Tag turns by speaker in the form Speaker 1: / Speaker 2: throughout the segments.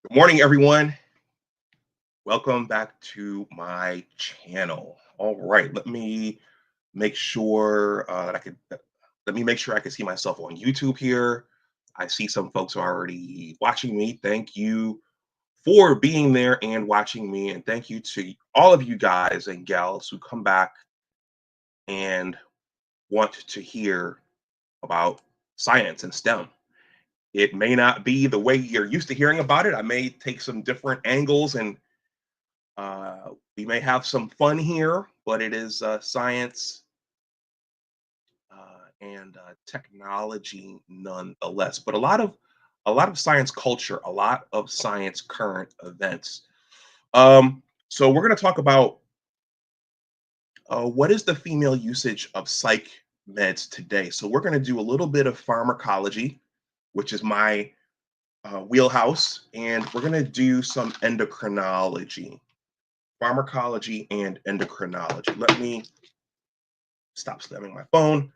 Speaker 1: Good morning, everyone. Welcome back to my channel. All right, let me make sure that I could. Let me make sure I can see myself on YouTube here. I see some folks are already watching me. Thank you for being there and watching me, and thank you to all of you guys and gals who come back and want to hear about science and STEM. It may not be the way you're used to hearing about it. I may take some different angles and we may have some fun here, but it is science and technology nonetheless. But a lot of science culture, a lot of science current events. So we're going to talk about what is the female usage of psych meds today. So we're going to do a little bit of pharmacology, which is my wheelhouse, and we're going to do some endocrinology. Pharmacology and endocrinology. Let me stop slamming my phone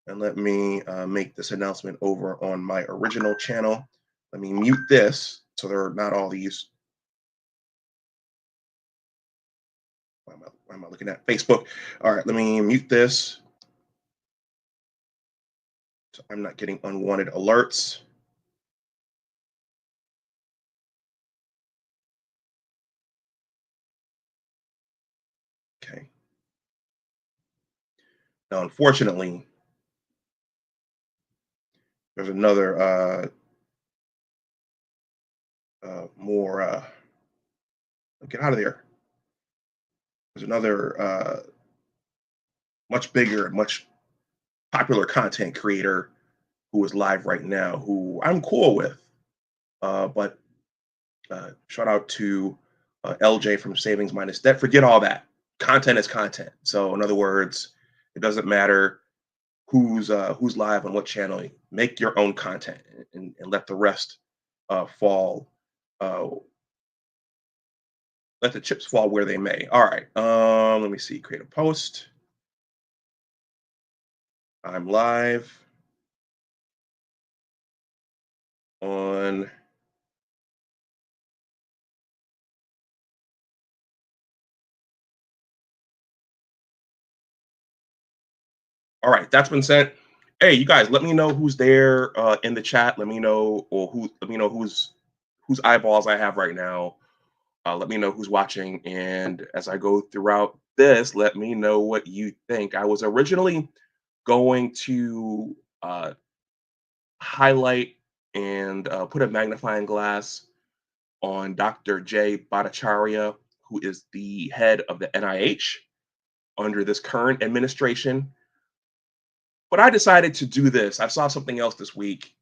Speaker 1: and let me make this announcement over on my original channel. Let me mute this so there are not all these. Why am I looking at Facebook? All right, let me mute this so I'm not getting unwanted alerts. Okay. Now, unfortunately, there's another more. Get out of there. There's another much bigger, much popular content creator who is live right now, who I'm cool with. But shout out to LJ from Savings Minus Debt. Forget all that. Content is content. So in other words, it doesn't matter who's live on what channel. Make your own content and let the rest fall. Let the chips fall where they may. All right. Let me see. Create a post. I'm live on all right, that's been sent. Hey, you guys, let me know who's there in the chat. Let me know, or who. Let me know whose eyeballs I have right now. Let me know who's watching, and as I go throughout this, let me know what you think. I was originally going to highlight and put a magnifying glass on Dr. Jay Bhattacharya, who is the head of the NIH under this current administration. But I decided to do this. I saw something else this week,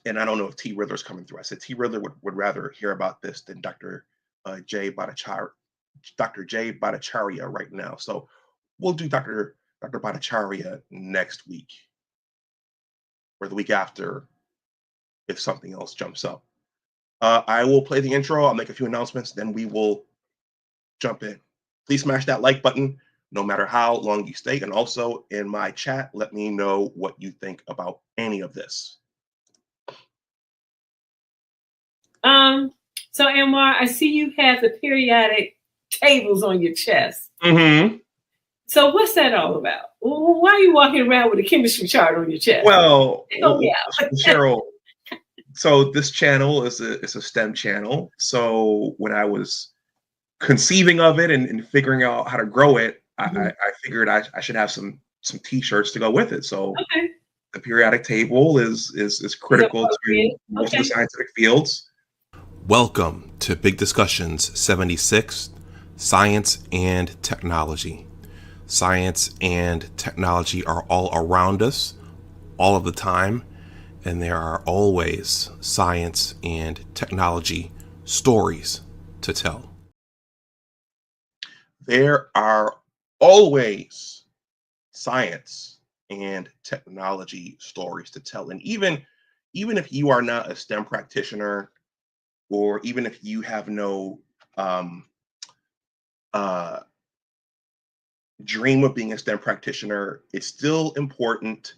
Speaker 1: and I don't know if T. Riddler's coming through. I said T. Riddler would rather hear about this than Dr. Jay Bhattacharya, right now. So we'll do Dr. Bhattacharya next week or the week after if something else jumps up. I will play the intro. I'll make a few announcements, then we will jump in. Please smash that like button no matter how long you stay. And also in my chat, let me know what you think about any of this.
Speaker 2: So Anwar, I see you have the periodic tables on your chest.
Speaker 1: Mm-hmm.
Speaker 2: So what's that all about? Why are you walking around with a chemistry chart on your chest?
Speaker 1: Well, Cheryl, so this channel is a STEM channel. So when I was conceiving of it and figuring out how to grow it, I figured I should have some T-shirts to go with it. So the periodic table is critical to most of the scientific fields.
Speaker 3: Welcome to Big Discussions 76, Science and Technology. Science and technology are all around us, all of the time, and there are always science and technology stories to tell.
Speaker 1: There are always science and technology stories to tell. And even if you are not a STEM practitioner, or even if you have no dream of being a STEM practitioner, it's still important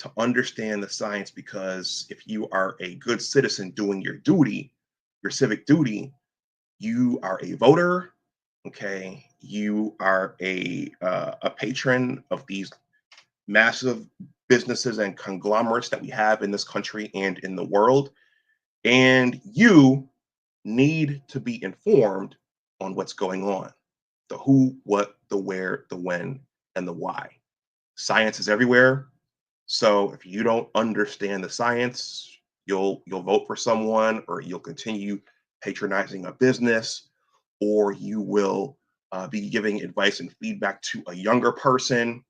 Speaker 1: to understand the science, because if you are a good citizen doing your duty, your civic duty, you are a voter, okay? You are a patron of these massive businesses and conglomerates that we have in this country and in the world, and you need to be informed on what's going on: the who, what, the where, the when, and the why. Science is everywhere. So if you don't understand the science, you'll vote for someone, or you'll continue patronizing a business, or you will be giving advice and feedback to a younger person,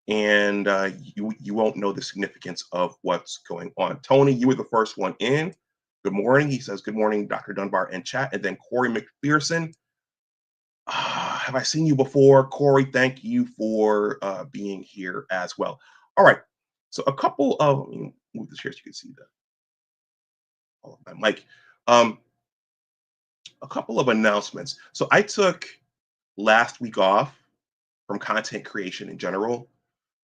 Speaker 1: and you won't know the significance of what's going on. Tony, you were the first one in. Good morning. He says, "Good morning, Dr. Dunbar," in chat. And then Corey McPherson. Have I seen you before? Corey, thank you for being here as well. All right. So a couple of, let me move this here so you can see my mic. A couple of announcements. So I took last week off from content creation in general,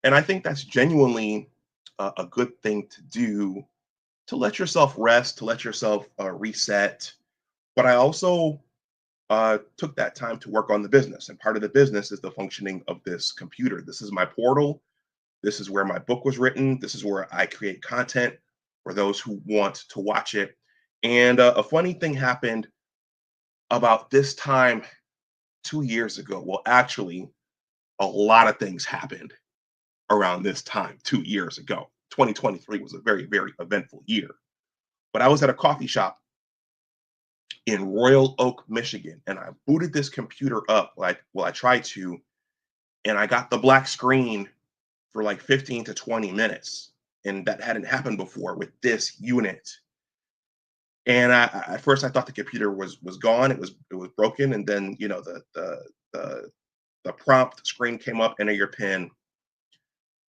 Speaker 1: and I think that's genuinely a good thing to do, to let yourself rest, to let yourself reset. But I also took that time to work on the business. And part of the business is the functioning of this computer. This is my portal. This is where my book was written. This is where I create content for those who want to watch it. And a funny thing happened about this time 2 years ago. Well, actually, a lot of things happened around this time 2 years ago. 2023 was a very, very eventful year. But I was at a coffee shop in Royal Oak, Michigan, and I booted this computer up, like, well, I tried to, and I got the black screen for like 15 to 20 minutes. And that hadn't happened before with this unit. And at first I thought the computer was gone. It was broken. And then, you know, the prompt screen came up, enter your PIN.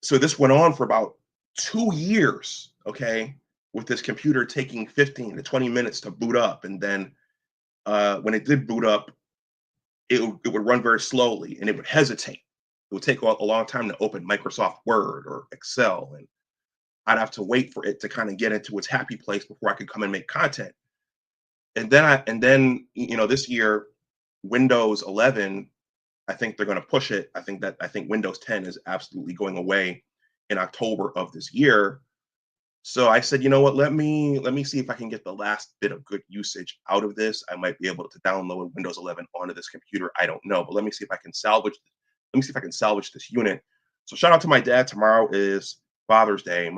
Speaker 1: So this went on for about 2 years, okay, with this computer taking 15 to 20 minutes to boot up. And then when it did boot up, it would run very slowly, and it would hesitate. It would take a long time to open Microsoft Word or Excel, and I'd have to wait for it to kind of get into its happy place before I could come and make content. And then you know, this year, Windows 11, I think they're going to push it. I think Windows 10 is absolutely going away in October of this year. So I said, you know what, let me see if I can get the last bit of good usage out of this. I might be able to download Windows 11 onto this computer. I don't know, but let me see if I can salvage this unit. So shout out to my dad. Tomorrow is Father's Day.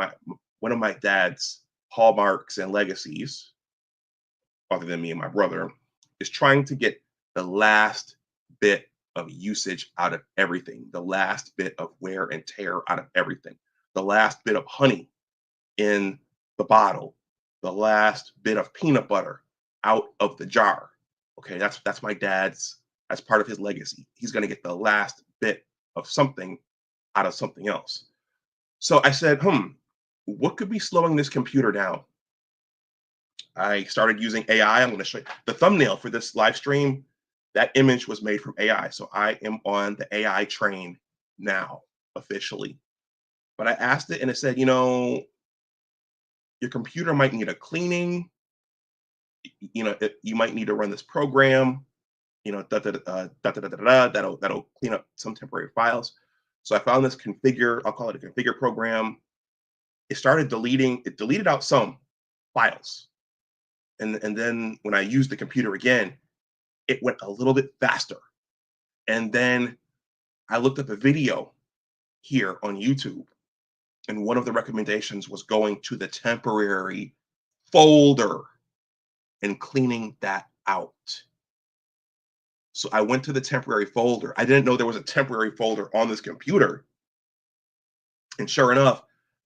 Speaker 1: One of my dad's hallmarks and legacies, other than me and my brother, is trying to get the last bit of usage out of everything, the last bit of wear and tear out of everything, the last bit of honey in the bottle, the last bit of peanut butter out of the jar. Okay, that's my dad's, that's part of his legacy. He's going to get the last bit of something out of something else. So I said, what could be slowing this computer down? I started using AI. I'm going to show you the thumbnail for this live stream. That image was made from AI. So I am on the AI train now, officially. But I asked it, and it said, you know, your computer might need a cleaning. You know, you might need to run this program. You know, that'll clean up some temporary files. So I found this configure. I'll call it a configure program. It deleted out some files, and then when I used the computer again, it went a little bit faster. And then I looked up a video here on YouTube, and one of the recommendations was going to the temporary folder and cleaning that out. So I went to the temporary folder. I didn't know there was a temporary folder on this computer. And sure enough,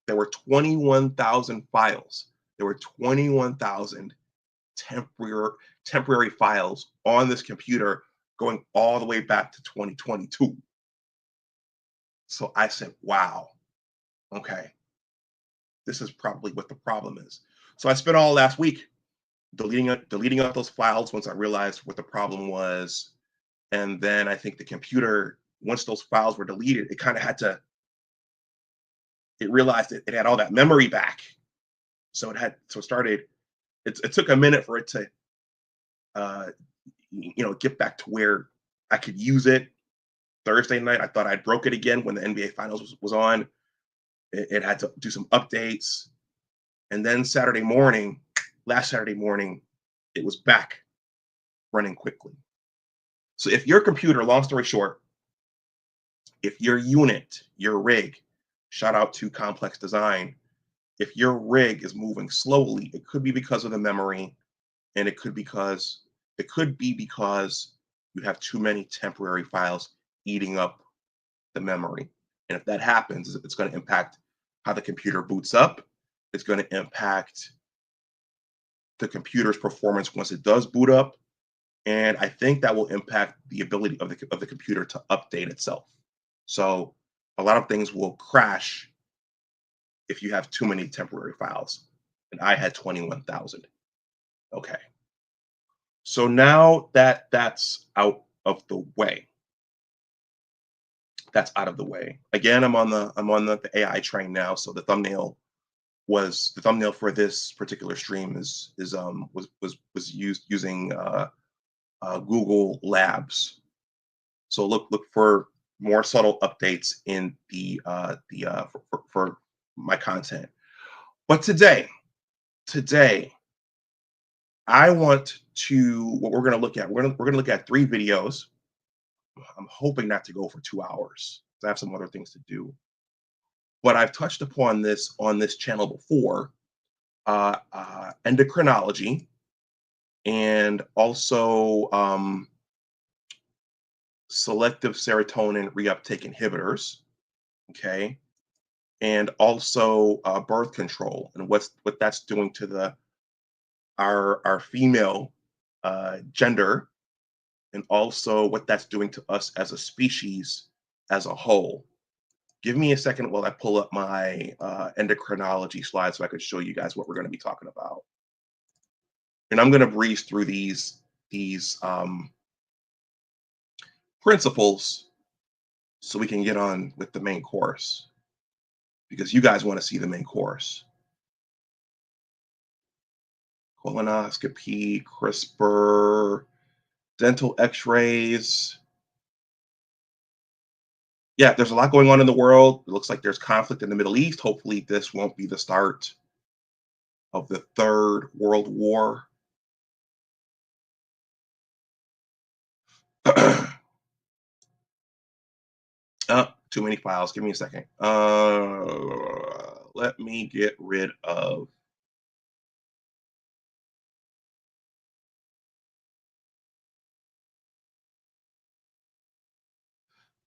Speaker 1: there were 21,000 files. There were 21,000 temporary files on this computer going all the way back to 2022. So I said, wow, okay, this is probably what the problem is. So I spent all last week deleting out those files once I realized what the problem was. And then I think the computer, once those files were deleted, it kind of had to it realized it had all that memory back. So it took a minute for it to get back to where I could use it. Thursday night, I thought I'd broke it again when the NBA Finals was on. It had to do some updates. And then last Saturday morning, it was back running quickly. So if your computer, long story short, if your unit, your rig, shout out to Complex Design, if your rig is moving slowly, it could be because of the memory, and it could be because you have too many temporary files eating up the memory. And if that happens, it's going to impact how the computer boots up. It's going to impact the computer's performance once it does boot up. And I think that will impact the ability of the computer to update itself. So a lot of things will crash if you have too many temporary files. And I had 21,000. Okay. So now that that's out of the way. That's out of the way. Again, I'm on the AI train now. So the thumbnail for this particular stream was used using Google Labs. So look for more subtle updates in for my content. But today, I want to what we're going to look at. We're going to look at 3 videos. I'm hoping not to go for 2 hours. I have some other things to do. But I've touched upon this on this channel before, endocrinology, and also selective serotonin reuptake inhibitors, okay, and also birth control and what that's doing to our female gender, and also what that's doing to us as a species as a whole. Give me a second while I pull up my endocrinology slide so I could show you guys what we're going to be talking about. And I'm going to breeze through these principles so we can get on with the main course, because you guys want to see the main course. Colonoscopy, CRISPR, dental x-rays. Yeah, there's a lot going on in the world. It looks like there's conflict in the Middle East. Hopefully this won't be the start of the Third World War. Too many files. Give me a second. Let me get rid of.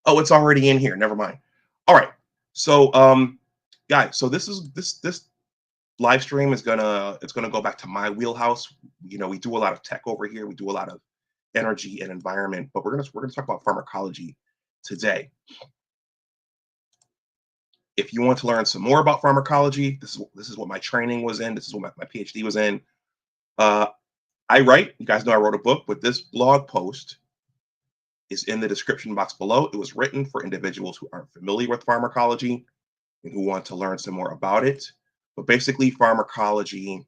Speaker 1: Oh, it's already in here. Never mind. All right. So, guys, so this live stream is gonna go back to my wheelhouse. You know, we do a lot of tech over here. We do a lot of energy and environment, but we're gonna talk about pharmacology today. If you want to learn some more about pharmacology, this is what my training was in. This is what my PhD was in. I write. You guys know I wrote a book, but this blog post is in the description box below. It was written for individuals who aren't familiar with pharmacology and who want to learn some more about it. But basically, pharmacology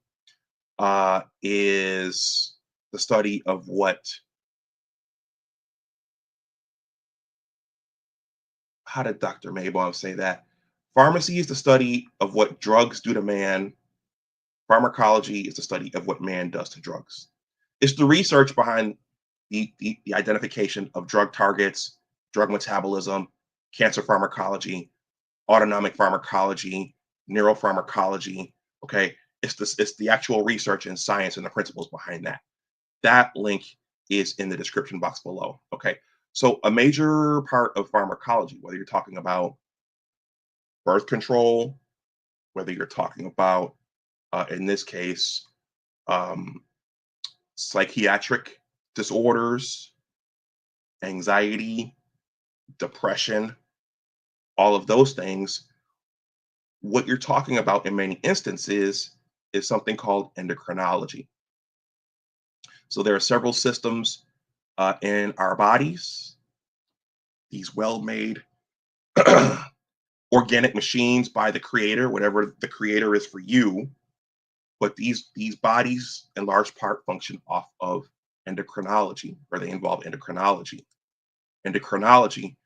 Speaker 1: is the study of what. How did Dr. Maybaum say that? Pharmacy is the study of what drugs do to man. Pharmacology is the study of what man does to drugs. It's the research behind the identification of drug targets, drug metabolism, cancer pharmacology, autonomic pharmacology, neuropharmacology. Okay, it's the actual research and science and the principles behind that. That link is in the description box below. Okay, so a major part of pharmacology, whether you're talking about birth control, whether you're talking about, in this case, psychiatric disorders, anxiety, depression, all of those things, what you're talking about in many instances is something called endocrinology. So there are several systems in our bodies, these well-made organic machines by the creator, whatever the creator is for you. But these bodies in large part function off of endocrinology, or they involve endocrinology. Endocrinology,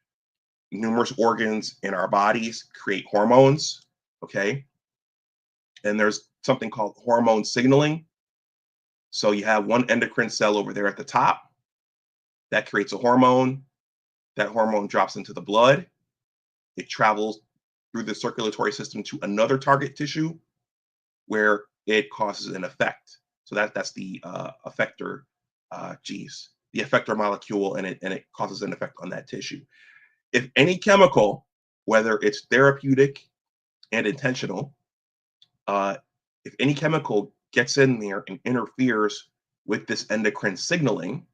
Speaker 1: numerous organs in our bodies create hormones, okay? And there's something called hormone signaling. So you have one endocrine cell over there at the top that creates a hormone. That hormone drops into the blood. It travels through the circulatory system to another target tissue where it causes an effect. So that's the effector the effector molecule, and it causes an effect on that tissue. If any chemical, whether it's therapeutic and intentional, if any chemical gets in there and interferes with this endocrine signaling,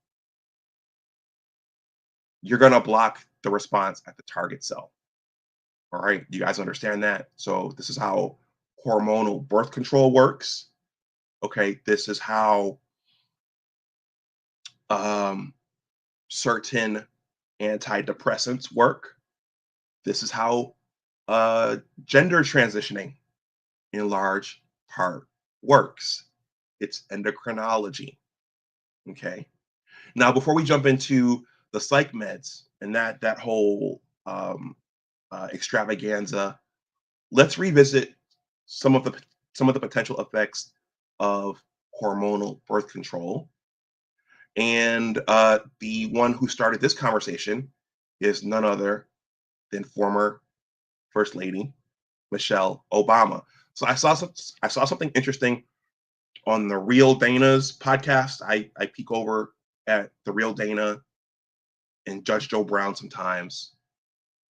Speaker 1: you're going to block the response at the target cell. All right, you guys understand that? So this is how hormonal birth control works. Okay, this is how certain antidepressants work. This is how gender transitioning in large part works. It's endocrinology. Okay. Now, before we jump into the psych meds and that whole extravaganza, let's revisit some of the potential effects of hormonal birth control. And the one who started this conversation is none other than former First Lady Michelle Obama. So I saw something interesting on the Real Dana's podcast. I peek over at the Real Dana and Judge Joe Brown sometimes.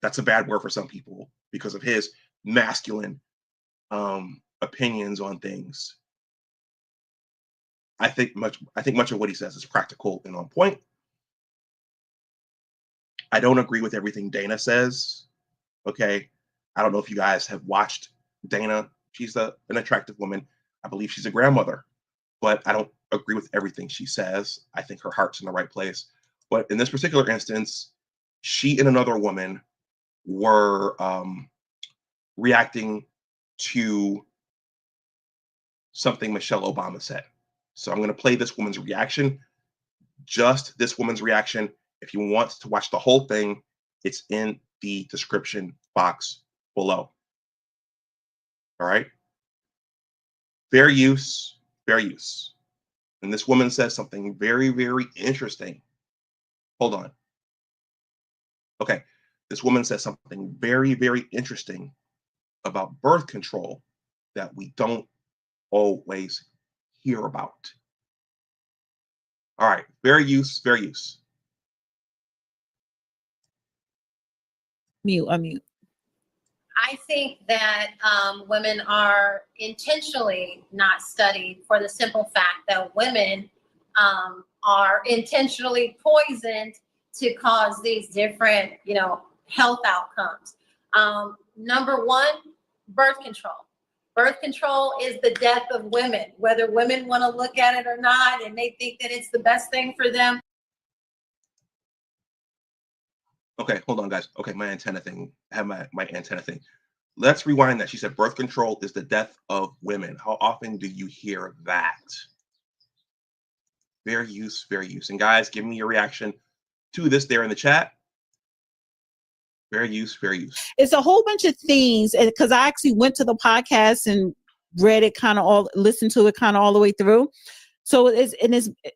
Speaker 1: That's a bad word for some people because of his masculine opinions on things. I think much of what he says is practical and on point. I don't agree with everything Dana says. Okay. I don't know if you guys have watched Dana. She's an attractive woman. I believe she's a grandmother, but I don't agree with everything she says. I think her heart's in the right place. But in this particular instance, she and another woman were reacting to something Michelle Obama said. So I'm going to play this woman's reaction, just this woman's reaction. If you want to watch the whole thing, it's in the description box below. All right. Fair use, fair use. And this woman says something very, very interesting. Hold on. Okay. This woman says something very, very interesting about birth control that we don't always hear about. All right. Fair use, fair use.
Speaker 4: Unmute.
Speaker 5: I think that women are intentionally not studied for the simple fact that women are intentionally poisoned to cause these different, health outcomes. Number one, birth control. Birth control is the death of women, whether women want to look at it or not, and they think that it's the best thing for them.
Speaker 1: Okay, hold on, guys. Okay, my antenna thing. I have my antenna thing. Let's rewind that. She said birth control is the death of women. How often do you hear that? Fair use, fair use. And guys, give me your reaction to this there in the chat. Fair use, fair use.
Speaker 4: It's a whole bunch of things, because I actually went to the podcast and read it listened to it kind of all the way through. So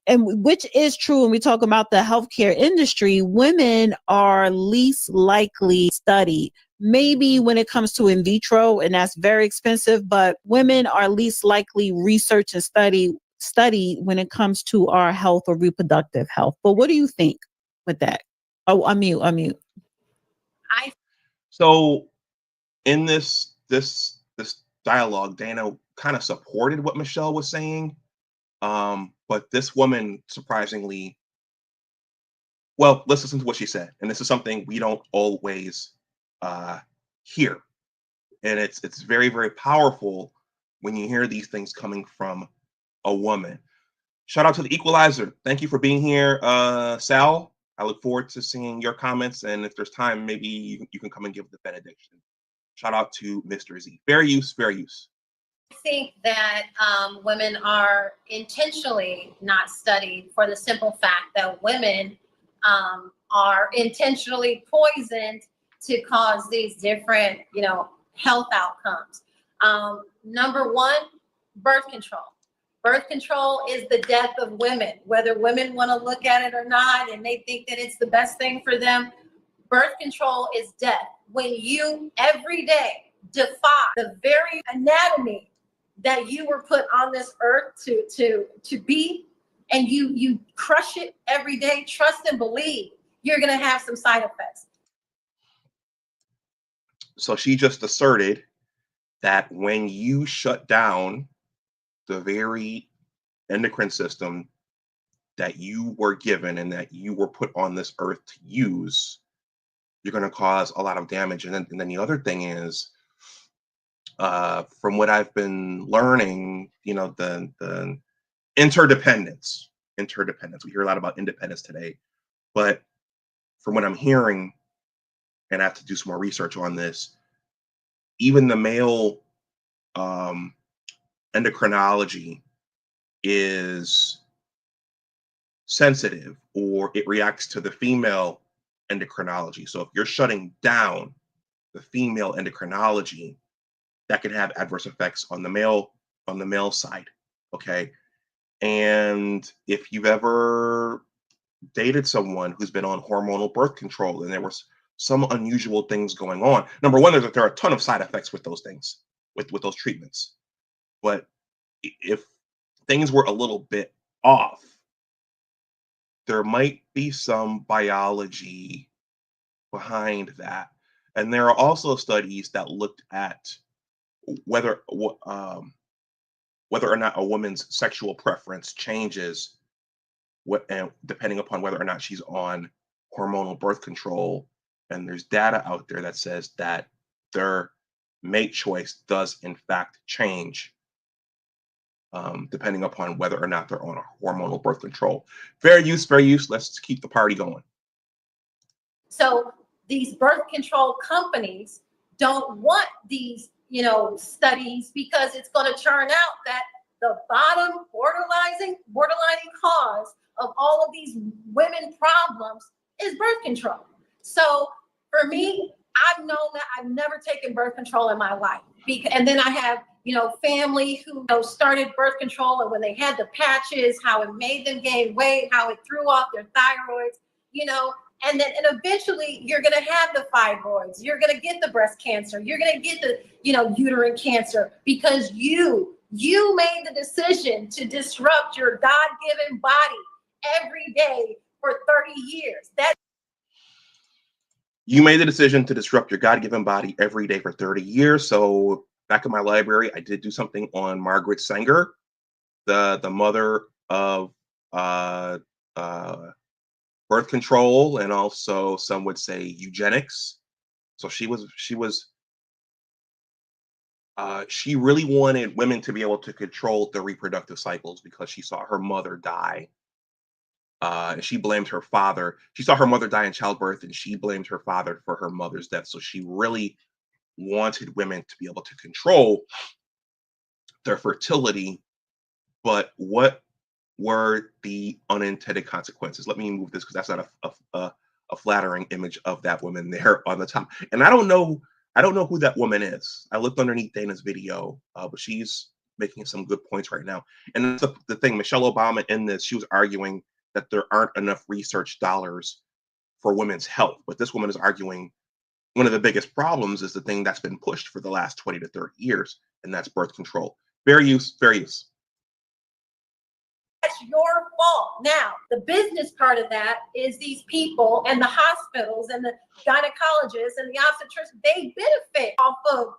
Speaker 4: which is true when we talk about the healthcare industry. Women are least likely studied. Maybe when it comes to in vitro, and that's very expensive, but women are least likely research and study when it comes to our health or reproductive health. But what do you think with that? Oh, unmute.
Speaker 1: So in this dialogue, Dana kind of supported what Michelle was saying. But this woman, surprisingly, well, let's listen to what she said. And this is something we don't always hear. And it's very, very powerful when you hear these things coming from a woman. Shout out to the Equalizer. Thank you for being here, Sal. I look forward to seeing your comments. And if there's time, maybe you can come and give the benediction. Shout out to Mr. Z. Fair use, fair use.
Speaker 5: I think that women are intentionally not studied for the simple fact that women are intentionally poisoned to cause these different, health outcomes. Number one, birth control. Birth control is the death of women, whether women want to look at it or not, and they think that it's the best thing for them. Birth control is death. When you every day defy the very anatomy that you were put on this earth to be, and you crush it every day, trust and believe you're going to have some side effects.
Speaker 1: So she just asserted that when you shut down the very endocrine system that you were given and that you were put on this earth to use, you're going to cause a lot of damage. And then the other thing is, from what I've been learning, the interdependence. We hear a lot about independence today, but from what I'm hearing, and I have to do some more research on this, even the male endocrinology is sensitive, or it reacts to the female endocrinology. So if you're shutting down the female endocrinology, that can have adverse effects on the male side. Okay. And if you've ever dated someone who's been on hormonal birth control and there was some unusual things going on, number one, there are a ton of side effects with those things, with those treatments. But if things were a little bit off, there might be some biology behind that. And there are also studies that looked at whether or not a woman's sexual preference changes depending upon whether or not she's on hormonal birth control. And there's data out there that says that their mate choice does in fact change depending upon whether or not they're on a hormonal birth control. Fair use, fair use. Let's keep the party going.
Speaker 5: So these birth control companies don't want these, studies, because it's going to turn out that the bottom borderline cause of all of these women problems is birth control. So for me, I've known that I've never taken birth control in my life. And then I have, family who started birth control, and when they had the patches, how it made them gain weight, how it threw off their thyroids, and eventually you're going to have the fibroids, you're going to get the breast cancer, you're going to get the, uterine cancer, because you made the decision to disrupt your God-given body every day for 30 years.
Speaker 1: You made the decision to disrupt your God-given body every day for 30 years. So back in my library, I did do something on Margaret Sanger, the mother of birth control, and also some would say eugenics. So she really wanted women to be able to control their reproductive cycles because she saw her mother die. And she blamed her father. She saw her mother die in childbirth, and she blamed her father for her mother's death. So she really wanted women to be able to control their fertility. But what were the unintended consequences? Let me move this because that's not a flattering image of that woman there on the top. And I don't know who that woman is. I looked underneath Dana's video, but she's making some good points right now. And that's the thing. Michelle Obama in this, she was arguing that there aren't enough research dollars for women's health. But this woman is arguing one of the biggest problems is the thing that's been pushed for the last 20 to 30 years, and that's birth control. Fair use, fair use.
Speaker 5: That's your fault. Now, the business part of that is these people and the hospitals and the gynecologists and the obstetricians, they benefit off of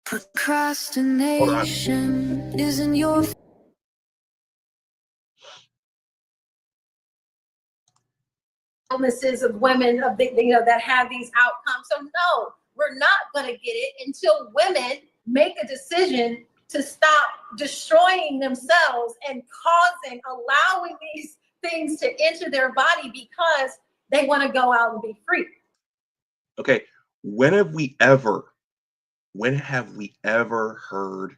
Speaker 6: procrastination. Isn't your
Speaker 5: illnesses of women that have these outcomes. So no, we're not going to get it until women make a decision to stop destroying themselves and allowing these things to enter their body because they want to go out and be free.
Speaker 1: Okay, when have we ever when have we ever heard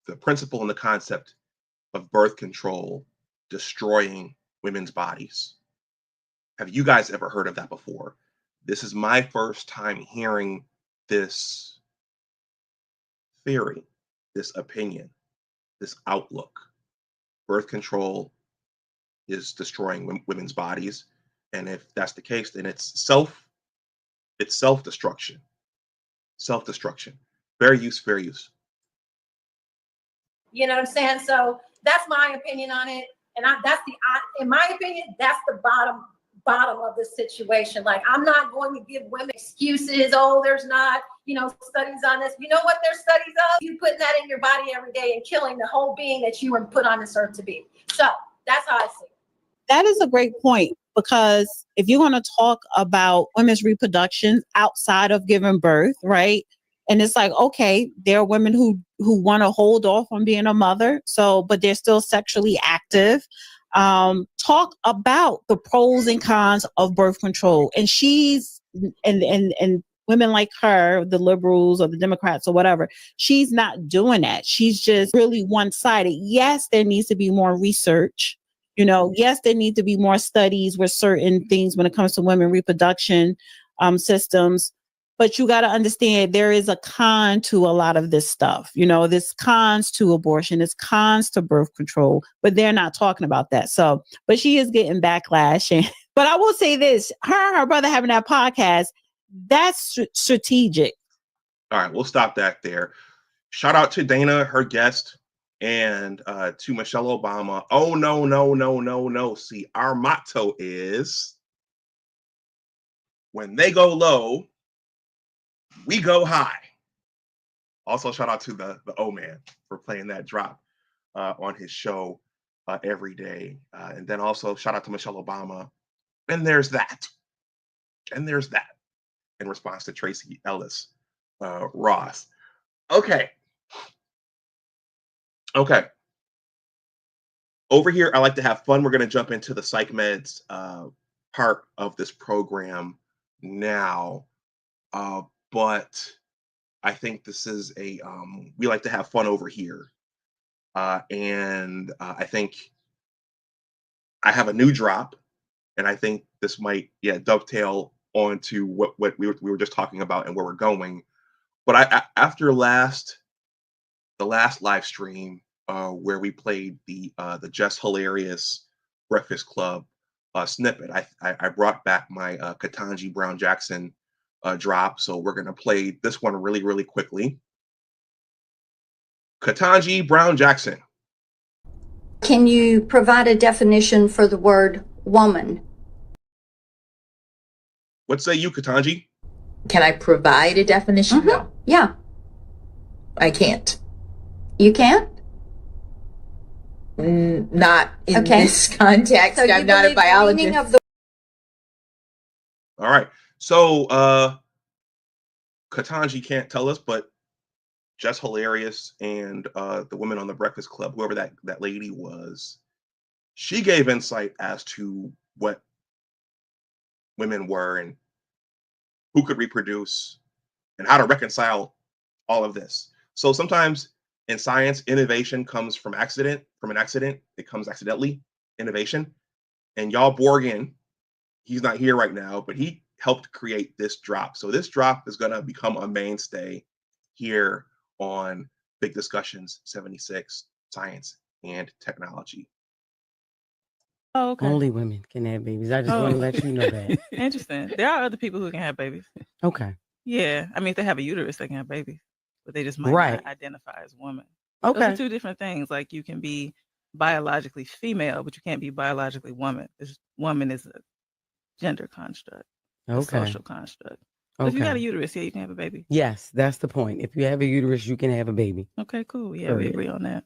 Speaker 1: the principle and the concept of birth control destroying women's bodies? Have you guys ever heard of that before? This is my first time hearing this theory, this opinion, this outlook. Birth control is destroying women's bodies, and if that's the case, then it's self-destruction. Self-destruction. Fair use, fair use.
Speaker 5: You know what I'm saying? So that's my opinion on it. And in my opinion, that's the bottom of the situation. Like, I'm not going to give women excuses. Oh, there's not, studies on this. You know what there's studies of? You putting that in your body every day and killing the whole being that you were put on this earth to be. So that's how I see it.
Speaker 4: That is a great point, because if you're going to talk about women's reproduction outside of giving birth, right? And it's like, okay, there are women who want to hold off on being a mother, but they're still sexually active. Talk about the pros and cons of birth control. And and women like her, the liberals or the Democrats or whatever, she's not doing that. She's just really one-sided. Yes, there needs to be more research. Yes, there need to be more studies with certain things when it comes to women reproduction systems. But you got to understand there is a con to a lot of this stuff. There's cons to abortion, there's cons to birth control, but they're not talking about that. So, but she is getting backlash. But I will say this, her and her brother having that podcast, that's strategic.
Speaker 1: All right, we'll stop that there. Shout out to Dana, her guest, and to Michelle Obama. Oh, no, no, no, no, no. See, our motto is, when they go low, we go high. Also, shout out to the O-Man for playing that drop on his show every day. And then also shout out to Michelle Obama. And there's that. And there's that in response to Tracy Ellis Ross. Okay. Over here, I like to have fun. We're going to jump into the psych meds part of this program now. But I think this is we like to have fun over here. And I think I have a new drop, and I think this might, dovetail onto what we were just talking about and where we're going. But after the last live stream where we played the Just Hilarious Breakfast Club snippet, I brought back my Ketanji Brown Jackson drop. So we're going to play this one really, really quickly. Ketanji Brown Jackson.
Speaker 7: Can you provide a definition for the word woman?
Speaker 1: What say you, Ketanji?
Speaker 8: Can I provide a definition? No,
Speaker 7: Yeah.
Speaker 8: I can't.
Speaker 7: You can't?
Speaker 8: Not in
Speaker 7: Okay.
Speaker 8: this context.
Speaker 7: So you
Speaker 8: I'm not a
Speaker 7: believe the meaning
Speaker 8: biologist.
Speaker 7: of the
Speaker 1: All right. So Ketanji can't tell us, but Just Hilarious and the women on the Breakfast Club, whoever that lady was, she gave insight as to what women were and who could reproduce and how to reconcile all of this. So sometimes in science, innovation comes from an accident. It comes accidentally, innovation. And y'all Borgen, he's not here right now, but he helped create this drop. So this drop is going to become a mainstay here on Big Discussions 76, Science and Technology.
Speaker 2: Oh, okay.
Speaker 9: Only women can have babies. I just want to let you know that.
Speaker 2: Interesting. There are other people who can have babies.
Speaker 9: Okay.
Speaker 2: Yeah. I mean, if they have a uterus, they can have babies, but they just might
Speaker 9: Right.
Speaker 2: not identify as women.
Speaker 9: Okay.
Speaker 2: Those are two different things. Like, you can be biologically female, but you can't be biologically woman. Woman is a gender construct, a
Speaker 9: Okay.
Speaker 2: social construct. But if you got a
Speaker 9: Okay.
Speaker 2: uterus, yeah, you can have a baby.
Speaker 9: Yes, that's the point. If you have a uterus, you can have a baby.
Speaker 2: Okay, cool. Yeah, we
Speaker 9: Period.
Speaker 2: agree on that.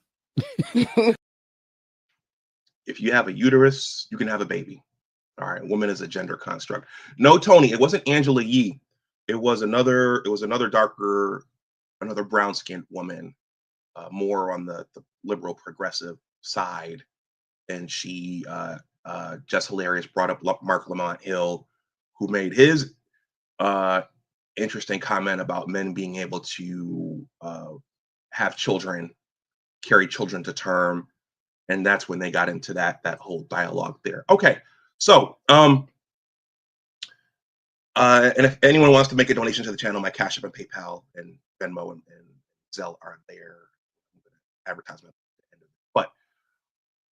Speaker 1: If you have a uterus, you can have a baby. All right, woman is a gender construct. No, Tony, it wasn't Angela Yee. It was another darker, another brown-skinned woman, more on the liberal progressive side. And she, Just Hilarious, brought up Mark Lamont Hill, who made his interesting comment about men being able to have children, carry children to term, and that's when they got into that whole dialogue there. Okay, so and if anyone wants to make a donation to the channel, my Cash App and PayPal and Venmo and Zelle are there. Advertisement at the end of it. But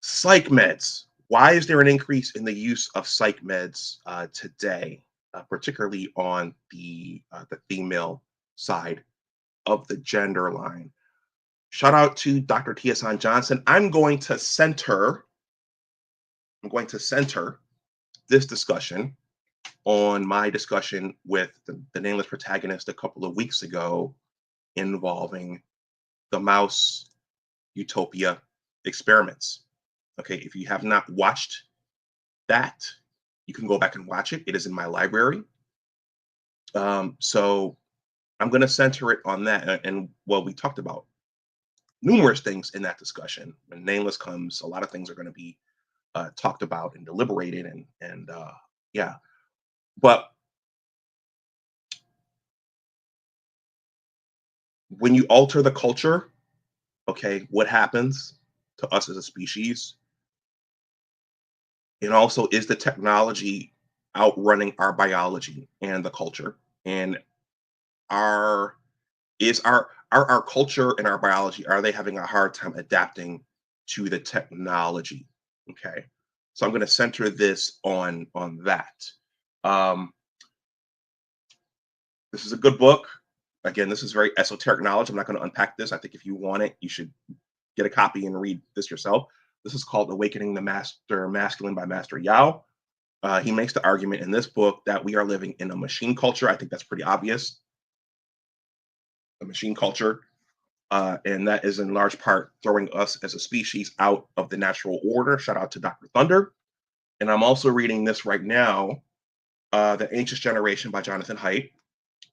Speaker 1: psych meds. Why is there an increase in the use of psych meds today, particularly on the female side of the gender line? Shout out to Dr. Tiasan Johnson. I'm going to center this discussion on my discussion with the nameless protagonist a couple of weeks ago involving the Mouse Utopia experiments. Okay, if you have not watched that, you can go back and watch it. It is in my library. So I'm going to center it on that. And well, we talked about numerous things in that discussion. When Nameless comes, a lot of things are going to be talked about and deliberated, and yeah. But when you alter the culture, okay, what happens to us as a species? And also, is the technology outrunning our biology and the culture? And our culture and our biology, are they having a hard time adapting to the technology? Okay, so I'm going to center this on that. This is a good book. Again, this is very esoteric knowledge. I'm not going to unpack this. I think if you want it, you should get a copy and read this yourself. This is called Awakening the Master Masculine by Master Yao. He makes the argument in this book that we are living in a machine culture. I think that's pretty obvious. A machine culture. And that is in large part throwing us as a species out of the natural order. Shout out to Dr. Thunder. And I'm also reading this right now, The Anxious Generation by Jonathan Haidt.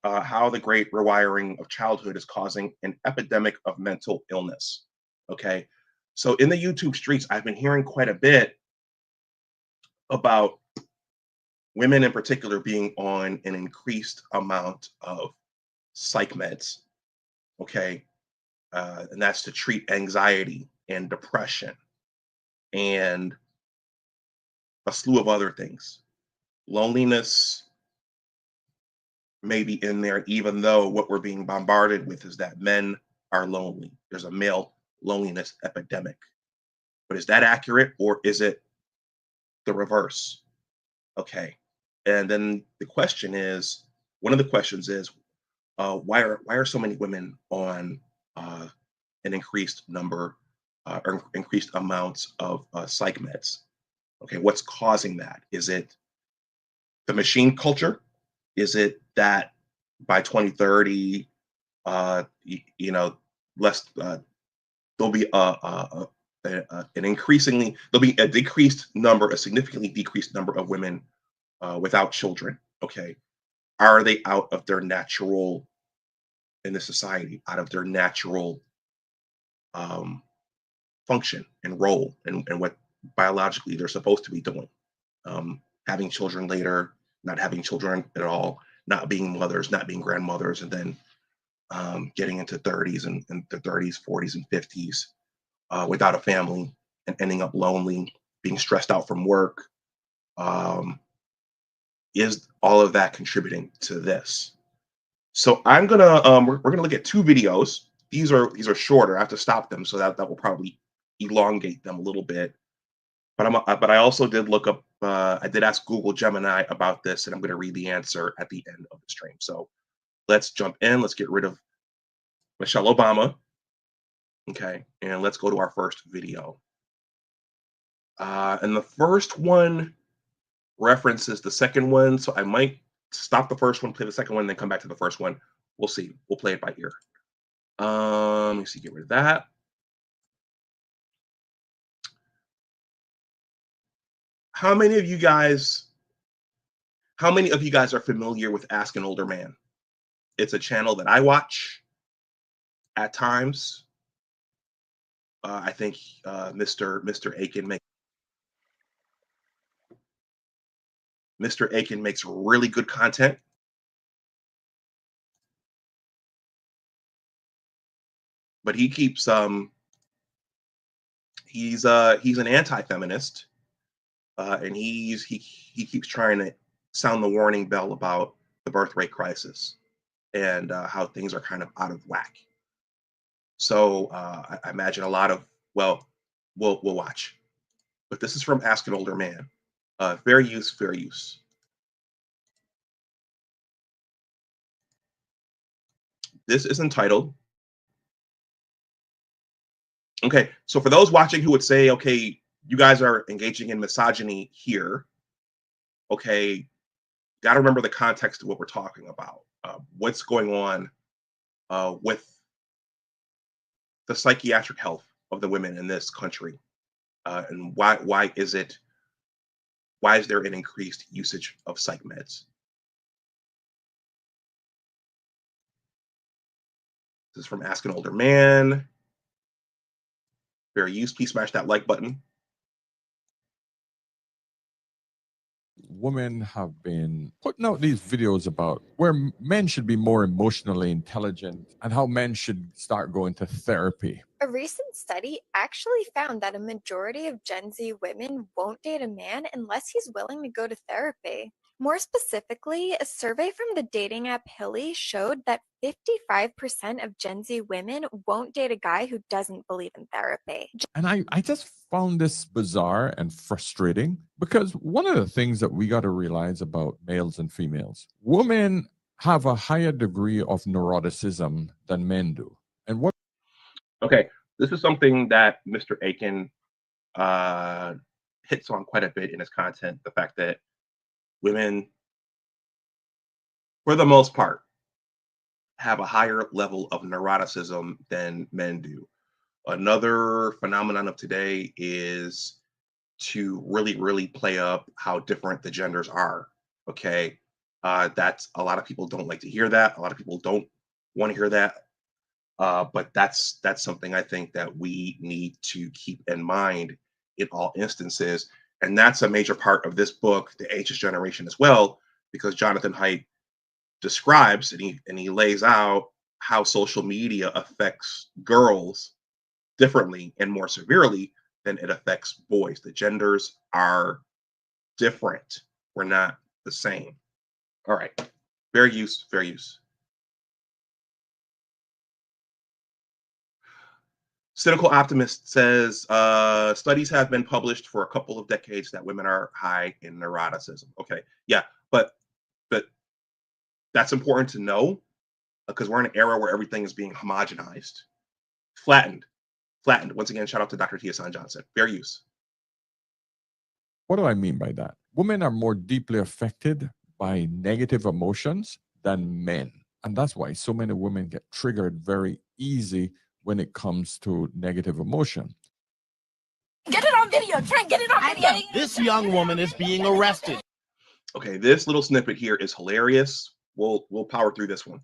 Speaker 1: How the great rewiring of childhood is causing an epidemic of mental illness. Okay, so in the YouTube streets, I've been hearing quite a bit about women in particular being on an increased amount of psych meds. Okay, and that's to treat anxiety and depression and a slew of other things. Loneliness may be in there, even though what we're being bombarded with is that men are lonely. There's a male loneliness epidemic. But is that accurate, or is it the reverse? Okay. And then the question is, one of the questions is, why are so many women on an increased number or increased amounts of psych meds? Okay, what's causing that? Is it the machine culture? Is it that by 2030, less there'll be a decreased number, a significantly decreased number of women without children? Okay, are they out of their natural in the society, out of their natural function and role and what biologically they're supposed to be doing? Having children later, not having children at all, not being mothers, not being grandmothers, and then getting into 30s and the 30s, 40s, and 50s without a family and ending up lonely, being stressed out from work. Is all of that contributing to this? So I'm gonna we're gonna look at two videos. These are shorter. I have to stop them, so that will probably elongate them a little bit. But I also did look up. I did ask Google Gemini about this, and I'm going to read the answer at the end of the stream. So let's jump in. Let's get rid of Michelle Obama. Okay, and let's go to our first video. And the first one references the second one, so I might stop the first one, play the second one, then come back to the first one. We'll see. We'll play it by ear. Let me see. Get rid of that. How many of you guys are familiar with Ask an Older Man? It's a channel that I watch at times. I think Mr. Aiken makes really good content. but he keeps he's an anti-feminist, and he keeps trying to sound the warning bell about the birth rate crisis and how things are kind of out of whack. So I imagine a lot of, well, we'll watch. But this is from Ask an Older Man. Fair use, fair use. This is entitled. Okay, so for those watching who would say, okay, you guys are engaging in misogyny here. Okay, got to remember the context of what we're talking about. What's going on with the psychiatric health of the women in this country, and why is there an increased usage of psych meds? This is from Ask an Older Man. Fair use. Please smash that like button.
Speaker 10: Women have been putting out these videos about where men should be more emotionally intelligent and how men should start going to therapy.
Speaker 11: A recent study actually found that a majority of Gen Z women won't date a man unless he's willing to go to therapy. More specifically, a survey from the dating app Hilly showed that 55% of Gen Z women won't date a guy who doesn't believe in therapy.
Speaker 10: And I just found this bizarre and frustrating because one of the things that we got to realize about males and females, women have a higher degree of neuroticism than men do. And what?
Speaker 1: Okay, this is something that Mr. Aiken hits on quite a bit in his content, the fact that women, for the most part, have a higher level of neuroticism than men do. Another phenomenon of today is to really play up how different the genders are. Okay, that's a lot of people don't like to hear that. A lot of people don't want to hear that. But that's something I think that we need to keep in mind in all instances. And that's a major part of this book, The Anxious Generation, as well, because Jonathan Haidt describes and he lays out how social media affects girls differently and more severely than it affects boys. The genders are different. We're not the same. All right. Fair use, fair use. Cynical Optimist says, studies have been published for a couple of decades that women are high in neuroticism. Okay, yeah, but that's important to know because we're in an era where everything is being homogenized, flattened. Once again, shout out to Dr. Tia-san Johnson. Fair use.
Speaker 10: What do I mean by that? Women are more deeply affected by negative emotions than men. And that's why so many women get triggered very easy when it comes to negative emotion.
Speaker 12: Get it on video. Try and get it on video. This young woman is being arrested.
Speaker 1: Okay, this little snippet here is hilarious. We'll power through this one.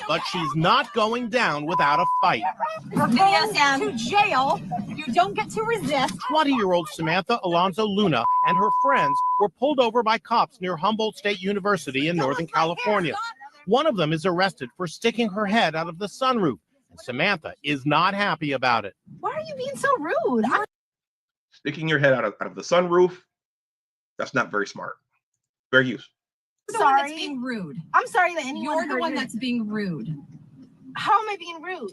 Speaker 12: But she's not going down without a fight.
Speaker 13: You're going to jail. You don't get to resist.
Speaker 12: 20-year-old Samantha Alonso Luna and her friends were pulled over by cops near Humboldt State University in Northern California. One of them is arrested for sticking her head out of the sunroof. And Samantha is not happy about it.
Speaker 13: Why are you being so rude?
Speaker 1: Sticking your head out of the sunroof, that's not very smart. Fair use.
Speaker 13: Sorry. That's being rude. I'm sorry that anyone You're the one that's being rude. How am I being rude?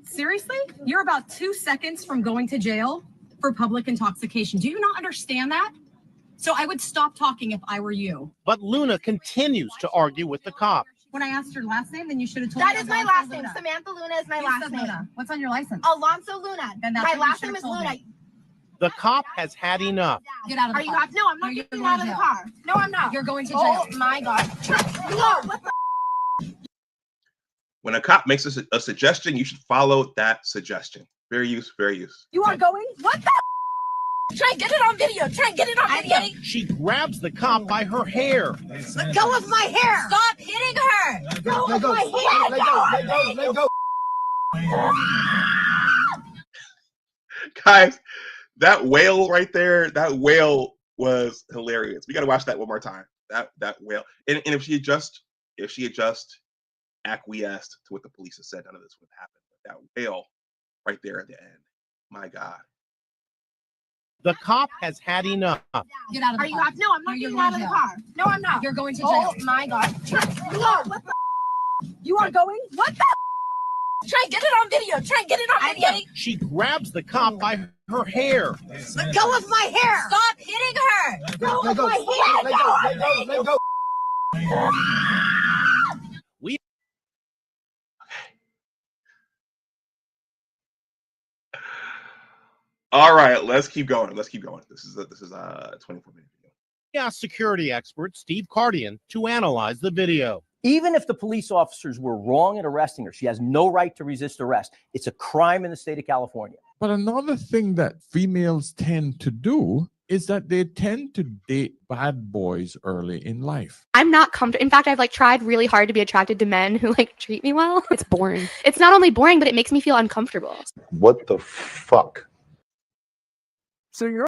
Speaker 13: Seriously? You're about 2 seconds from going to jail for public intoxication. Do you not understand that? So I would stop talking if I were you.
Speaker 12: But Luna continues to argue with the cop.
Speaker 13: When I asked your last name, then you should have told me. That is my last name. Samantha Luna is my last name. Luna. What's on your license? Alonso Luna. Then that's my last name is Luna.
Speaker 12: The cop has had enough.
Speaker 13: Get out of the car. Are you no, I'm not getting out of the car. No, I'm not. You're going to jail. Oh my God. No, what the
Speaker 1: When a cop makes a suggestion, you should follow that suggestion. Fair use, fair use.
Speaker 13: You are going? What the Try and get it on video. Try and get it on video.
Speaker 12: She grabs the cop by her hair.
Speaker 13: Let go of my hair. Stop hitting her. Let go of my hair. Let go.
Speaker 1: Guys, that wail right there, that wail was hilarious. We got to watch that one more time. That wail. And if she had just acquiesced to what the police have said, none of this would happen. But that wail right there at the end, my God.
Speaker 12: The cop has had enough.
Speaker 13: Get out of the car. No, I'm not getting out of the car. No, I'm not. You're going to jail. Oh my God. No, what the you are going? What the Try and get it on video. Try and get it on video.
Speaker 12: She grabs the cop by her hair.
Speaker 13: Let go of my hair. Stop hitting her. Let go of my hair. Let go.
Speaker 12: We
Speaker 1: All right, let's keep going. Let's keep going. This is a 24-minute video.
Speaker 12: asked security expert Steve Cardian to analyze the video.
Speaker 14: Even if the police officers were wrong in arresting her, she has no right to resist arrest. It's a crime in the state of California.
Speaker 10: But another thing that females tend to do is that they tend to date bad boys early in life.
Speaker 15: I'm not comfortable. In fact, I've tried really hard to be attracted to men who treat me well. It's boring. It's not only boring, but it makes me feel uncomfortable.
Speaker 16: What the fuck?
Speaker 1: So you're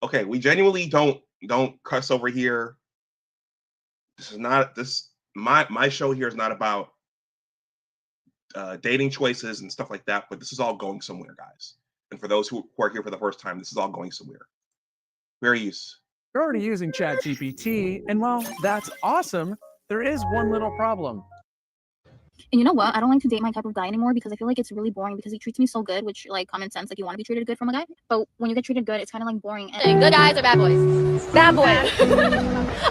Speaker 1: okay. We genuinely don't cuss over here. This is not my show here is not about dating choices and stuff like that. But this is all going somewhere, guys. And for those who are here for the first time, this is all going somewhere. Where are you?
Speaker 17: You're already using ChatGPT, and while that's awesome, there is one little problem.
Speaker 18: And you know what? I don't like to date my type of guy anymore because I feel like it's really boring because he treats me so good, which common sense, you want to be treated good from a guy. But when you get treated good, it's kind of boring. And
Speaker 15: Good guys or bad boys? Bad boys.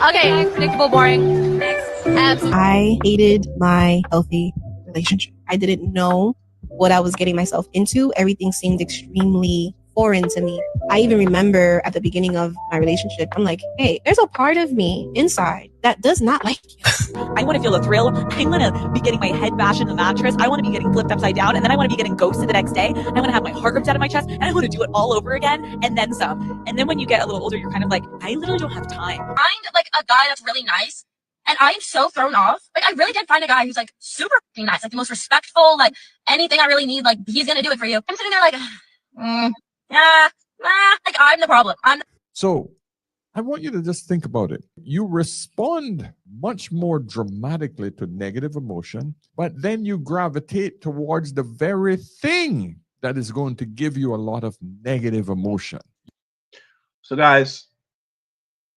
Speaker 15: Okay, predictable, boring. Next.
Speaker 19: I hated my healthy relationship. I didn't know what I was getting myself into. Everything seemed extremely foreign to me. I even remember at the beginning of my relationship, I'm like, hey, there's a part of me inside that does not like you.
Speaker 20: I want to feel a thrill. I want to be getting my head bashed in the mattress. I want to be getting flipped upside down. And then I want to be getting ghosted the next day. I want to have my heart ripped out of my chest. And I want to do it all over again. And then some. And then when you get a little older, you're kind of like, I literally don't have time.
Speaker 21: Find a guy that's really nice. And I'm so thrown off. I really did find a guy who's super nice, the most respectful, anything I really need, he's gonna do it for you. I'm sitting there I'm the problem.
Speaker 10: So I want you to just think about it. You respond much more dramatically to negative emotion, but then you gravitate towards the very thing that is going to give you a lot of negative emotion.
Speaker 1: So guys,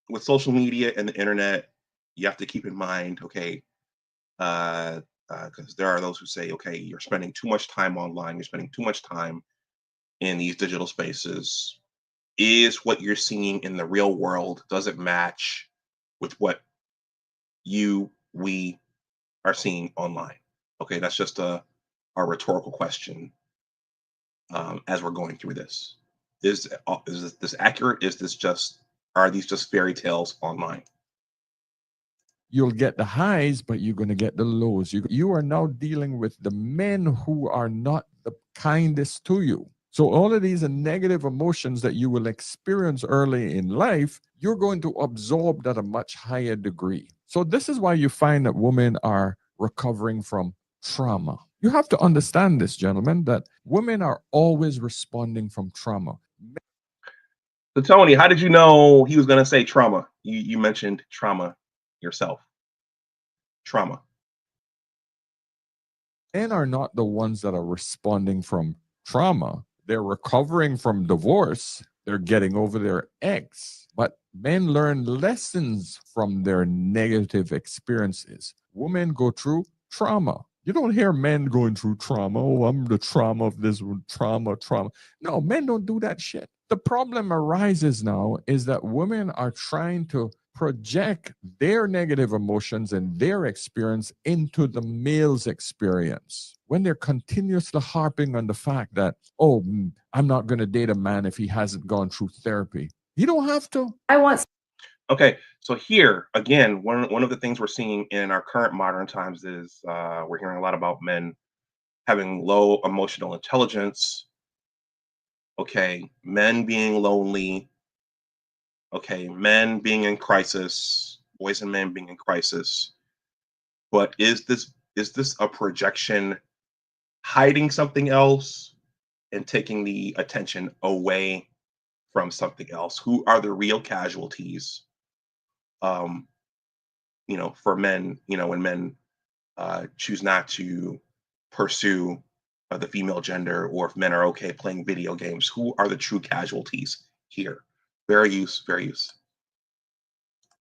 Speaker 1: with social media and the internet, you have to keep in mind, okay, because there are those who say, okay, you're spending too much time online, you're spending too much time in these digital spaces. Is what you're seeing in the real world, does it match with what we are seeing online? Okay, that's just a rhetorical question as we're going through this. Is this accurate? Are these just fairy tales online?
Speaker 10: You'll get the highs, but you're going to get the lows. You are now dealing with the men who are not the kindest to you. So all of these are negative emotions that you will experience early in life. You're going to absorb at a much higher degree. So this is why you find that women are recovering from trauma. You have to understand this, gentlemen, that women are always responding from trauma.
Speaker 1: So Tony, how did you know he was going to say trauma? You mentioned trauma yourself. Trauma.
Speaker 10: Men are not the ones that are responding from trauma. They're recovering from divorce. They're getting over their ex. But men learn lessons from their negative experiences. Women go through trauma. You don't hear men going through trauma. Oh, I'm the trauma of this one. Trauma. No, men don't do that shit. The problem arises now is that women are trying to project their negative emotions and their experience into the male's experience. When they're continuously harping on the fact that, oh, I'm not going to date a man if he hasn't gone through therapy. You don't have to.
Speaker 1: Okay, so here, again, one of the things we're seeing in our current modern times is we're hearing a lot about men having low emotional intelligence. Okay, men being lonely. Okay, men being in crisis, boys and men being in crisis. But is this a projection hiding something else and taking the attention away from something else? Who are the real casualties? For men, when men choose not to pursue the female gender, or if men are okay playing video games. Who are the true casualties here? Fair use, fair use.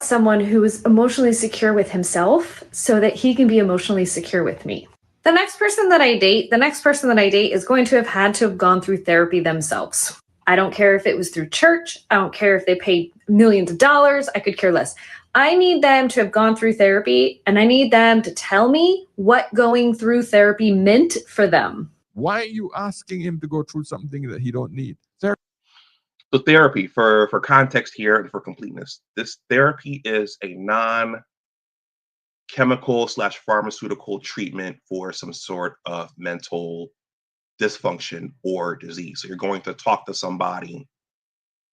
Speaker 3: Someone who is emotionally secure with himself so that he can be emotionally secure with me. The next person that I date is going to have gone through therapy themselves. I don't care if it was through church. I don't care if they paid millions of dollars. I could care less. I need them to have gone through therapy, and I need them to tell me what going through therapy meant for them.
Speaker 10: Why are you asking him to go through something that he don't need?
Speaker 1: So therapy, for context here and for completeness, this therapy is a non-chemical/pharmaceutical treatment for some sort of mental dysfunction or disease. So you're going to talk to somebody,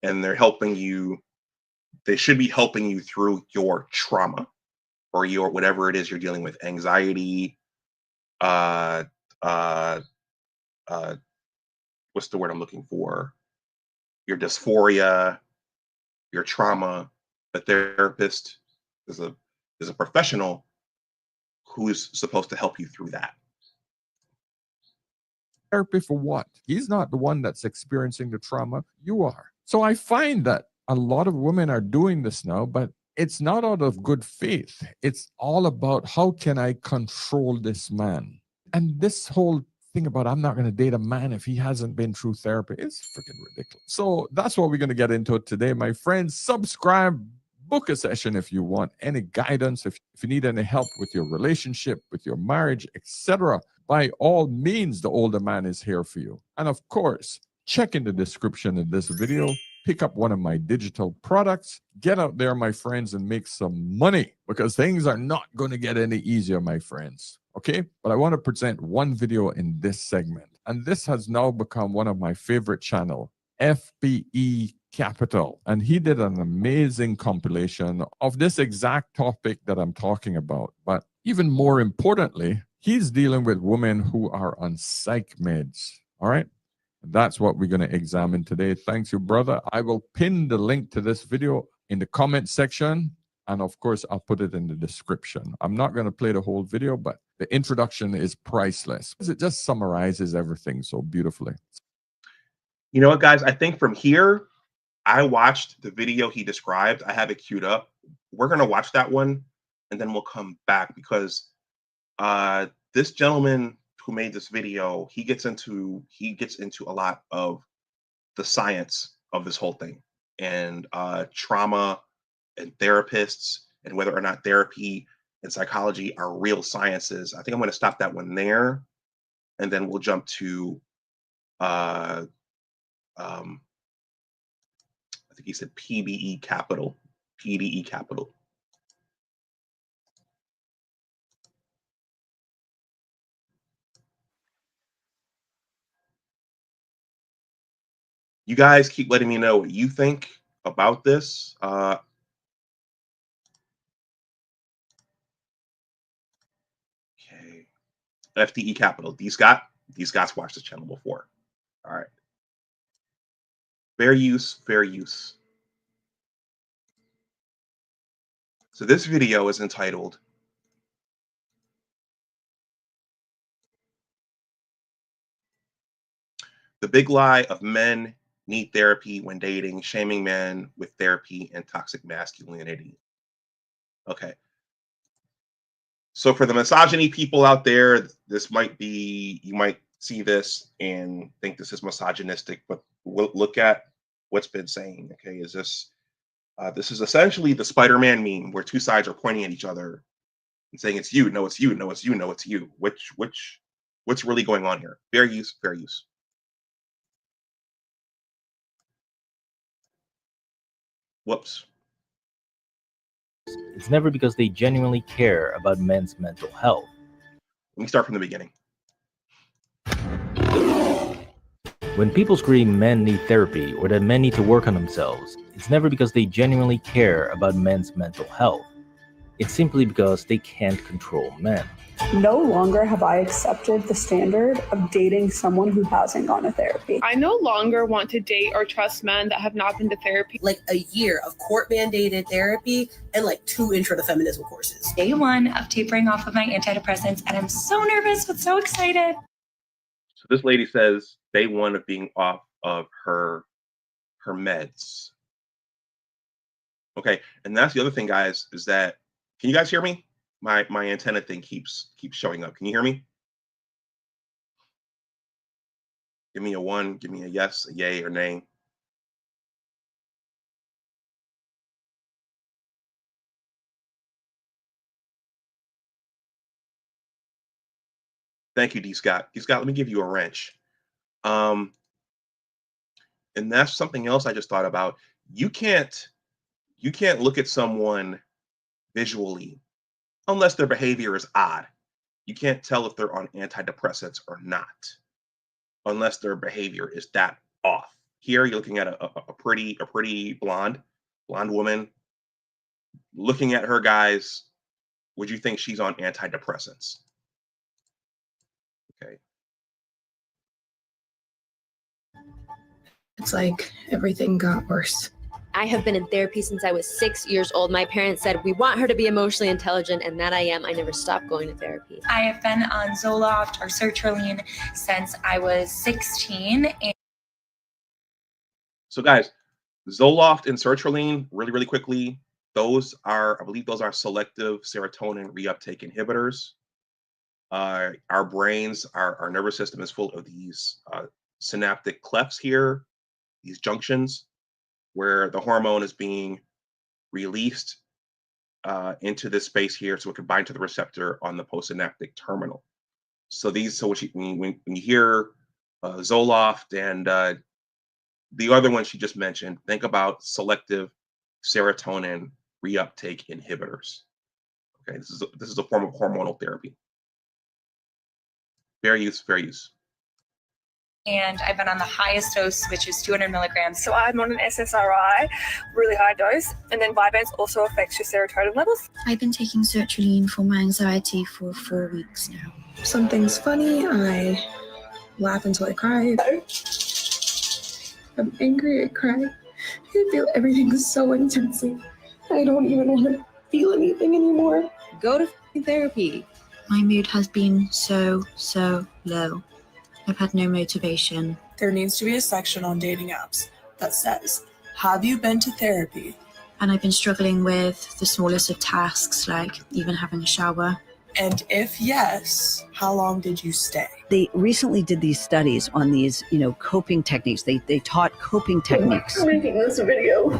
Speaker 1: and they're helping you. They should be helping you through your trauma or your whatever it is you're dealing with, anxiety, what's the word I'm looking for? Your dysphoria, your trauma. The therapist is a professional who is supposed to help you through that.
Speaker 10: Therapy for what? He's not the one that's experiencing the trauma. You are. So I find that a lot of women are doing this now, but it's not out of good faith. It's all about, how can I control this man? And this whole thing about, I'm not going to date a man if he hasn't been through therapy, is freaking ridiculous. So that's what we're going to get into today, my friends. Subscribe, book a session if you want any guidance, if you need any help with your relationship, with your marriage, etc. By all means, the older man is here for you. And of course, check in the description of this video, pick up one of my digital products, get out there, my friends, and make some money, because things are not going to get any easier, my friends. Okay, but I want to present one video in this segment, and this has now become one of my favorite channels, FBE Capital, and he did an amazing compilation of this exact topic that I'm talking about. But even more importantly, he's dealing with women who are on psych meds. All right, that's what we're going to examine today. Thanks, you brother. I will pin the link to this video in the comment section, and of course, I'll put it in the description. I'm not going to play the whole video, but the introduction is priceless. It just summarizes everything so beautifully.
Speaker 1: You know what, guys? I think from here, I watched the video he described. I have it queued up. We're going to watch that one, and then we'll come back, because this gentleman who made this video, he gets into a lot of the science of this whole thing, and trauma and therapists, and whether or not therapy and psychology are real sciences. I think I'm going to stop that one there, and then we'll jump to I think he said PBE Capital. PBE Capital. You guys keep letting me know what you think about this. Okay. FDE Capital. These guys watched this channel before. All right. Fair use, fair use. So this video is entitled "The Big Lie of Men Need Therapy When Dating, Shaming Men with Therapy and Toxic Masculinity." Okay. So for the misogyny people out there, this might be, you might see this and think this is misogynistic, but we'll look at what's been saying. Okay, is this is essentially the Spider-Man meme, where two sides are pointing at each other and saying it's you, no, it's you, no, it's you, no, it's you. What's really going on here? Fair use, fair use. Whoops.
Speaker 14: It's never because they genuinely care about men's mental health.
Speaker 1: Let me start from the beginning.
Speaker 14: When people scream men need therapy or that men need to work on themselves, it's never because they genuinely care about men's mental health.
Speaker 6: It's simply because they can't control men.
Speaker 22: No longer have I accepted the standard of dating someone who hasn't gone to therapy.
Speaker 23: I no longer want to date or trust men that have not been to therapy.
Speaker 24: Like a year of court-mandated therapy and like 2 intro to feminism courses.
Speaker 25: Day 1 of tapering off of my antidepressants, and I'm so nervous but so excited.
Speaker 1: So this lady says day 1 of being off of her meds. Okay, and that's the other thing, guys, is that, can you guys hear me? My antenna thing keeps showing up. Can you hear me? Give me a 1, give me a yes, a yay, or nay. Thank you, D. Scott. D. Scott, let me give you a wrench. And that's something else I just thought about. You can't look at someone visually unless their behavior is odd. You can't tell if they're on antidepressants or not, unless their behavior is that off. Here, you're looking at a pretty blonde woman. Looking at her, guys, would you think she's on antidepressants? Okay.
Speaker 26: It's like everything got worse.
Speaker 27: I have been in therapy since I was 6 years old. My parents said, we want her to be emotionally intelligent, and that I am. I never stopped going to therapy.
Speaker 25: I have been on Zoloft or sertraline since I was 16.
Speaker 1: So guys, Zoloft and sertraline, really quickly, those are, I believe those are selective serotonin reuptake inhibitors. Our brains, our nervous system is full of these synaptic clefts here, these junctions, where the hormone is being released into this space here so it can bind to the receptor on the postsynaptic terminal. So when you hear Zoloft and the other one she just mentioned, think about selective serotonin reuptake inhibitors. Okay, this is a form of hormonal therapy. Fair use.
Speaker 25: And I've been on the highest dose, which is 200 milligrams.
Speaker 23: So I'm on an SSRI, really high dose, and then Vyvanse also affects your serotonin levels.
Speaker 26: I've been taking sertraline for my anxiety for 4 weeks now. Something's funny, I laugh until I cry. I'm angry, I cry. I feel everything so intensely. I don't even want to feel anything anymore.
Speaker 27: Go to therapy.
Speaker 26: My mood has been so low. I've had no motivation.
Speaker 22: There needs to be a section on dating apps that says, have you been to therapy?
Speaker 26: And I've been struggling with the smallest of tasks, like even having a shower.
Speaker 22: And if yes, how long did you stay?
Speaker 28: They recently did these studies on these, coping techniques. They taught coping techniques.
Speaker 22: I'm making this video.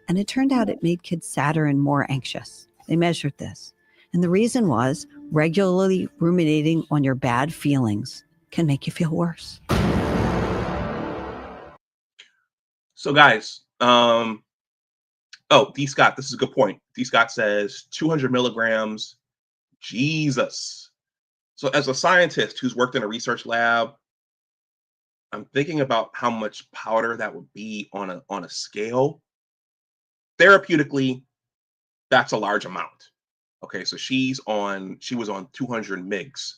Speaker 28: And it turned out it made kids sadder and more anxious. They measured this. And the reason was regularly ruminating on your bad feelings can make you feel worse.
Speaker 1: So guys, D. Scott, this is a good point. D. Scott says 200 milligrams, Jesus. So as a scientist who's worked in a research lab, I'm thinking about how much powder that would be on a scale. Therapeutically, that's a large amount. Okay, so she was on 200 mgs.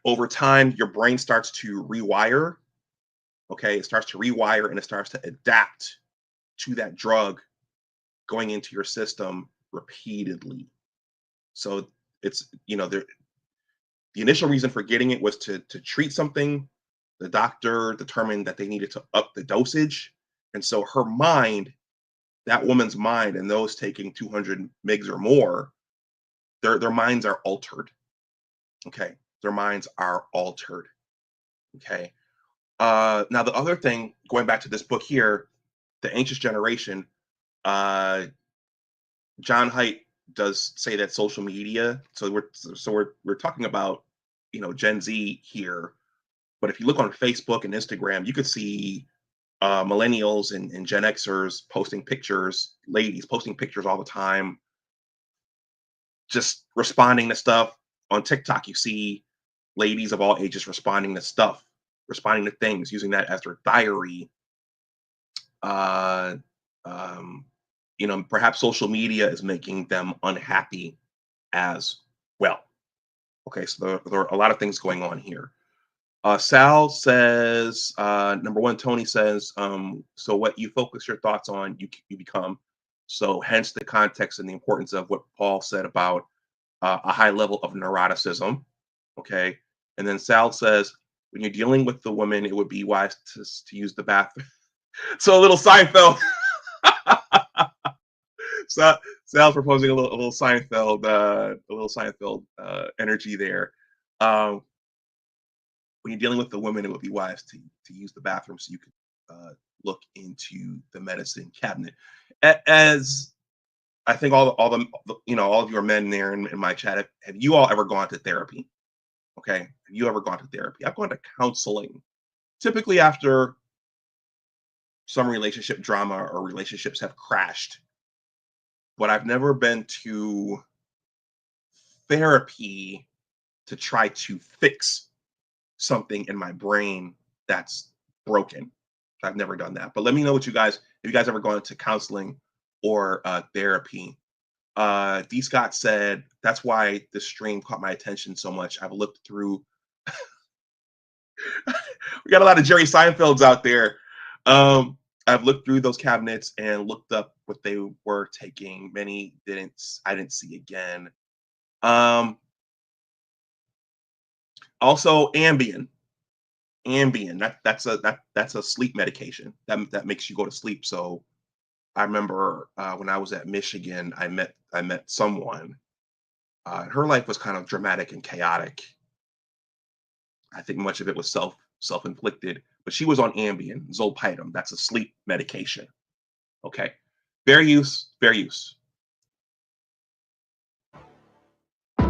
Speaker 1: Over time, your brain starts to rewire. Okay, it starts to rewire and it starts to adapt to that drug going into your system repeatedly. So it's, the initial reason for getting it was to treat something. The doctor determined that they needed to up the dosage. And so her mind, that woman's mind, and those taking 200 mgs or more, their minds are altered. Okay, their minds are altered. Okay. Now the other thing, going back to this book here, The Anxious Generation, John Haidt does say that social media. So we're talking about Gen Z here, but if you look on Facebook and Instagram, you could see millennials and Gen Xers posting pictures, ladies posting pictures all the time, just responding to stuff. On TikTok, you see ladies of all ages responding to stuff, responding to things, using that as their diary. You know, perhaps social media is making them unhappy as well. Okay, so there are a lot of things going on here. Sal says, number one, Tony says, so what you focus your thoughts on, you become. So hence the context and the importance of what Paul said about a high level of neuroticism. Okay. And then Sal says, when you're dealing with the woman, it would be wise to use the bathroom. So a little Seinfeld. So Sal's proposing a little Seinfeld, energy there. When you're dealing with the woman, it would be wise to use the bathroom so you can look into the medicine cabinet. As I think all of your men there in my chat, have you all ever gone to therapy? Okay, have you ever gone to therapy? I've gone to counseling, typically after some relationship drama or relationships have crashed. But I've never been to therapy to try to fix something in my brain that's broken. I've never done that. But let me know what have you guys ever gone to counseling or therapy? D. Scott said, that's why this stream caught my attention so much. I've looked through. We got a lot of Jerry Seinfelds out there. I've looked through those cabinets and looked up what they were taking. Many I didn't see again. Also Ambien. That's a sleep medication that makes you go to sleep. So I remember when I was at Michigan, I met someone. Her life was kind of dramatic and chaotic. I think much of it was self-inflicted, but she was on Ambien, Zolpidem. That's a sleep medication. Okay, fair use.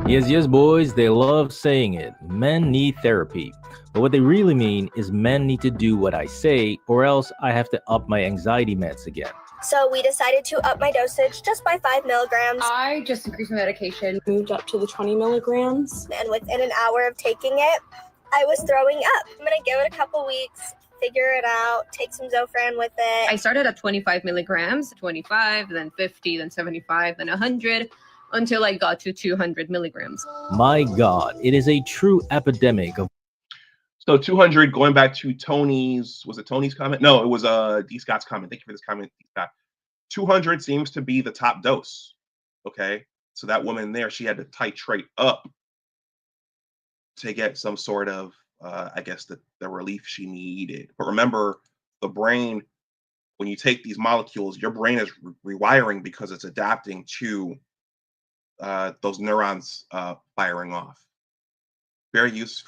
Speaker 6: Yes, boys, they love saying it. Men need therapy. But what they really mean is men need to do what I say, or else I have to up my anxiety meds again.
Speaker 2: So we decided to up my dosage just by 5 milligrams.
Speaker 4: I just increased my medication, moved up to the 20 milligrams.
Speaker 2: And within an hour of taking it, I was throwing up. I'm going to give it a couple weeks, figure it out, take some Zofran with it.
Speaker 4: I started at 25 milligrams, 25, then 50, then 75, then 100, until I got to 200 milligrams.
Speaker 6: My God, it is a true epidemic of.
Speaker 1: So 200, going back to Tony's, was it Tony's comment? No, it was D. Scott's comment. Thank you for this comment, D. Scott. 200 seems to be the top dose. Okay, so that woman there, she had to titrate up to get some sort of, I guess, the relief she needed. But remember, the brain, when you take these molecules, your brain is rewiring because it's adapting to those neurons firing off. Fair use.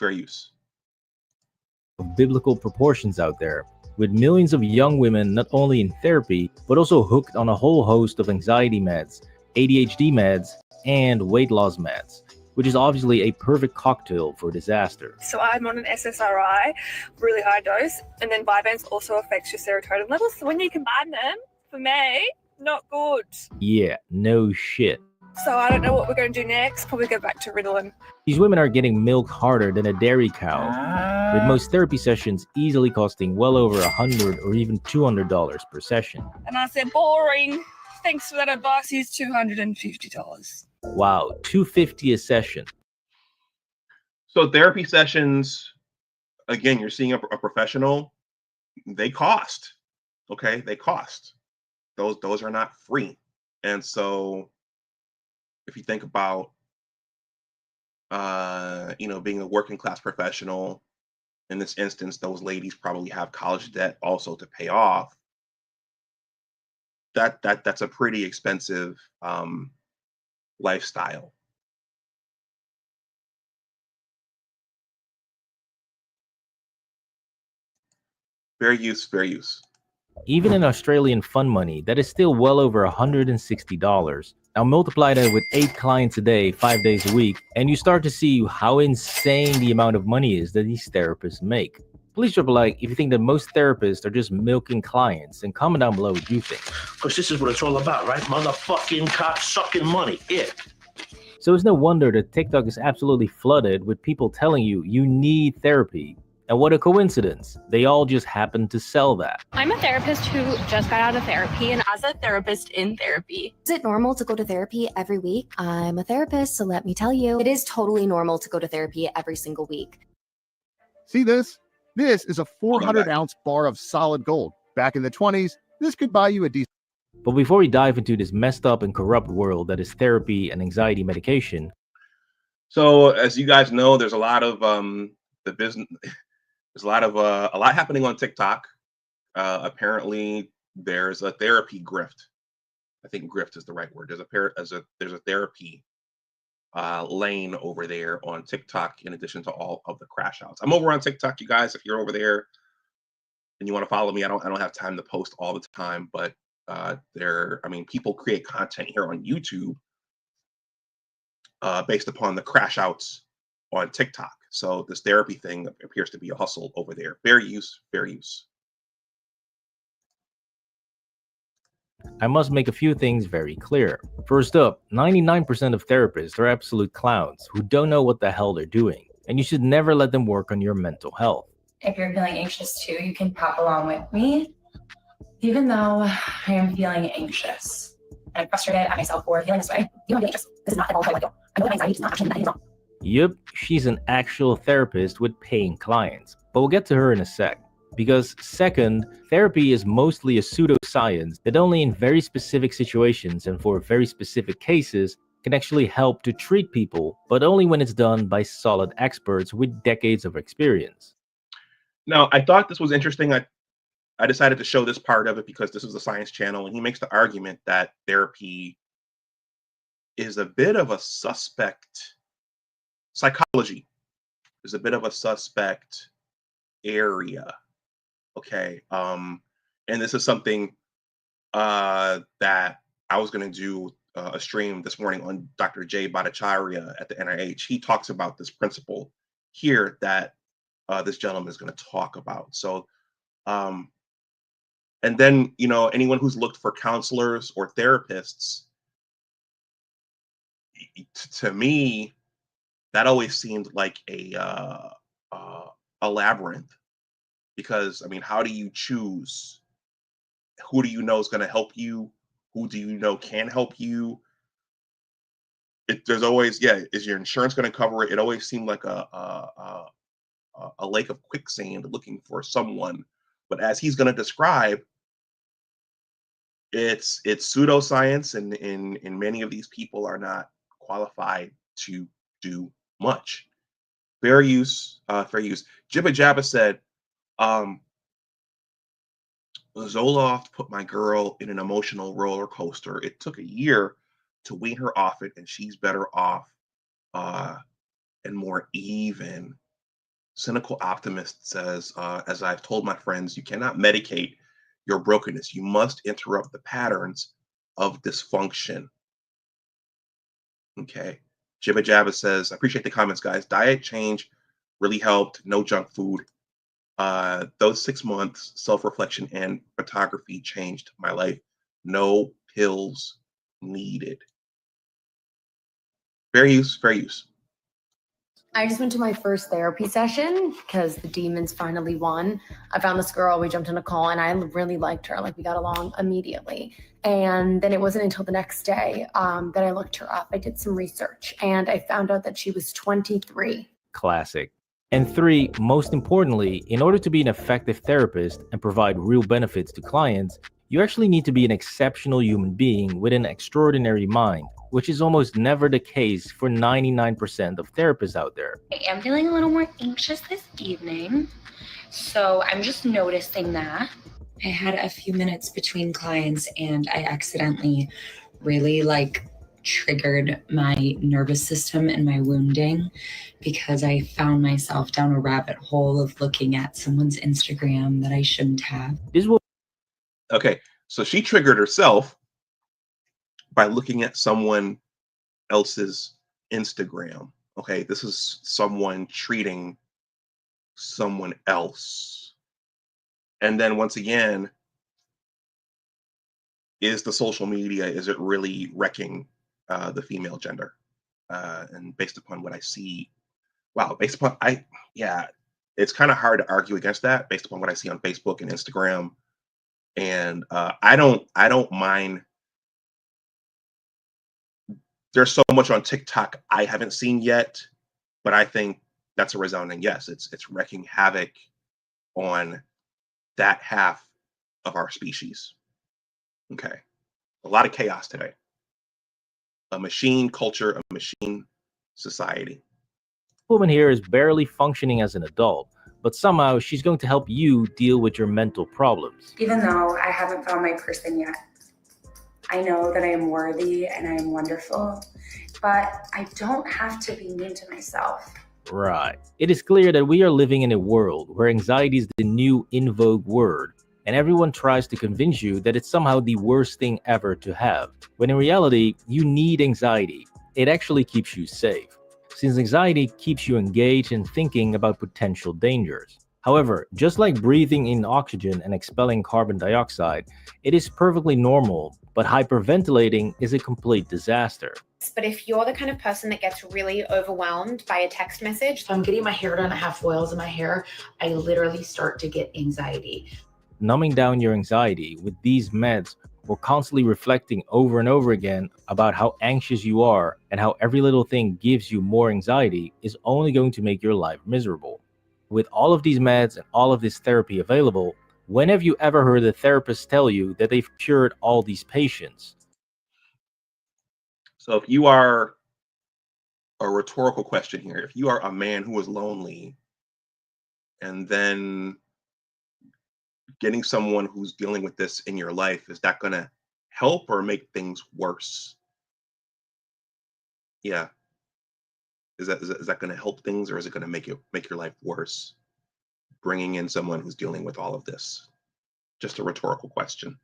Speaker 6: Of biblical proportions out there, with millions of young women not only in therapy, but also hooked on a whole host of anxiety meds, ADHD meds, and weight loss meds, which is obviously a perfect cocktail for disaster.
Speaker 23: So I'm on an SSRI, really high dose, and then Vyvanse also affects your serotonin levels. So when you combine them, for me, not good.
Speaker 6: Yeah, no shit.
Speaker 23: So I don't know what we're going to do next. Probably go back to Ritalin.
Speaker 6: These women are getting milked harder than a dairy cow, with most therapy sessions easily costing well over $100 or even $200 per session.
Speaker 23: And I said, boring. Thanks for that advice. Here's $250.
Speaker 6: Wow, $250 a session.
Speaker 1: So therapy sessions, again, you're seeing a professional, they cost. Okay, they cost. Those are not free. And so if you think about being a working class professional, in this instance, those ladies probably have college debt also to pay off. That's a pretty expensive lifestyle. Fair use.
Speaker 6: Even in Australian fund money, that is still well over $160. Now multiply that with 8 clients a day, 5 days a week, and you start to see how insane the amount of money is that these therapists make. Please drop a like if you think that most therapists are just milking clients, and comment down below what you think.
Speaker 5: Because this is what it's all about, right? Motherfucking cock-sucking money.
Speaker 6: So it's no wonder that TikTok is absolutely flooded with people telling you need therapy. And what a coincidence. They all just happened to sell that.
Speaker 7: I'm a therapist who just got out of therapy, and as a therapist in therapy.
Speaker 27: Is it normal to go to therapy every week? I'm a therapist, so let me tell you, it is totally normal to go to therapy every single week.
Speaker 8: See this? This is a 400-ounce bar of solid gold. Back in the 20s, this could buy you a decent.
Speaker 6: But before we dive into this messed up and corrupt world that is therapy and anxiety medication.
Speaker 1: So as you guys know, there's a lot of there's a lot happening on TikTok. Apparently, there's a therapy grift. I think grift is the right word. There's a therapy lane over there on TikTok, in addition to all of the crash outs. I'm over on TikTok, you guys. If you're over there and you want to follow me, I don't have time to post all the time, but people create content here on YouTube based upon the crash outs on TikTok. So this therapy thing appears to be a hustle over there. Fair use, fair use.
Speaker 6: I must make a few things very clear. First up, 99% of therapists are absolute clowns who don't know what the hell they're doing, and you should never let them work on your mental health.
Speaker 25: If you're feeling anxious too, you can pop along with me. Even though I am feeling anxious and I'm frustrated at myself for feeling this way, you don't get anxious. This is not at all how I go. I know that anxiety is not actually that wrong.
Speaker 6: Yep, she's an actual therapist with paying clients, but we'll get to her in a sec. Because second, therapy is mostly a pseudoscience that only in very specific situations and for very specific cases can actually help to treat people, but only when it's done by solid experts with decades of experience.
Speaker 1: Now, I thought this was interesting. I decided to show this part of it because this is a science channel, and he makes the argument that therapy is a bit of a suspect. Psychology is a bit of a suspect area. Okay. And this is something that I was going to do a stream this morning on Dr. Jay Bhattacharya at the NIH. He talks about this principle here that this gentleman is going to talk about. So, and then, anyone who's looked for counselors or therapists, to me, that always seemed like a labyrinth. Because, how do you choose? Who do you know is going to help you? Who do you know can help you? There's always, is your insurance going to cover it? It always seemed like a lake of quicksand looking for someone. But as he's going to describe, it's pseudoscience, and many of these people are not qualified to do much. Fair use. Jibba Jabba said, Zoloft put my girl in an emotional roller coaster. It took a year to wean her off it, and she's better off and more even. Cynical Optimist says, as I've told my friends, you cannot medicate your brokenness. You must interrupt the patterns of dysfunction. Okay. Jibba Jabba says, I appreciate the comments, guys. Diet change really helped. No junk food. Those 6 months, self-reflection and photography changed my life. No pills needed. Fair use, fair use.
Speaker 27: I just went to my first therapy session because the demons finally won. I found this girl, we jumped on a call, and I really liked her. Like, we got along immediately. And then it wasn't until the next day that I looked her up. I did some research, and I found out that she was 23.
Speaker 6: Classic. And 3, most importantly, in order to be an effective therapist and provide real benefits to clients, you actually need to be an exceptional human being with an extraordinary mind, which is almost never the case for 99% of therapists out there.
Speaker 25: I am feeling a little more anxious this evening, so I'm just noticing that.
Speaker 26: I had a few minutes between clients and I accidentally really triggered my nervous system and my wounding because I found myself down a rabbit hole of looking at someone's Instagram that I shouldn't have.
Speaker 1: Okay, so she triggered herself by looking at someone else's Instagram. Okay, this is someone treating someone else. And then once again, is the social media, is it really wrecking the female gender? And based upon what I see, wow, it's kind of hard to argue against that based upon what I see on Facebook and Instagram. And I don't mind. There's so much on TikTok I haven't seen yet, but I think that's a resounding yes. It's wreaking havoc on that half of our species. Okay. A lot of chaos today. A machine culture, a machine society.
Speaker 6: Woman here is barely functioning as an adult, but somehow she's going to help you deal with your mental problems.
Speaker 25: Even though I haven't found my person yet, I know that I am worthy and I am wonderful, but I don't have to be mean to myself.
Speaker 6: Right. It is clear that we are living in a world where anxiety is the new in vogue word, and everyone tries to convince you that it's somehow the worst thing ever to have, when in reality, you need anxiety. It actually keeps you safe, since anxiety keeps you engaged and thinking about potential dangers. However, just like breathing in oxygen and expelling carbon dioxide, it is perfectly normal, but hyperventilating is a complete disaster.
Speaker 9: But if you're the kind of person that gets really overwhelmed by a text message,
Speaker 11: if I'm getting my hair done, I have foils in my hair, I literally start to get anxiety.
Speaker 6: Numbing down your anxiety with these meds or constantly reflecting over and over again about how anxious you are and how every little thing gives you more anxiety is only going to make your life miserable. With all of these meds and all of this therapy available, when have you ever heard a therapist tell you that they've cured all these patients?
Speaker 1: So if you are, a rhetorical question here, if you are a man who is lonely and then getting someone who's dealing with this in your life, is that going to help or make things worse? Yeah. Is that going to help things, or is it going to make your life worse? Bringing in someone who's dealing with all of this. Just a rhetorical question.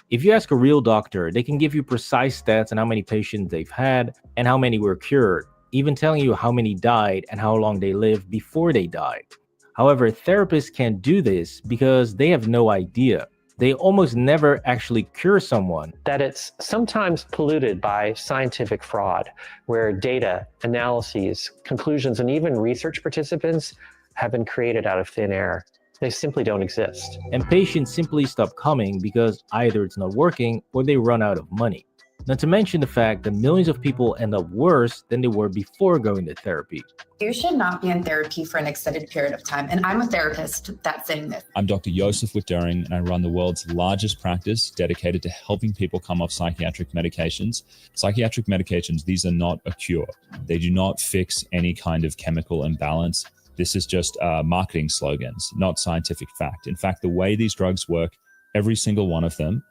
Speaker 6: If you ask a real doctor, they can give you precise stats on how many patients they've had and how many were cured, even telling you how many died and how long they lived before they died. However, therapists can't do this because they have no idea. They almost never actually cure someone.
Speaker 12: That it's sometimes polluted by scientific fraud, where data, analyses, conclusions, and even research participants have been created out of thin air. They simply don't exist.
Speaker 6: And patients simply stop coming because either it's not working or they run out of money. Not to mention the fact that millions of people end up worse than they were before going to therapy.
Speaker 13: You should not be in therapy for an extended period of time. And I'm a therapist that's saying this.
Speaker 15: I'm Dr. Joseph Wittering, and I run the world's largest practice dedicated to helping people come off psychiatric medications. Psychiatric medications, these are not a cure. They do not fix any kind of chemical imbalance. This is just marketing slogans, not scientific fact. In fact, the way these drugs work, every single one of them,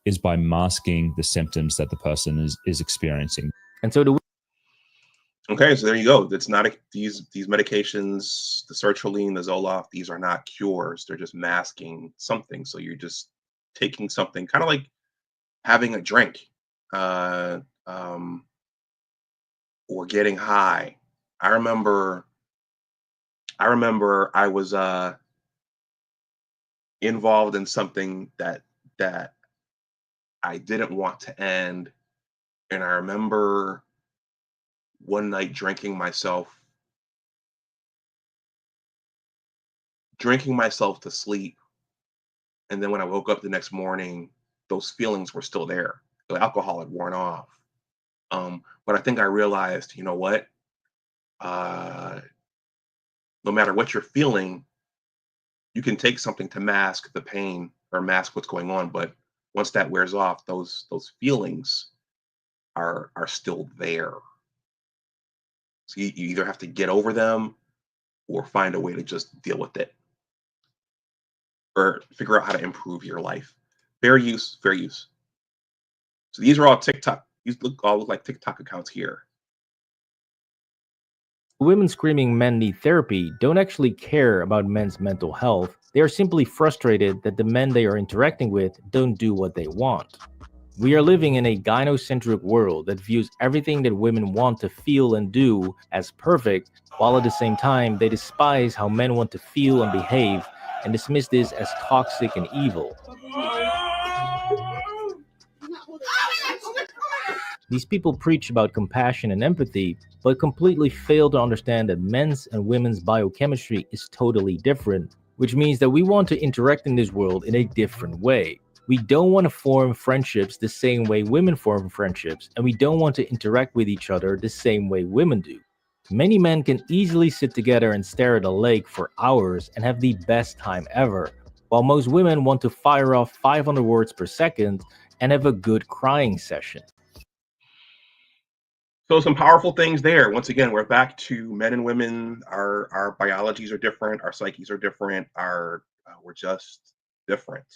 Speaker 15: is by masking the symptoms that the person is experiencing.
Speaker 6: And so
Speaker 1: Okay, so there you go. It's not these medications, the sertraline, the Zoloft, these are not cures. They're just masking something. So you're just taking something, kind of like having a drink, or getting high. I remember I was involved in something that I didn't want to end, and I remember one night drinking myself to sleep, and then when I woke up the next morning, those feelings were still there. The alcohol had worn off. But I think I realized, you know what? No matter what you're feeling, you can take something to mask the pain or mask what's going on. But once that wears off, those feelings are still there. So you either have to get over them or find a way to just deal with it, or figure out how to improve your life. Fair use, fair use. So these are all TikTok. These all look like TikTok accounts here.
Speaker 6: Women screaming men need therapy don't actually care about men's mental health. They are simply frustrated that the men they are interacting with don't do what they want. We are living in a gynocentric world that views everything that women want to feel and do as perfect, while at the same time they despise how men want to feel and behave and dismiss this as toxic and evil. These people preach about compassion and empathy, but completely fail to understand that men's and women's biochemistry is totally different, which means that we want to interact in this world in a different way. We don't want to form friendships the same way women form friendships, and we don't want to interact with each other the same way women do. Many men can easily sit together and stare at a lake for hours and have the best time ever, while most women want to fire off 500 words per second and have a good crying session.
Speaker 1: So some powerful things there. Once again, we're back to men and women. Our biologies are different. Our psyches are different. We're just different.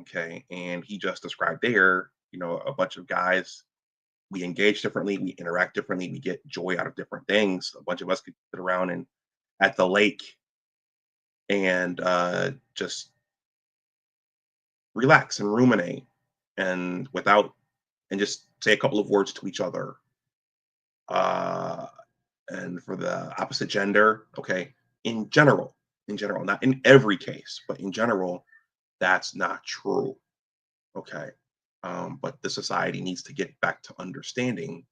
Speaker 1: Okay, and he just described there, a bunch of guys. We engage differently. We interact differently. We get joy out of different things. A bunch of us could sit around and at the lake and just relax and ruminate and just say a couple of words to each other. And for the opposite gender, okay, in general, not in every case, but in general, that's not true. Okay. But the society needs to get back to understanding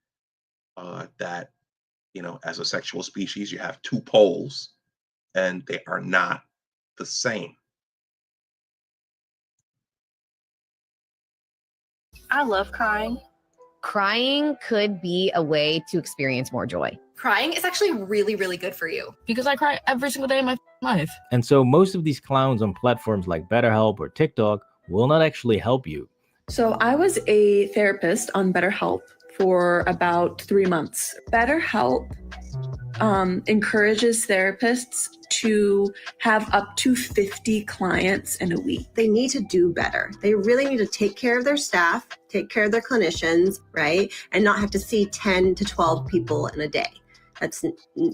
Speaker 1: that, as a sexual species, you have two poles and they are not the same.
Speaker 7: I love crying.
Speaker 3: Crying could be a way to experience more joy.
Speaker 7: Crying is actually really, really good for you. Because I cry every single day of my life.
Speaker 6: And so most of these clowns on platforms like BetterHelp or TikTok will not actually help you.
Speaker 22: So I was a therapist on BetterHelp for about 3 months. BetterHelp encourages therapists to have up to 50 clients in a week.
Speaker 24: They need to do better. They really need to take care of their staff, take care of their clinicians, right? And not have to see 10 to 12 people in a day. That's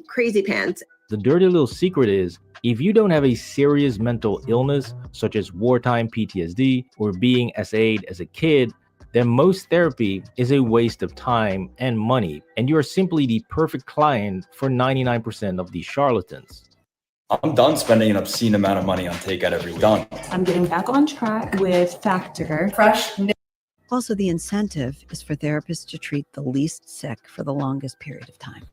Speaker 24: crazy pants.
Speaker 6: The dirty little secret is, if you don't have a serious mental illness, such as wartime PTSD or being SA'd as a kid, then most therapy is a waste of time and money, and you are simply the perfect client for 99% of these charlatans.
Speaker 10: I'm done spending an obscene amount of money on takeout every week. Done.
Speaker 22: I'm getting back on track with Factor.
Speaker 28: Also, the incentive is for therapists to treat the least sick for the longest period of time.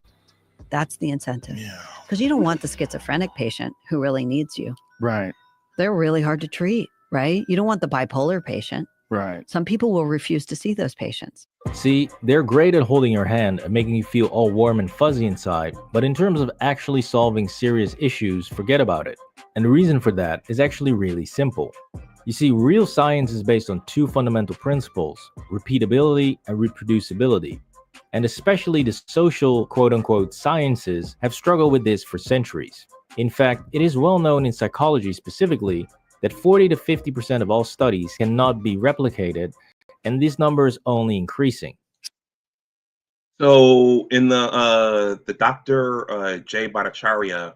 Speaker 28: That's the incentive. Because you don't want the schizophrenic patient who really needs you.
Speaker 8: Right.
Speaker 28: They're really hard to treat, right? You don't want the bipolar patient.
Speaker 8: Right.
Speaker 28: Some people will refuse to see those patients.
Speaker 6: See, they're great at holding your hand and making you feel all warm and fuzzy inside, but in terms of actually solving serious issues, forget about it. And the reason for that is actually really simple. You see, real science is based on two fundamental principles: repeatability and reproducibility. And especially the social quote-unquote sciences have struggled with this for centuries. In fact, it is well known in psychology specifically that 40 to 50% of all studies cannot be replicated, and this number is only increasing.
Speaker 1: So in the Dr. Jay Bhattacharya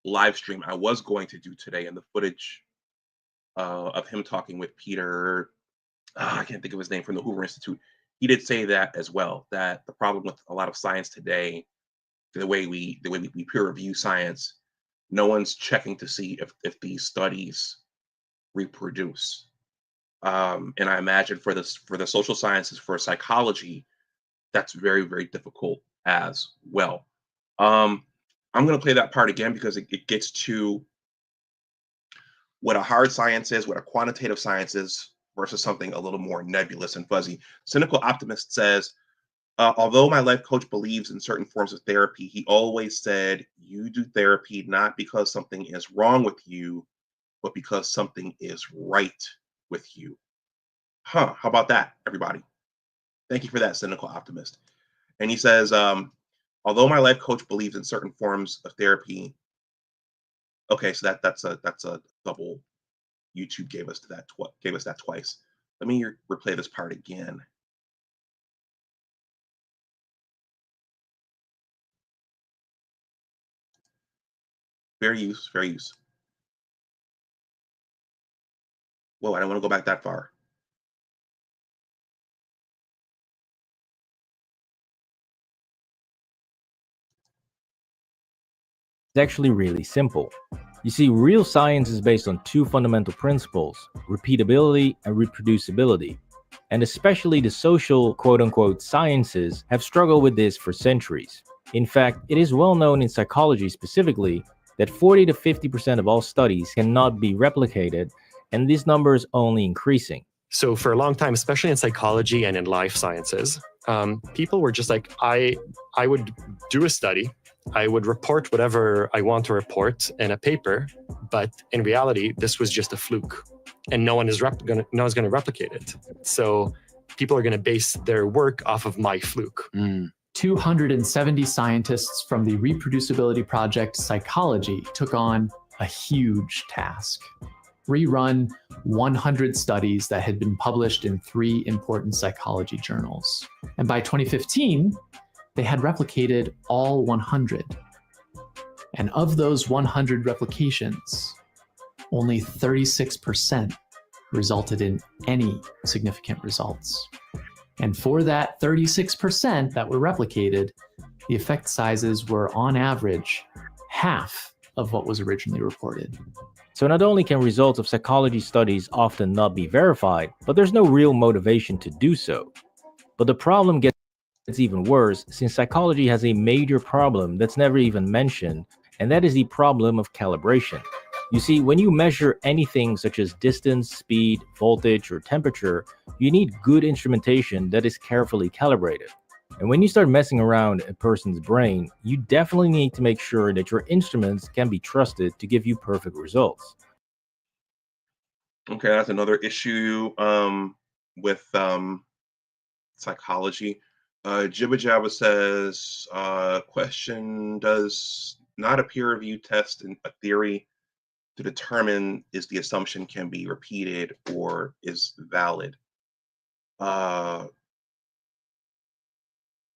Speaker 1: live stream I was going to do today, and the footage of him talking with Peter, I can't think of his name, from the Hoover Institute, he did say that as well, that the problem with a lot of science today, the way we peer review science, no one's checking to see if these studies reproduce. And I imagine for the social sciences, for psychology, that's very, very difficult as well. I'm going to play that part again because it gets to what a hard science is, what a quantitative science is, versus something a little more nebulous and fuzzy. Cynical Optimist says, although my life coach believes in certain forms of therapy, he always said, you do therapy not because something is wrong with you, but because something is right with you. How about that, everybody? Thank you for that, Cynical Optimist. And he says, although my life coach believes in certain forms of therapy. Okay, so that's a double. YouTube gave us that twice. Let me replay this part again. Fair use. Whoa, I don't want to go back that far.
Speaker 6: It's actually really simple. You see, real science is based on two fundamental principles: repeatability and reproducibility. and especially the social quote-unquote sciences have struggled with this for centuries. In fact, it is well known in psychology specifically that 40 to 50% of all studies cannot be replicated, and this number is only increasing.
Speaker 2: So for a long time, especially in psychology and in life sciences, people were just like, I would do a study, I would report whatever I want to report in a paper, but in reality, this was just a fluke, and no one is going to replicate it. So people are going to base their work off of my fluke.
Speaker 14: 270 scientists from the reproducibility project Psychology took on a huge task. Rerun 100 studies that had been published in 3 important psychology journals. And by 2015, they had replicated all 100. And of those 100 replications, only 36% resulted in any significant results. And for that 36% that were replicated, the effect sizes were on average half of what was originally reported.
Speaker 6: So not only can results of psychology studies often not be verified, but there's no real motivation to do so. But the problem gets even worse since psychology has a major problem that's never even mentioned, and that is the problem of calibration. You see, when you measure anything such as distance, speed, voltage, or temperature, you need good instrumentation that is carefully calibrated. And when you start messing around a person's brain, you definitely need to make sure that your instruments can be trusted to give you perfect results.
Speaker 1: Okay, that's another issue with psychology. Jibba Jabba says, question, does not a peer-reviewed test in a theory to determine if the assumption can be repeated or is valid?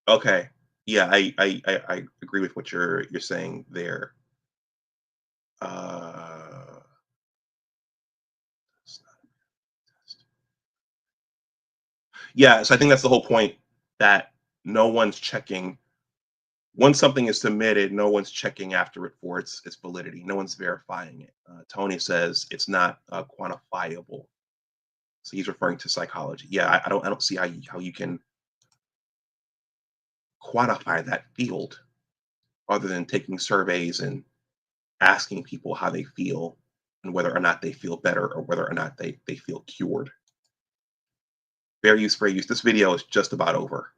Speaker 1: Okay, yeah, I agree with what you're saying there. Yeah, so I think that's the whole point, that no one's checking. Once something is submitted, no one's checking after it for its validity. No one's verifying it. Tony says it's not quantifiable. So he's referring to psychology. Yeah, I don't see how you can quantify that field other than taking surveys and asking people how they feel and whether or not they feel better or whether or not they feel cured. Fair use, fair use. This video is just about over.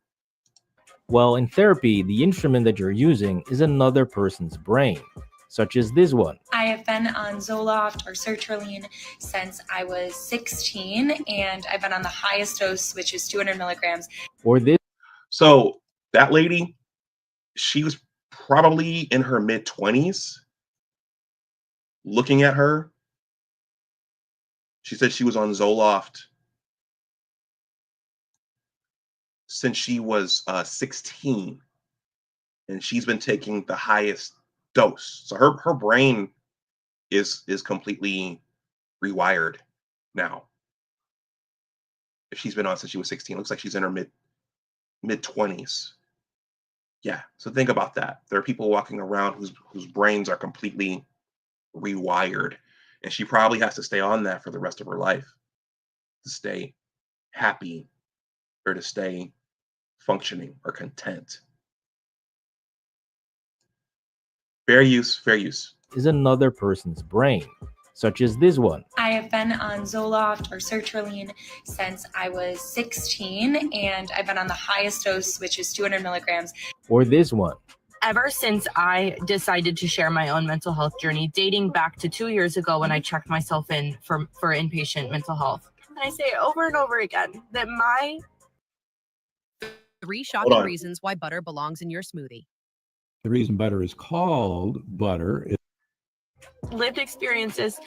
Speaker 6: Well, in therapy, the instrument that you're using is another person's brain, such as this one.
Speaker 25: I have been on Zoloft or sertraline since I was 16, and I've been on the highest dose, which is 200 milligrams.
Speaker 6: Or this.
Speaker 1: So that lady, she was probably in her mid-20s. Looking at her, she said she was on Zoloft since she was 16, and she's been taking the highest dose. So her brain is completely rewired now. If she's been on since she was 16, looks like she's in her mid-20s. Yeah, so think about that. There are people walking around whose brains are completely rewired, and she probably has to stay on that for the rest of her life to stay happy or to stay functioning or content. Fair use, fair use.
Speaker 6: Is another person's brain, such as this one.
Speaker 25: I have been on Zoloft or sertraline since I was 16, and I've been on the highest dose, which is 200 milligrams.
Speaker 6: Or this one.
Speaker 7: Ever since I decided to share my own mental health journey, dating back to 2 years ago when I checked myself in for inpatient mental health.
Speaker 23: And I say over and over again that my
Speaker 16: 3 shocking reasons why butter belongs in your smoothie.
Speaker 17: The reason butter is called butter is
Speaker 23: lived experiences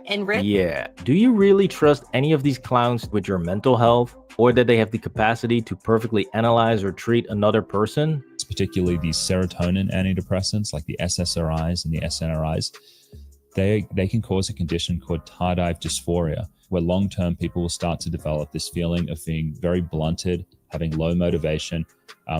Speaker 23: enrich.
Speaker 6: Yeah. Do you really trust any of these clowns with your mental health, or that they have the capacity to perfectly analyze or treat another person?
Speaker 15: Particularly these serotonin antidepressants like the SSRIs and the SNRIs, they can cause a condition called tardive dysphoria, where long-term people will start to develop this feeling of being very blunted, having low motivation,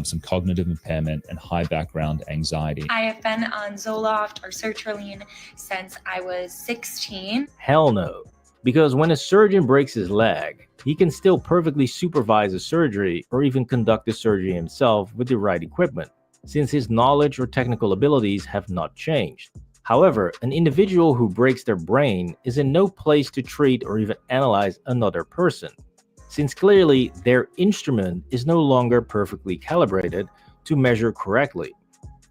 Speaker 15: some cognitive impairment, and high background anxiety.
Speaker 25: I have been on Zoloft or sertraline since I was 16.
Speaker 6: Hell no. Because when a surgeon breaks his leg, he can still perfectly supervise a surgery or even conduct the surgery himself with the right equipment, since his knowledge or technical abilities have not changed. However, an individual who breaks their brain is in no place to treat or even analyze another person, since clearly their instrument is no longer perfectly calibrated to measure correctly.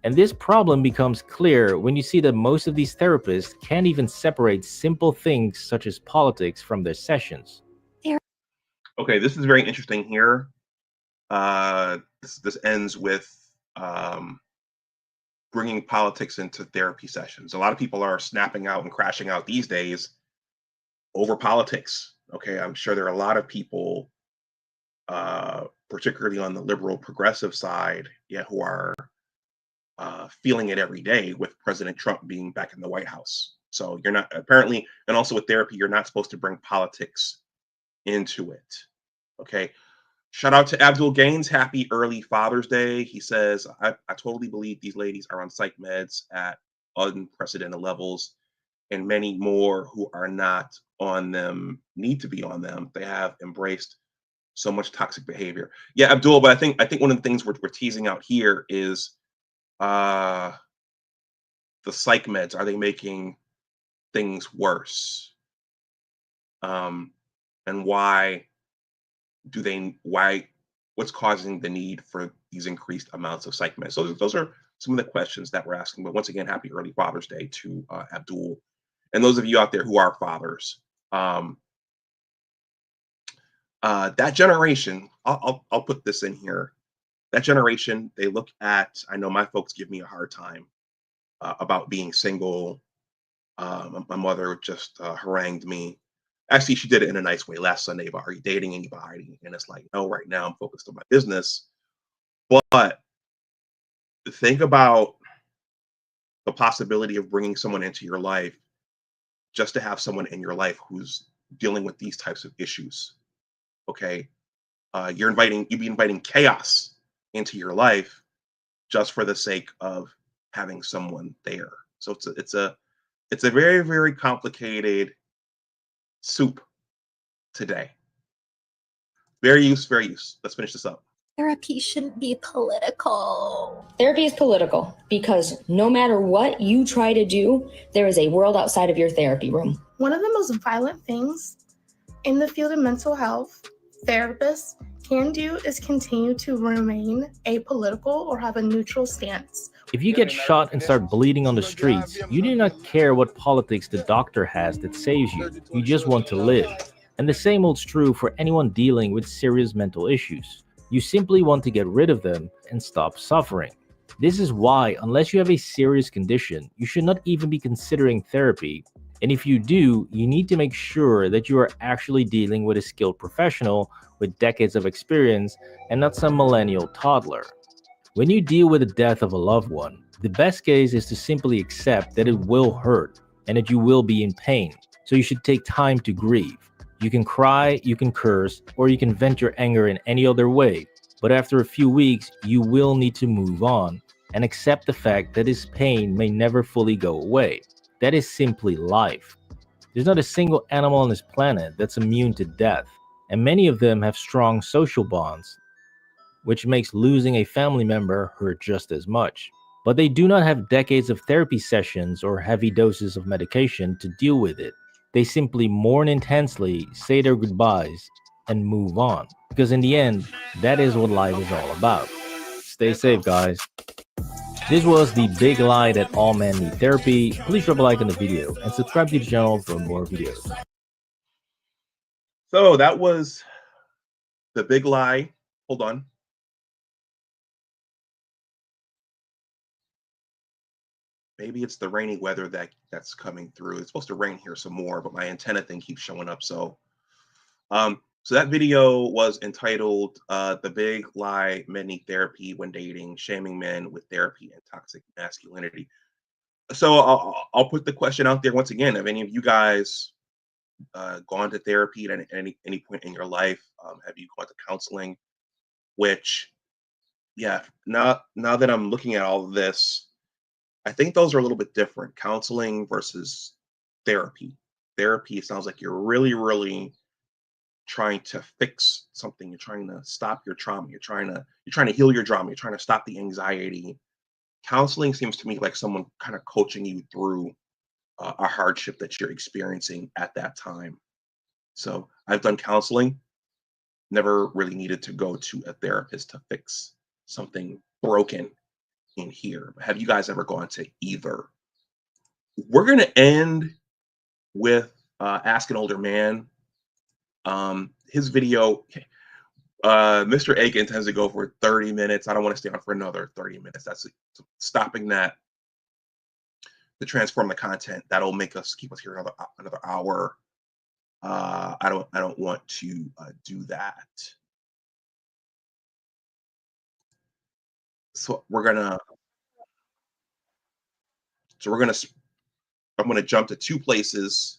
Speaker 6: And this problem becomes clear when you see that most of these therapists can't even separate simple things such as politics from their sessions.
Speaker 1: Okay, this is very interesting here. This ends with bringing politics into therapy sessions. A lot of people are snapping out and crashing out these days over politics. Okay, I'm sure there are a lot of people, particularly on the liberal progressive side, who are feeling it every day with President Trump being back in the White House. So you're not, apparently, and also with therapy, you're not supposed to bring politics into it. Okay. Shout out to Abdul Gaines. Happy early Father's Day. He says, I totally believe these ladies are on psych meds at unprecedented levels, and many more who are not on them need to be on them. They have embraced so much toxic behavior. Yeah, Abdul, but I think one of the things we're teasing out here is the psych meds. Are they making things worse? And what's causing the need for these increased amounts of psych meds? So those are some of the questions that we're asking. But once again, happy early Father's Day to Abdul. And those of you out there who are fathers, that generation, I'll put this in here. That generation, they look at, I know my folks give me a hard time about being single. My mother just harangued me. Actually, she did it in a nice way last Sunday about, are you dating anybody? And it's like, no, right now I'm focused on my business. But think about the possibility of bringing someone into your life just to have someone in your life who's dealing with these types of issues. Okay. You'd be inviting chaos into your life just for the sake of having someone there. So it's a very, very complicated soup today. Very use. Let's finish this up.
Speaker 4: Therapy shouldn't be political.
Speaker 5: Therapy is political because no matter what you try to do, there is a world outside of your therapy room.
Speaker 18: One of the most violent things in the field of mental health therapists can do is continue to remain apolitical or have a neutral stance.
Speaker 6: If you get shot and start bleeding on the streets, you do not care what politics the doctor has that saves you. You just want to live. And the same holds true for anyone dealing with serious mental issues. You simply want to get rid of them and stop suffering. This is why, unless you have a serious condition, you should not even be considering therapy. And if you do, you need to make sure that you are actually dealing with a skilled professional with decades of experience and not some millennial toddler. When you deal with the death of a loved one, the best case is to simply accept that it will hurt and that you will be in pain. So you should take time to grieve. You can cry, you can curse, or you can vent your anger in any other way. But after a few weeks, you will need to move on and accept the fact that this pain may never fully go away. That is simply life. There's not a single animal on this planet that's immune to death, and many of them have strong social bonds, which makes losing a family member hurt just as much. But they do not have decades of therapy sessions or heavy doses of medication to deal with it. They simply mourn intensely, say their goodbyes, and move on. Because in the end, that is what life is all about. Stay safe, guys. This was the big lie that all men need therapy. Please drop a like on the video and subscribe to the channel for more videos.
Speaker 1: So that was the big lie. Hold on. Maybe it's the rainy weather that's coming through. It's supposed to rain here some more, but my antenna thing keeps showing up. So that video was entitled "The Big Lie Men Need Therapy When Dating: Shaming Men with Therapy and Toxic Masculinity." So I'll put the question out there once again. Have any of you guys gone to therapy at any point in your life? Have you gone to counseling? Which, yeah, now that I'm looking at all of this, I think those are a little bit different, counseling versus therapy. therapy, it sounds like you're really, really trying to fix something. You're trying to stop your trauma. You're trying to heal your drama. You're trying to stop the anxiety. Counseling seems to me like someone kind of coaching you through a hardship that you're experiencing at that time. So I've done counseling, never really needed to go to a therapist to fix something broken in here. Have you guys ever gone to either? We're going to end with Ask an Older Man. His video, Mr. A intends to go for 30 minutes. I don't want to stay on for another 30 minutes. That's stopping that to transform the content. That'll make us keep us here another hour. I don't want to do that. So I'm gonna jump to two places.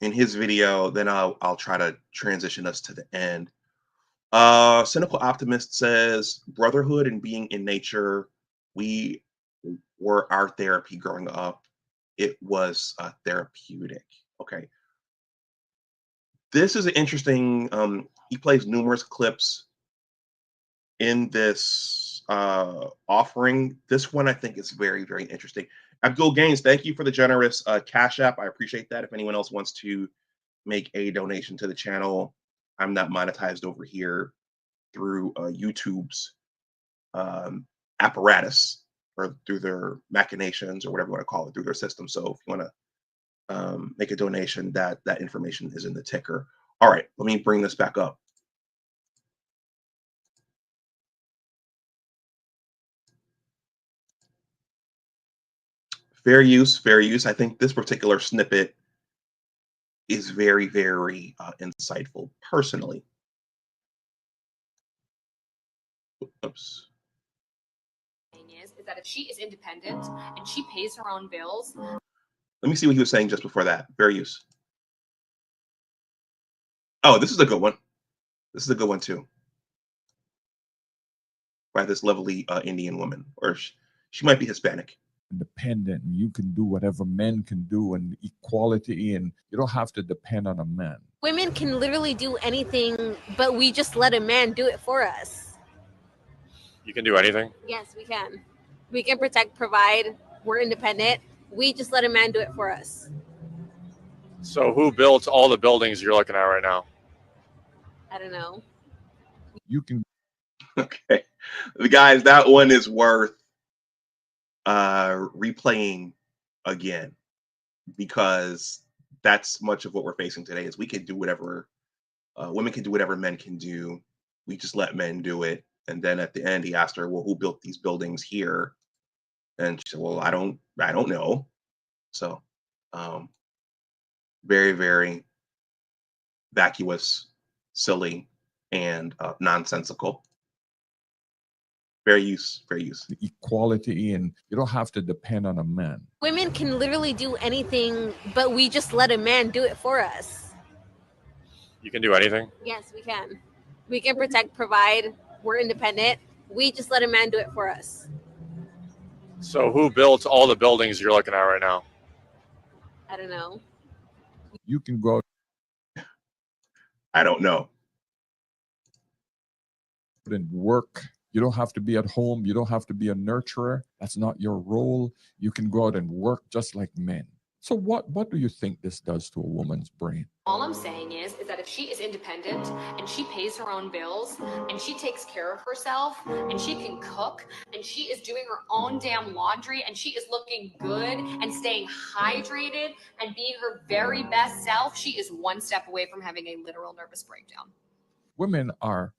Speaker 1: In his video, then I'll try to transition us to the end. Cynical Optimist says, brotherhood and being in nature, we were our therapy growing up. It was therapeutic. Okay. This is an interesting, he plays numerous clips in this offering. This one I think is very, very interesting. Abdul Gaines, thank you for the generous Cash App. I appreciate that. If anyone else wants to make a donation to the channel, I'm not monetized over here through YouTube's apparatus or through their machinations or whatever you want to call it, through their system. So if you want to make a donation, that information is in the ticker. All right, let me bring this back up. Fair use, fair use. I think this particular snippet is very, very insightful personally. Oops.
Speaker 9: Is that if she is independent and she pays her own bills.
Speaker 1: Let me see what he was saying just before that. Fair use. Oh, this is a good one. This is a good one too. By this lovely Indian woman, or she might be Hispanic.
Speaker 17: Independent, and you can do whatever men can do, and equality, and you don't have to depend on a man.
Speaker 11: Women can literally do anything, but we just let a man do it for us.
Speaker 2: You can do anything?
Speaker 11: Yes, we can. We can protect, provide. We're independent. We just let a man do it for us.
Speaker 2: So who built all the buildings you're looking at right now?
Speaker 11: I don't know.
Speaker 17: You can.
Speaker 1: Okay. Guys, that one is worth replaying again, because that's much of what we're facing today. Is we can do whatever women can do, whatever men can do. We just let men do it. And then at the end, he asked her, well, who built these buildings here? And she said, well, I don't know. So very, very vacuous, silly, and nonsensical. Fair use, fair use.
Speaker 17: Equality, and you don't have to depend on a man.
Speaker 11: Women can literally do anything, but we just let a man do it for us.
Speaker 2: You can do anything?
Speaker 11: Yes, we can. We can protect, provide. We're independent. We just let a man do it for us.
Speaker 2: So who built all the buildings you're looking at right now?
Speaker 11: I don't know.
Speaker 17: You can go.
Speaker 1: I don't know.
Speaker 17: And work. You don't have to be at home. You don't have to be a nurturer. That's not your role. You can go out and work just like men. So what do you think this does to a woman's brain?
Speaker 9: All I'm saying is that if she is independent and she pays her own bills and she takes care of herself and she can cook and she is doing her own damn laundry and she is looking good and staying hydrated and being her very best self, she is one step away from having a literal nervous breakdown.
Speaker 17: Women are.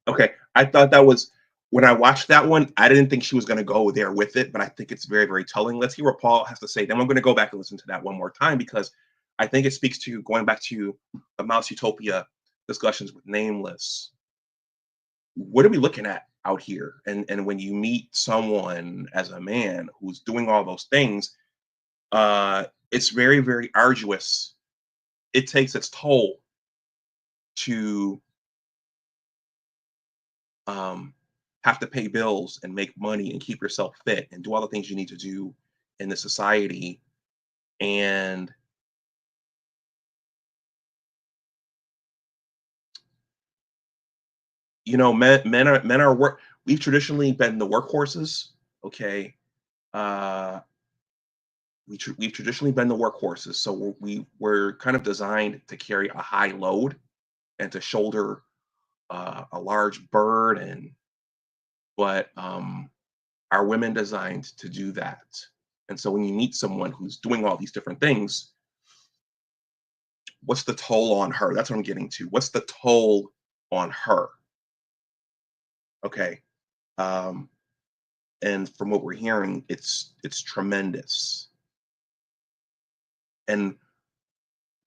Speaker 1: Okay, I thought that was, when I watched that one, I didn't think she was going to go there with it, but I think it's very, very telling. Let's hear what Paul has to say. Then I'm going to go back and listen to that one more time, because I think it speaks to, going back to the Mouse Utopia discussions with Nameless. What are we looking at out here? And when you meet someone as a man who's doing all those things, it's very, very arduous. It takes its toll to have to pay bills and make money and keep yourself fit and do all the things you need to do in the society. And men are work. We've traditionally been the workhorses. Okay. We've traditionally been the workhorses. So we're kind of designed to carry a high load and to shoulder a large burden. But are women designed to do that? And so when you meet someone who's doing all these different things, what's the toll on her? That's what I'm getting to. What's the toll on her? Okay. And from what we're hearing, it's tremendous. And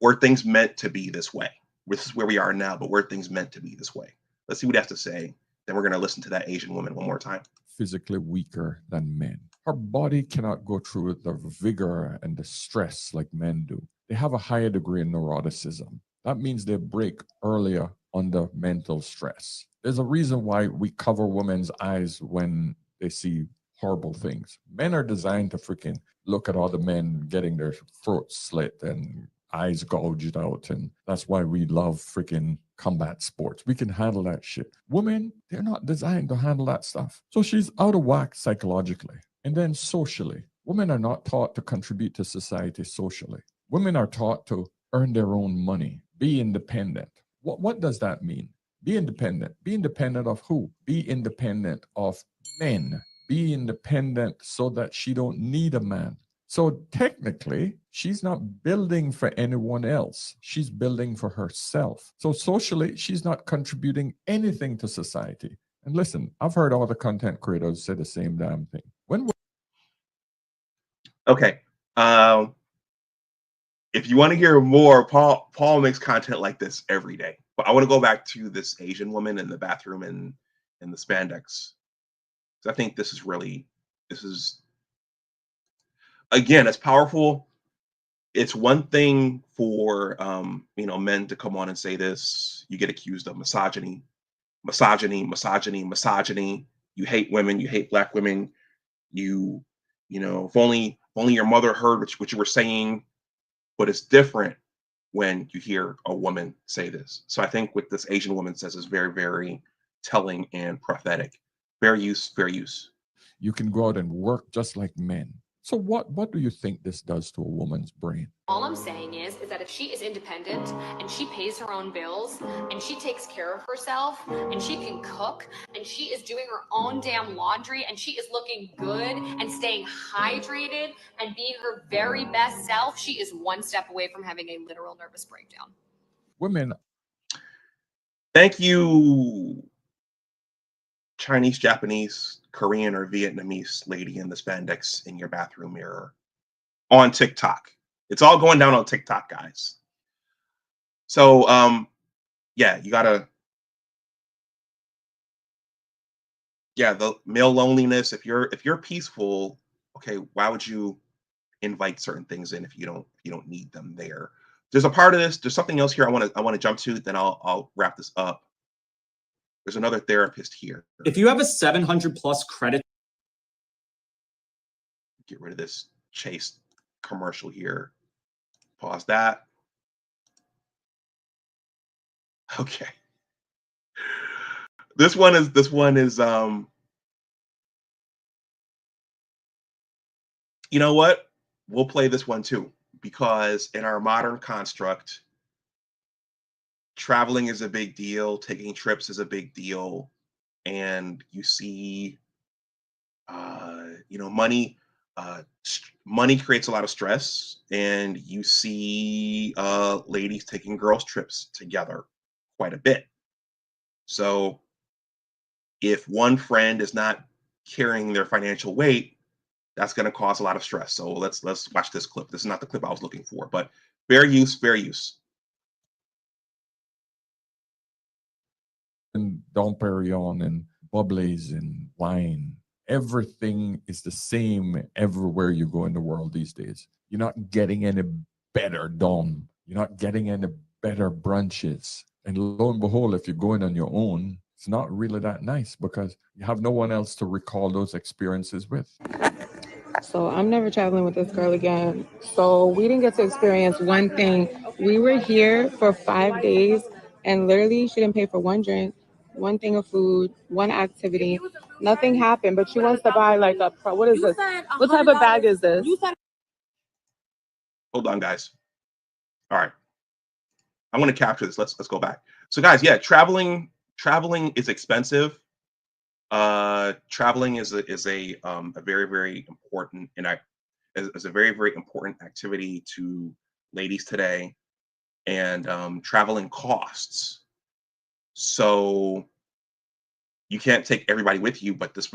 Speaker 1: were things meant to be this way? This is where we are now, but were things meant to be this way? Let's see what he has to say. Then we're going to listen to that Asian woman one more time.
Speaker 17: Physically weaker than men. Her body cannot go through the vigor and the stress like men do. They have a higher degree of neuroticism. That means they break earlier under mental stress. There's a reason why we cover women's eyes when they see horrible things. Men are designed to freaking look at other men getting their throats slit and eyes gouged out, and that's why we love freaking combat sports. We can handle that shit. Women, they're not designed to handle that stuff. So she's out of whack psychologically. And then socially, women are not taught to contribute to society socially. Women are taught to earn their own money, be independent. What does that mean? Be independent. Be independent of who? Be independent of men. Be independent so that she don't need a man. So technically, she's not building for anyone else. She's building for herself. So socially, she's not contributing anything to society. And listen, I've heard all the content creators say the same damn thing.
Speaker 1: Okay. If you want to hear more, Paul makes content like this every day. But I want to go back to this Asian woman in the bathroom and the spandex. So I think this is again, it's powerful. It's one thing for men to come on and say this. You get accused of misogyny. You hate women. You hate Black women. If only your mother heard what you were saying. But it's different when you hear a woman say this. So I think what this Asian woman says is very, very telling and prophetic. Fair use, fair use.
Speaker 17: You can go out and work just like men. So what do you think this does to a woman's brain?
Speaker 9: All I'm saying is that if she is independent and she pays her own bills and she takes care of herself and she can cook and she is doing her own damn laundry and she is looking good and staying hydrated and being her very best self, she is one step away from having a literal nervous breakdown.
Speaker 17: Women.
Speaker 1: Thank you, Chinese, Japanese, Korean, or Vietnamese lady in the spandex in your bathroom mirror on TikTok. It's all going down on TikTok, guys. So, yeah, you gotta, the male loneliness. If you're peaceful, okay, why would you invite certain things in if you don't need them there? There's a part of this. There's something else here I want to jump to. Then I'll wrap this up. There's another therapist here.
Speaker 3: If you have a 700+ credit,
Speaker 1: get rid of this Chase commercial here. Pause that. Okay. This one is you know what? We'll play this one too, because in our modern construct, traveling is a big deal, taking trips is a big deal, and you see money creates a lot of stress, and you see ladies taking girls trips together quite a bit. So if one friend is not carrying their financial weight, that's going to cause a lot of stress. So let's watch this clip. This is not the clip I was looking for, but fair use, fair use.
Speaker 17: And Dom Perignon and bubblies and wine. Everything is the same everywhere you go in the world these days. You're not getting any better Dom. You're not getting any better brunches. And lo and behold, if you're going on your own, It's not really that nice because you have no one else to recall those experiences with.
Speaker 12: So I'm never traveling with this girl again. So we didn't get to experience one thing. We were here for 5 days and literally she didn't pay for one drink, one thing of food, one activity. Nothing happened, but she wants to buy like what is this? What type of bag is this?
Speaker 1: Hold on, guys. All right. I want to capture this. Let's go back. So guys, yeah, traveling is expensive. Traveling is a very, very important is a very, very important activity to ladies today, and traveling costs. So you can't take everybody with you, but in this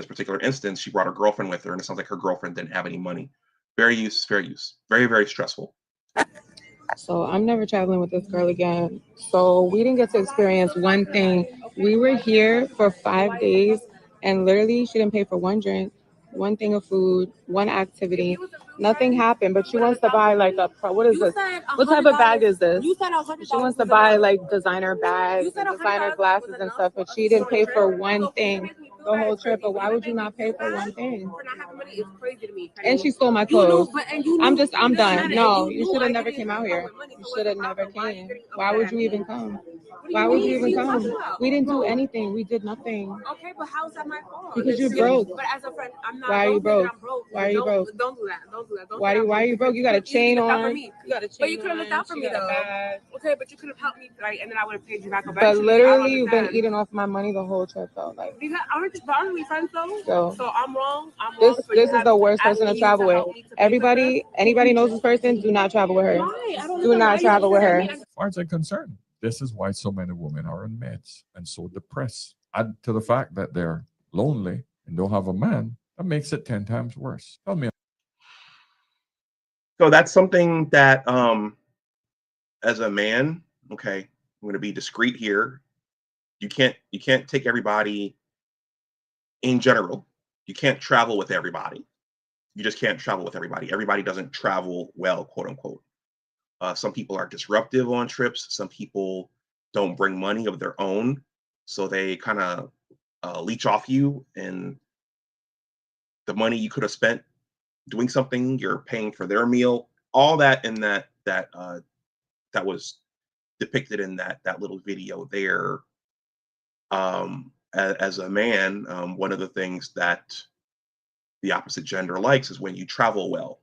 Speaker 1: particular instance, she brought her girlfriend with her, and it sounds like her girlfriend didn't have any money. Very, very stressful.
Speaker 12: So I'm never traveling with this girl again. So we didn't get to experience one thing. We were here for 5 days and literally she didn't pay for one drink, one thing of food, one activity. Nothing happened, but she wants to buy like what is this? What type of bag is this? She wants to buy like designer bags, and designer glasses and stuff, but she didn't pay for one thing the whole trip. But why would you not pay for one thing? And she stole my clothes. I'm done. No, you should have never came out here. You should have never came. Why would you even come? Why would you even come? We didn't do anything. We did nothing.
Speaker 11: Okay, but how's that my fault?
Speaker 12: Because you're broke.
Speaker 11: But as a friend, I'm not.
Speaker 12: Why are you broke? Why are you broke?
Speaker 11: Don't do that. Don't do that.
Speaker 12: Why are you broke? You got a chain on. You got a chain.
Speaker 11: But you could have looked out for me though. Okay, but you could have helped me, right? And then I would have paid you back.
Speaker 12: But literally, you've been eating off my money the whole trip though. Like,
Speaker 11: aren't we friends though? So I'm wrong.
Speaker 12: This is the worst person to travel with. Anybody knows this person, do not travel with her. Do not travel with her.
Speaker 17: As far as I'm concerned, this is why so many women are on meds and so depressed. Add to the fact that they're lonely and don't have a man, that makes it 10 times worse. Tell me.
Speaker 1: So that's something that, as a man, okay, I'm going to be discreet here. You can't take everybody in general. You can't travel with everybody. You just can't travel with everybody. Everybody doesn't travel well, quote unquote. Some people are disruptive on trips. Some people don't bring money of their own. So they kind of leech off you, and the money you could have spent doing something, you're paying for their meal. All that in that was depicted in that little video there. As a man, one of the things that the opposite gender likes is when you travel well.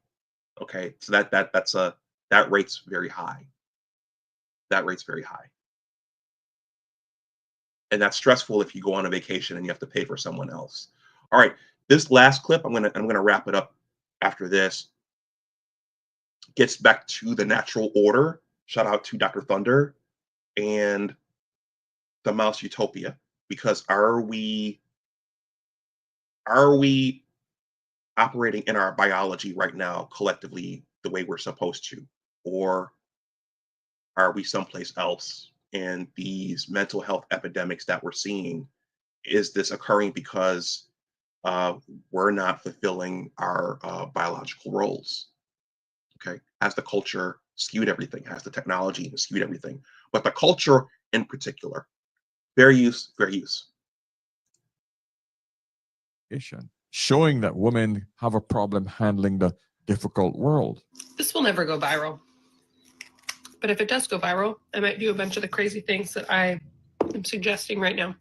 Speaker 1: Okay, so that rate's very high. That rate's very high. And that's stressful if you go on a vacation and you have to pay for someone else. All right, this last clip, I'm gonna wrap it up after this. Gets back to the natural order. Shout out to Dr. Thunder and the Mouse Utopia, because are we operating in our biology right now collectively the way we're supposed to, or are we someplace else? And these mental health epidemics that we're seeing, is this occurring because we're not fulfilling our biological roles? Okay, has the culture skewed everything? Has the technology skewed everything? But the culture in particular, fair use.
Speaker 17: Showing that women have a problem handling the difficult world.
Speaker 13: This will never go viral. But if it does go viral, I might do a bunch of the crazy things that I am suggesting right now.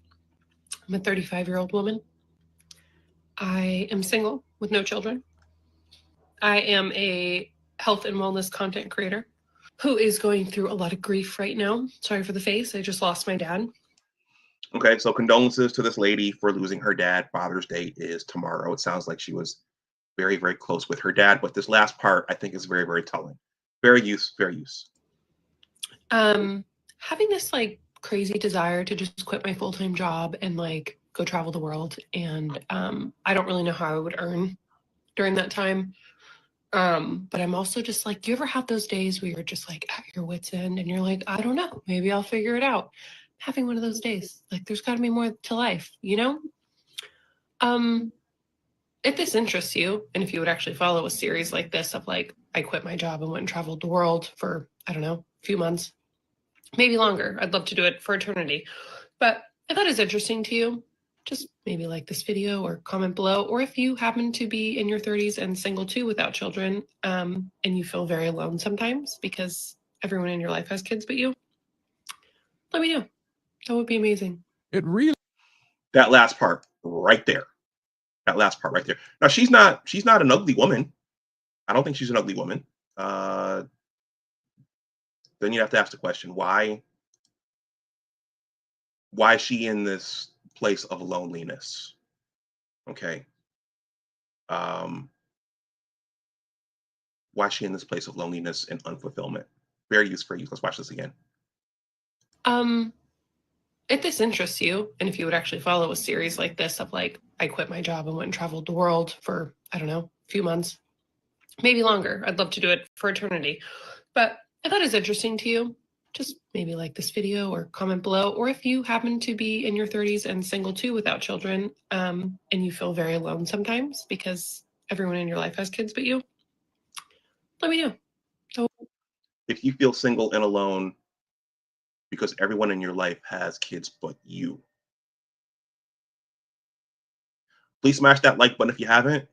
Speaker 13: I'm a 35-year-old woman. I am single with no children. I am a health and wellness content creator who is going through a lot of grief right now. Sorry for the face. I just lost my dad.
Speaker 1: Okay, so condolences to this lady for losing her dad. Father's Day is tomorrow. It sounds like she was very, very close with her dad, but this last part I think is very, very telling. Fair use.
Speaker 13: Having this like crazy desire to just quit my full-time job and like go travel the world. And I don't really know how I would earn during that time. But I'm also just like, do you ever have those days where you're just like at your wit's end and you're like, I don't know, maybe I'll figure it out. Having one of those days, like there's gotta be more to life, you know? If this interests you, and if you would actually follow a series like this of like, I quit my job and went and traveled the world for, I don't know, a few months, maybe longer. I'd love to do it for eternity. But if that is interesting to you, just maybe like this video or comment below. Or if you happen to be in your 30s and single too without children, and you feel very alone sometimes because everyone in your life has kids but you, let me know. That would be amazing.
Speaker 17: It really.
Speaker 1: That last part right there. That last part right there. Now she's not an ugly woman. I don't think she's an ugly woman. Then you have to ask the question, why is she in this place of loneliness? Okay. Why is she in this place of loneliness and unfulfillment? Very useful for you. Let's watch this again.
Speaker 13: If this interests you, and if you would actually follow a series like this of like, I quit my job and went and traveled the world for, I don't know, a few months, maybe longer. I'd love to do it for eternity. But if that is interesting to you, just maybe like this video or comment below. Or if you happen to be in your 30s and single too without children, and you feel very alone sometimes because everyone in your life has kids but you, let me know.
Speaker 1: If you feel single and alone because everyone in your life has kids but you, please smash that like button if you haven't.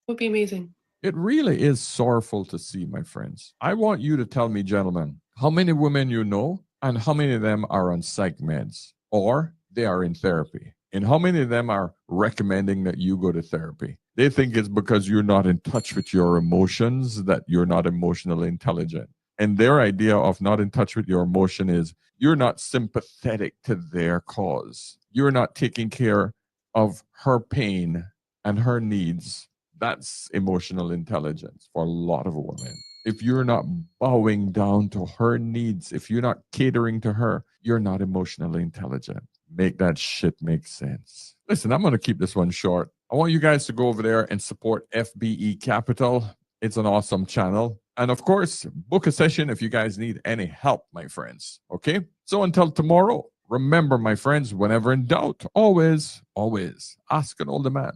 Speaker 13: Would be amazing.
Speaker 17: It really is sorrowful to see, my friends. I want you to tell me, gentlemen, how many women you know and how many of them are on psych meds or they are in therapy, and how many of them are recommending that you go to therapy. They think it's because you're not in touch with your emotions that you're not emotionally intelligent. And their idea of not in touch with your emotion is you're not sympathetic to their cause. You're not taking care of her pain and her needs. That's emotional intelligence for a lot of women. If you're not bowing down to her needs, if you're not catering to her, you're not emotionally intelligent. Make that shit make sense. Listen, I'm going to keep this one short. I want you guys to go over there and support FBE Capital. It's an awesome channel. And of course, book a session if you guys need any help, my friends. Okay? So until tomorrow, remember, my friends, whenever in doubt, always, always ask an older man.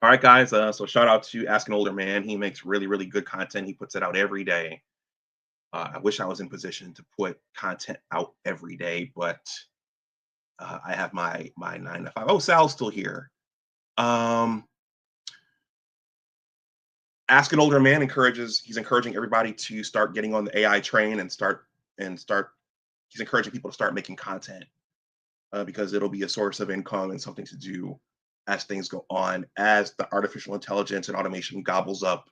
Speaker 1: All right, guys. So shout out to Ask an Older Man. He makes really, really good content. He puts it out every day. I wish I was in position to put content out every day, but I have my 9 to 5. Oh, Sal's still here. Ask an Older Man he's encouraging everybody to start getting on the AI train and he's encouraging people to start making content because it'll be a source of income and something to do as things go on, as the artificial intelligence and automation gobbles up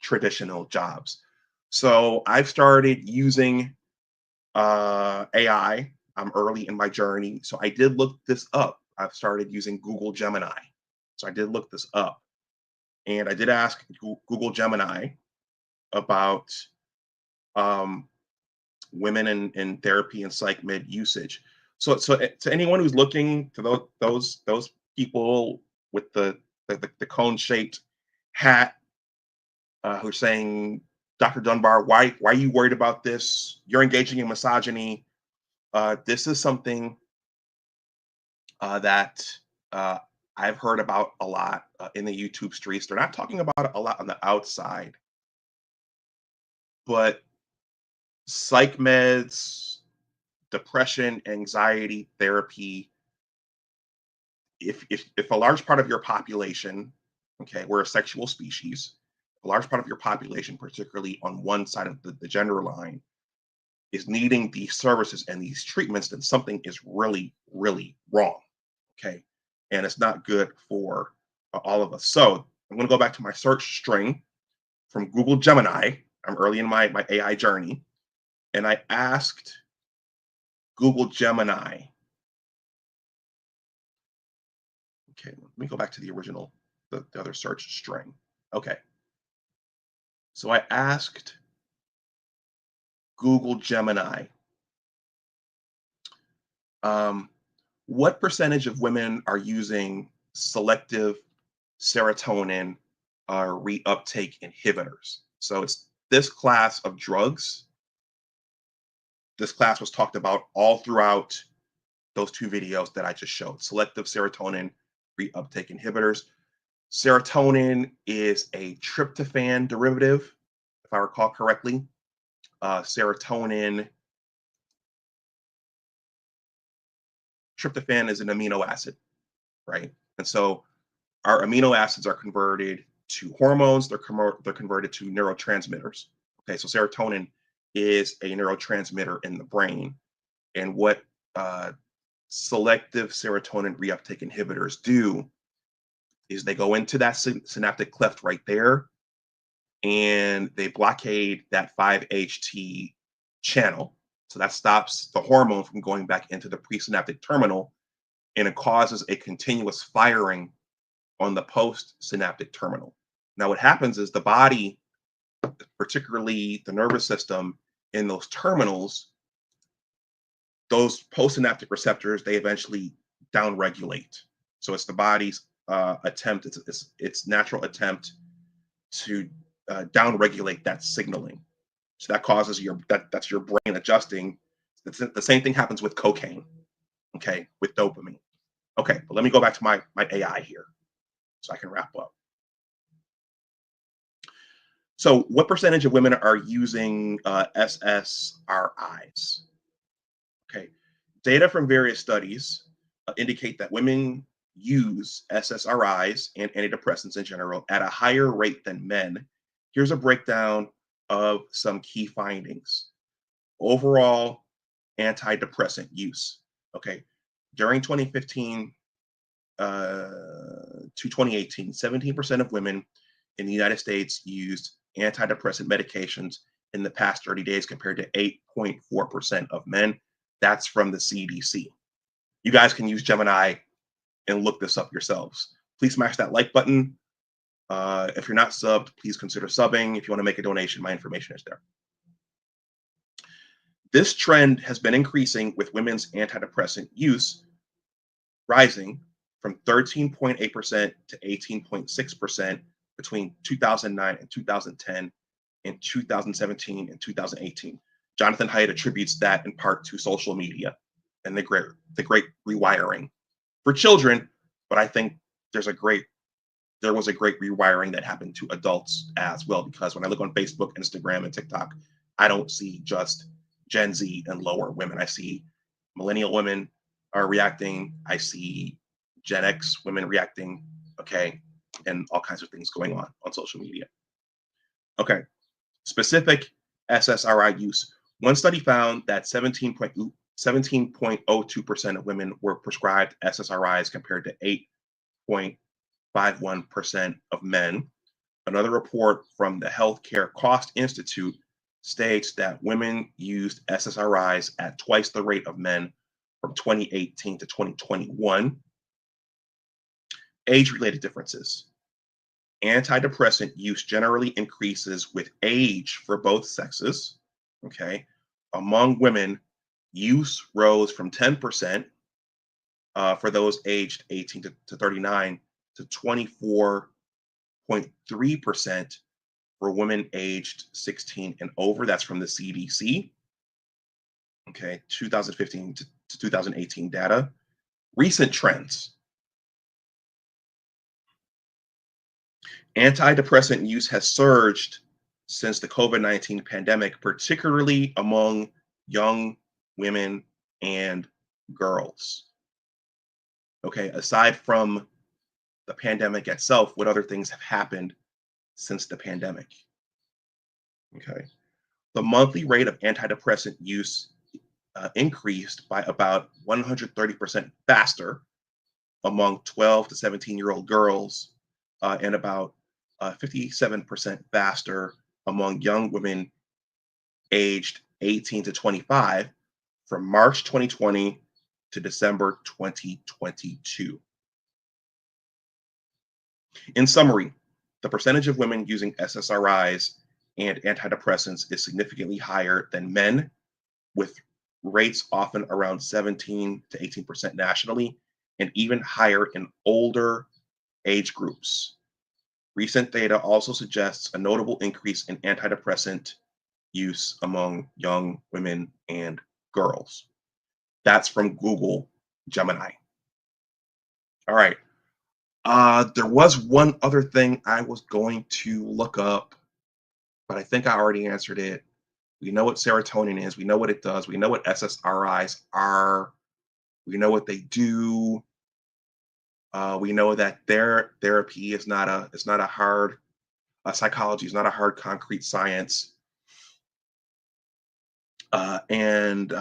Speaker 1: traditional jobs. So I've started using AI. I'm early in my journey. So I did look this up. I've started using Google Gemini. So I did look this up. And I did ask Google Gemini about women in therapy and psych med usage. So to anyone who's looking, to those people with the cone-shaped hat who's saying, Dr. Dunbar, why are you worried about this? You're engaging in misogyny. This is something that I've heard about a lot in the YouTube streets. They're not talking about it a lot on the outside, but psych meds, depression, anxiety therapy. If a large part of your population, okay, we're a sexual species, a large part of your population, particularly on one side of the gender line, is needing these services and these treatments, then something is really, really wrong. Okay. And it's not good for all of us. So I'm going to go back to my search string from Google Gemini. I'm early in my AI journey. And I asked Google Gemini. Okay, let me go back to the original, the other search string. Okay. So I asked Google Gemini, what percentage of women are using selective serotonin reuptake inhibitors? So it's this class of drugs. This class was talked about all throughout those 2 videos that I just showed. Selective serotonin reuptake inhibitors. Serotonin is a tryptophan derivative, if I recall correctly. serotonin. Tryptophan is an amino acid, right? And so our amino acids are converted to hormones. They're converted to neurotransmitters. Okay, so serotonin is a neurotransmitter in the brain, and what selective serotonin reuptake inhibitors do is they go into that synaptic cleft right there, and they blockade that 5-HT channel. So that stops the hormone from going back into the presynaptic terminal, and it causes a continuous firing on the postsynaptic terminal. Now, what happens is the body, particularly the nervous system in those terminals, those postsynaptic receptors, they eventually downregulate. So it's the body's attempt, its natural attempt to downregulate that signaling. So that causes that's your brain adjusting. The same thing happens with cocaine, okay, with dopamine. Okay, but let me go back to my AI here so I can wrap up. So what percentage of women are using SSRIs? Okay, data from various studies indicate that women use SSRIs and antidepressants in general at a higher rate than men. Here's a breakdown of some key findings. Overall antidepressant use. Okay, during 2015 to 2018, 17% of women in the United States used antidepressant medications in the past 30 days compared to 8.4% of men. That's from the CDC. You guys can use Gemini and look this up yourselves. Please smash that like button. If you're not subbed, please consider subbing. If you want to make a donation, my information is there. This trend has been increasing with women's antidepressant use rising from 13.8% to 18.6% between 2009 and 2010 and 2017 and 2018. Jonathan Haidt attributes that in part to social media and the great rewiring for children, but I think there was a great rewiring that happened to adults as well, because when I look on Facebook, Instagram, and TikTok, I don't see just Gen Z and lower women. I see millennial women are reacting. I see Gen X women reacting, okay, and all kinds of things going on social media. Okay, specific SSRI use. One study found that 17.02% of women were prescribed SSRIs compared to 8.51% of men. Another report from the Healthcare Cost Institute states that women used SSRIs at twice the rate of men from 2018 to 2021. Age-related differences. Antidepressant use generally increases with age for both sexes. Okay. Among women, use rose from 10% for those aged 18 to 39 to 24.3% for women aged 16 and over. That's from the CDC. Okay, 2015 to 2018 data. Recent trends. Antidepressant use has surged since the COVID-19 pandemic, particularly among young women and girls. Okay, aside from the pandemic itself, what other things have happened since the pandemic? Okay, the monthly rate of antidepressant use increased by about 130% faster among 12 to 17-year-old girls and about 57% faster among young women aged 18 to 25 from March 2020 to December 2022. In summary, the percentage of women using SSRIs and antidepressants is significantly higher than men, with rates often around 17 to 18% nationally, and even higher in older age groups. Recent data also suggests a notable increase in antidepressant use among young women and girls. That's from Google Gemini. All right. There was one other thing I was going to look up, but I think I already answered it. We know what serotonin is. We know what it does. We know what SSRIs are. We know what they do. We know that their therapy is not a hard psychology is not a hard concrete science. And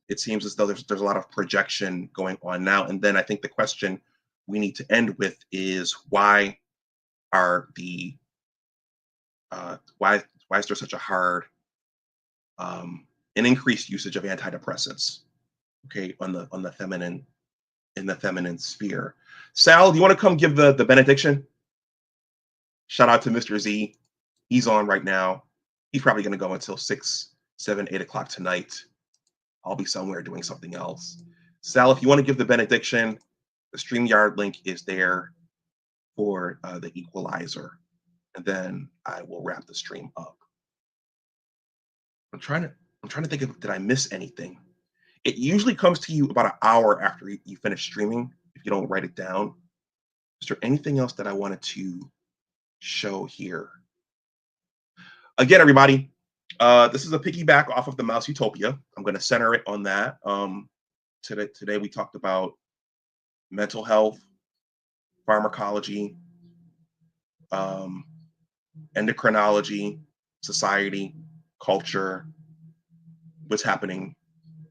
Speaker 1: it seems as though there's a lot of projection going on now. And then I think the question we need to end with is why is there such a hard an increased usage of antidepressants, okay, on the feminine, in the feminine sphere. Sal, do you want to come give the benediction? Shout out to Mr. Z. He's on right now. He's probably going to go until 6, 7, 8 o'clock tonight. I'll be somewhere doing something else. Sal, if you want to give the benediction, the StreamYard link is there for the equalizer. And then I will wrap the stream up. I'm trying to think of, did I miss anything? It usually comes to you about an hour after you finish streaming, if you don't write it down. Is there anything else that I wanted to show here? Again, everybody, this is a piggyback off of the Mouse Utopia. I'm going to center it on that. Today we talked about mental health, pharmacology, endocrinology, society, culture, what's happening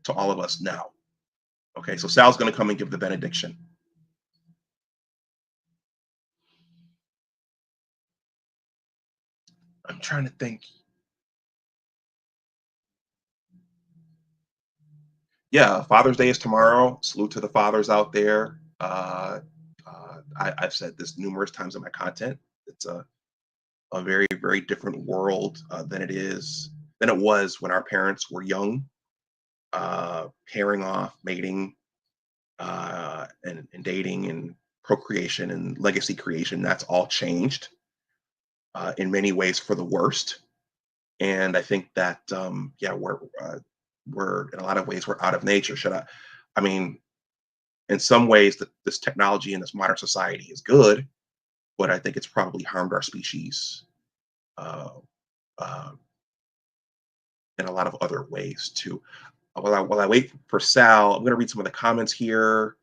Speaker 1: to all of us now. Okay, so Sal's going to come and give the benediction. I'm trying to think. Yeah, Father's Day is tomorrow. Salute to the fathers out there. I've said this numerous times in my content. It's a very, very different world than it was when our parents were young. Pairing off, mating, and dating and procreation and legacy creation, that's all changed in many ways for the worst. And I think that we're in a lot of ways we're out of nature. I mean, in some ways this technology in this modern society is good, but I think it's probably harmed our species in a lot of other ways too. While I wait for Sal, I'm going to read some of the comments here.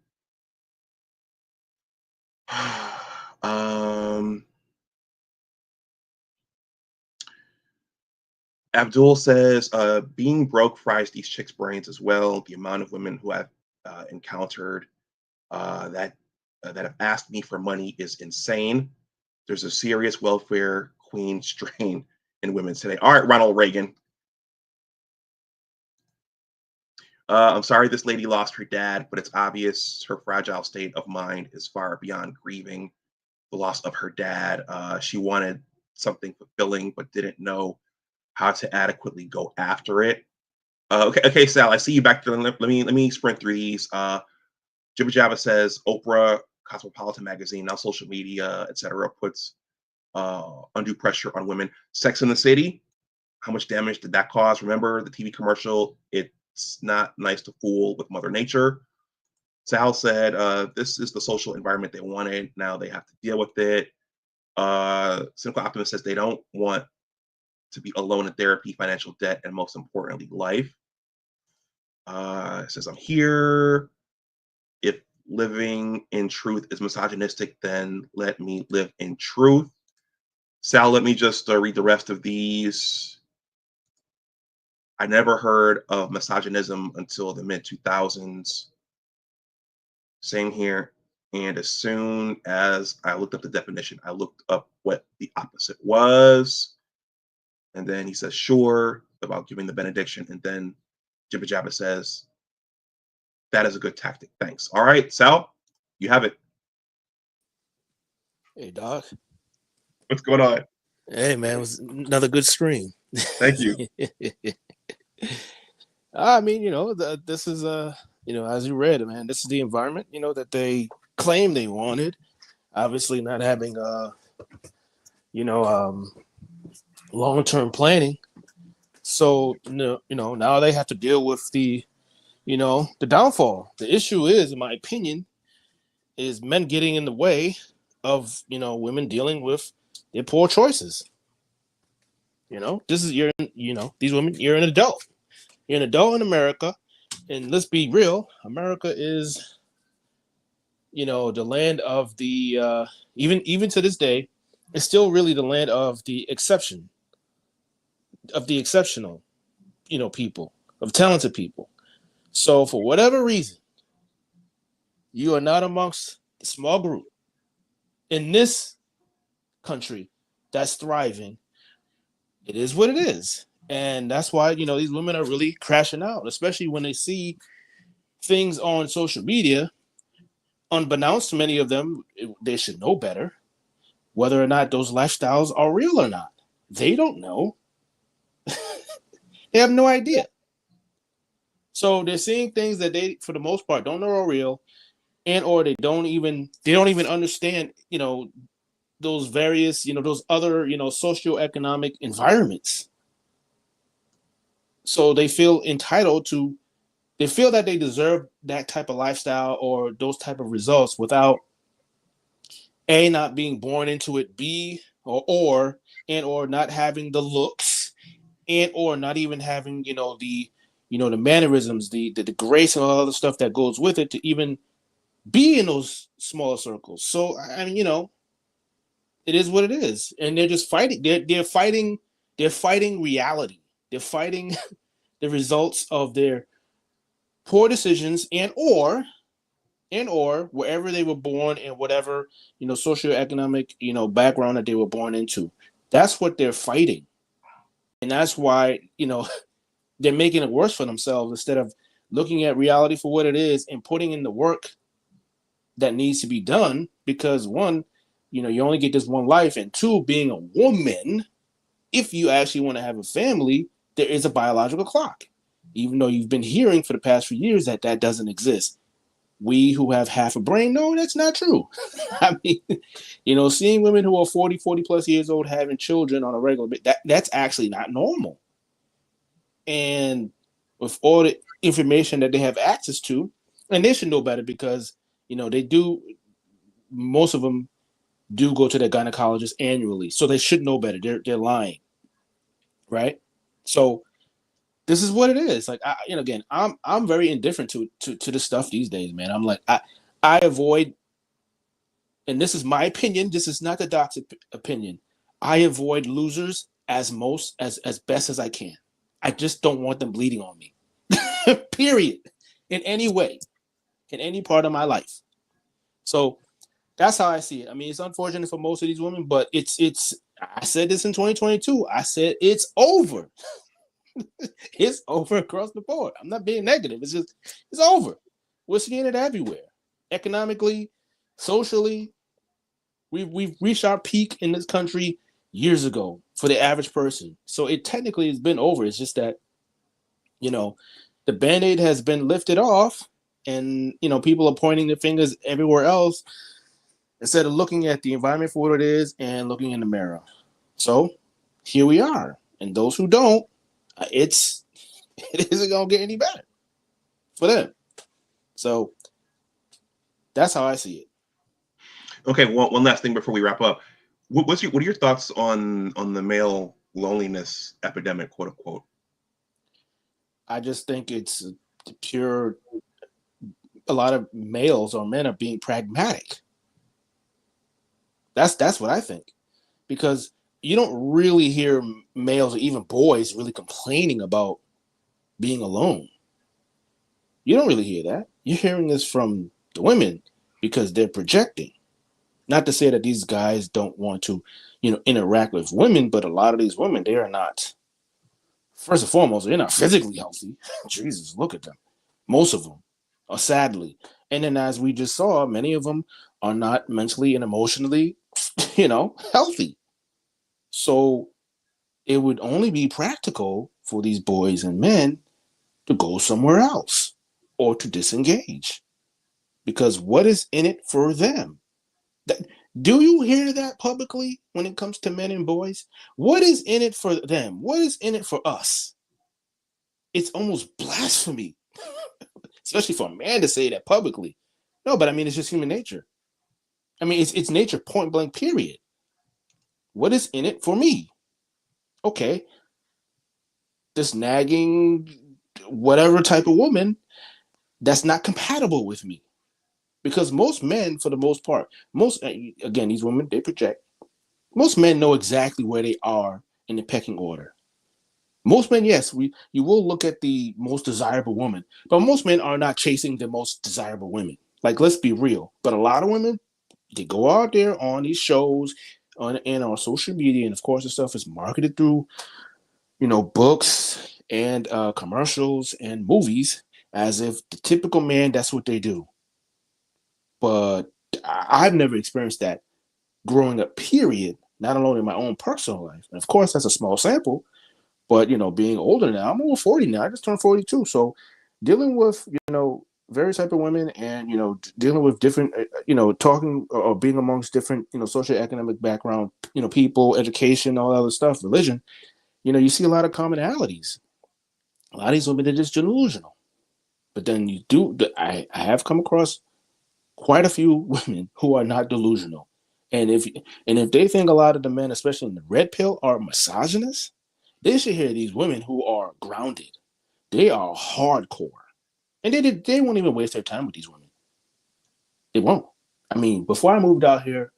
Speaker 1: Abdul says, being broke fries these chicks' brains as well. The amount of women who I've encountered that have asked me for money is insane. There's a serious welfare queen strain in women today. All right, Ronald Reagan. I'm sorry this lady lost her dad, but it's obvious her fragile state of mind is far beyond grieving the loss of her dad. She wanted something fulfilling, but didn't know how to adequately go after it. Okay, Sal, I see you back there. Let me sprint through these. Jibba Jabba says Oprah, Cosmopolitan magazine, now social media, etc., puts undue pressure on women. Sex in the City, how much damage did that cause? Remember the TV commercial? It's not nice to fool with Mother Nature. Sal said, this is the social environment they wanted. Now they have to deal with it. Cynical Optimist says they don't want to be alone in therapy, financial debt, and most importantly, life. Says, I'm here. If living in truth is misogynistic, then let me live in truth. Sal, let me just read the rest of these. I never heard of misogynism until the mid-2000s. Same here. And as soon as I looked up the definition, I looked up what the opposite was. And then he says, sure, about giving the benediction. And then Jibba Jabba says, that is a good tactic. Thanks. All right, Sal, you have it.
Speaker 10: Hey, Doc.
Speaker 1: What's going on?
Speaker 10: Hey, man, it was another good stream.
Speaker 1: Thank you.
Speaker 10: I mean, this is, as you read, man, this is the environment, that they claim they wanted. Obviously not having, long-term planning. So, now they have to deal with the downfall. The issue is, in my opinion, is men getting in the way of, women dealing with their poor choices. This is these women. You're an adult. You're an adult in America, and let's be real. America is, the land of the even to this day, it's still really the land of the exceptional, people, of talented people. So for whatever reason, you are not amongst the small group in this country that's thriving. It is what it is. And that's why, these women are really crashing out, especially when they see things on social media. Unbeknownst to many of them, they should know better, whether or not those lifestyles are real or not. They don't know. They have no idea. So they're seeing things that they, for the most part, don't know are real, and or they don't even understand, those various, those other, socioeconomic environments. So they feel entitled to, they feel that they deserve that type of lifestyle or those type of results without A, not being born into it, B, or not having the looks, and or not even having, the mannerisms, the grace and all the stuff that goes with it to even be in those smaller circles. So, I mean, it is what it is. And they're just fighting. They're fighting reality. They're fighting the results of their poor decisions and or wherever they were born and whatever, socioeconomic, background that they were born into. That's what they're fighting. And that's why, they're making it worse for themselves instead of looking at reality for what it is and putting in the work that needs to be done. Because one, you only get this one life, and two, being a woman, if you actually want to have a family, there is a biological clock. Even though you've been hearing for the past few years that doesn't exist. We who have half a brain know that's not true. I mean, seeing women who are 40 plus years old having children on a regular basis, that's actually not normal. And with all the information that they have access to, and they should know better because, most of them do go to their gynecologist annually. So they should know better. They're lying. Right? So this is what it is. Like, I'm very indifferent to this stuff these days, man. I'm like, I avoid, and this is my opinion. This is not the doc's opinion. I avoid losers as best as I can. I just don't want them bleeding on me. Period. In any way, in any part of my life. So that's how I see it. I mean, it's unfortunate for most of these women, but it's. I said this in 2022. I said it's over. It's over across the board. I'm not being negative. It's just, it's over. We're seeing it everywhere. Economically, socially, we've reached our peak in this country years ago for the average person. So it technically has been over. It's just that, the Band-Aid has been lifted off, and people are pointing their fingers everywhere else instead of looking at the environment for what it is and looking in the mirror. So here we are. And those who don't, it isn't gonna get any better for them. So that's how I see it.
Speaker 1: Okay, one last thing before we wrap up. What are your thoughts on the male loneliness epidemic, quote unquote?
Speaker 10: I just think it's pure. A lot of males or men are being pragmatic. That's what I think, because you don't really hear males or even boys really complaining about being alone. You don't really hear that. You're hearing this from the women because they're projecting. Not to say that these guys don't want to, interact with women, but a lot of these women, they are not. First and foremost, they're not physically healthy. Jesus, look at them. Most of them are, sadly. And then, as we just saw, many of them are not mentally and emotionally, healthy. So it would only be practical for these boys and men to go somewhere else or to disengage. Because what is in it for them? Do you hear that publicly when it comes to men and boys? What is in it for them? What is in it for us? It's almost blasphemy, especially for a man to say that publicly. No, but I mean, it's just human nature. I mean, it's nature, point blank, period. What is in it for me? okay, this nagging, whatever type of woman, that's not compatible with me. Because most men, for the most part, again, these women, they project. Most men know exactly where they are in the pecking order. Most men, yes, you will look at the most desirable woman, but most men are not chasing the most desirable women. Like, let's be real. But a lot of women, they go out there on these shows and on social media, and of course, the stuff is marketed through, books and commercials and movies, as if the typical man, that's what they do. But I've never experienced that growing up, period, not alone in my own personal life. And of course, that's a small sample, but, being older now, I'm over 40 now. I just turned 42. So dealing with, various type of women and, dealing with different, talking or being amongst different, socioeconomic background, people, education, all that other stuff, religion, you see a lot of commonalities. A lot of these women are just delusional. But then I have come across quite a few women who are not delusional. And if they think a lot of the men, especially in the red pill, are misogynists, they should hear these women who are grounded. They are hardcore. And they won't even waste their time with these women. They won't. I mean, before I moved out here,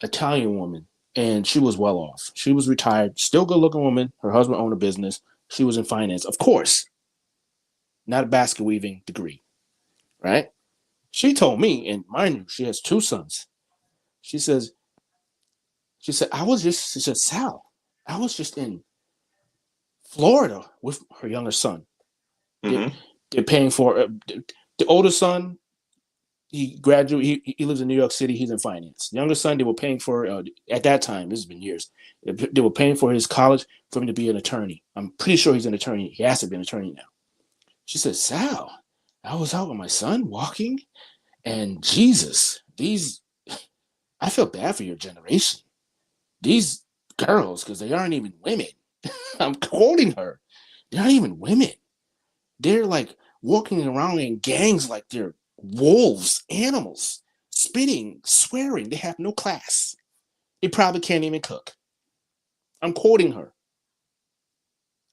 Speaker 10: Italian woman, and she was well off. She was retired, still good looking woman. Her husband owned a business. She was in finance, of course. Not a basket weaving degree, right? She told me, and mind you, she has 2 sons. She said, she said, Sal, I was just in Florida with her younger son.
Speaker 1: Mm-hmm.
Speaker 10: They're paying for the older son. He graduated. He lives in New York City. He's in finance. The younger son, they were paying for at that time. This has been years. They were paying for his college for him to be an attorney. I'm pretty sure he's an attorney. He has to be an attorney now. She said, Sal, I was out with my son walking, and Jesus, I feel bad for your generation. These girls, because they aren't even women. I'm quoting her. They aren't even women. They're like walking around in gangs like they're wolves, animals, spitting, swearing. They have no class. They probably can't even cook. I'm quoting her.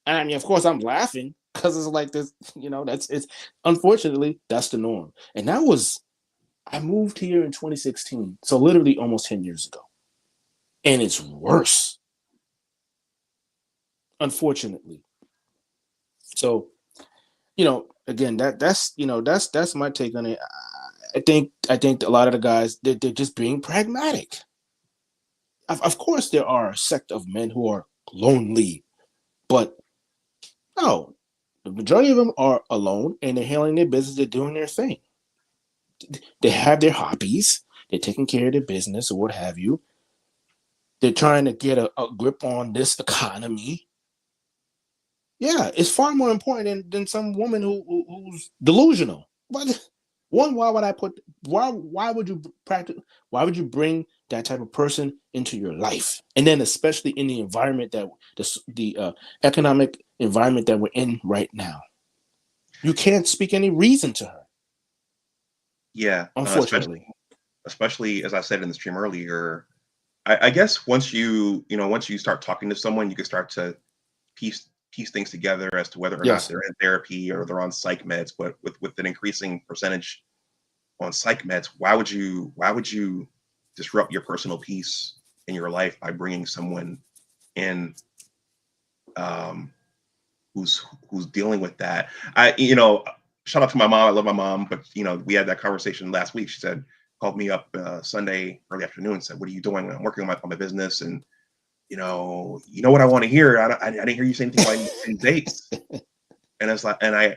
Speaker 10: And I mean, of course, I'm laughing because it's like this, it's unfortunately, that's the norm. And I moved here in 2016. So literally almost 10 years ago. And it's worse. Unfortunately. So, again, that's my take on it. I think a lot of the guys, they're just being pragmatic. Of course, there are a sect of men who are lonely, but no, the majority of them are alone and they're handling their business. They're doing their thing. They have their hobbies. They're taking care of their business or what have you. They're trying to get a grip on this economy. Yeah, it's far more important than some woman who's delusional. But one, why would you bring that type of person into your life? And then especially in the environment the economic environment that we're in right now. You can't speak any reason to her.
Speaker 1: Yeah,
Speaker 10: unfortunately.
Speaker 1: Especially as I said in the stream earlier, I guess once you start talking to someone, you can start to piece things together as to whether or not they're in therapy or they're on psych meds. But with an increasing percentage on psych meds, why would you disrupt your personal peace in your life by bringing someone in who's dealing with that? Shout out to my mom. I love my mom, but we had that conversation last week. She called me up Sunday early afternoon and said, "What are you doing?" I'm working on my business, and you know what I want to hear. I didn't hear you say anything about dates. And it's like, and I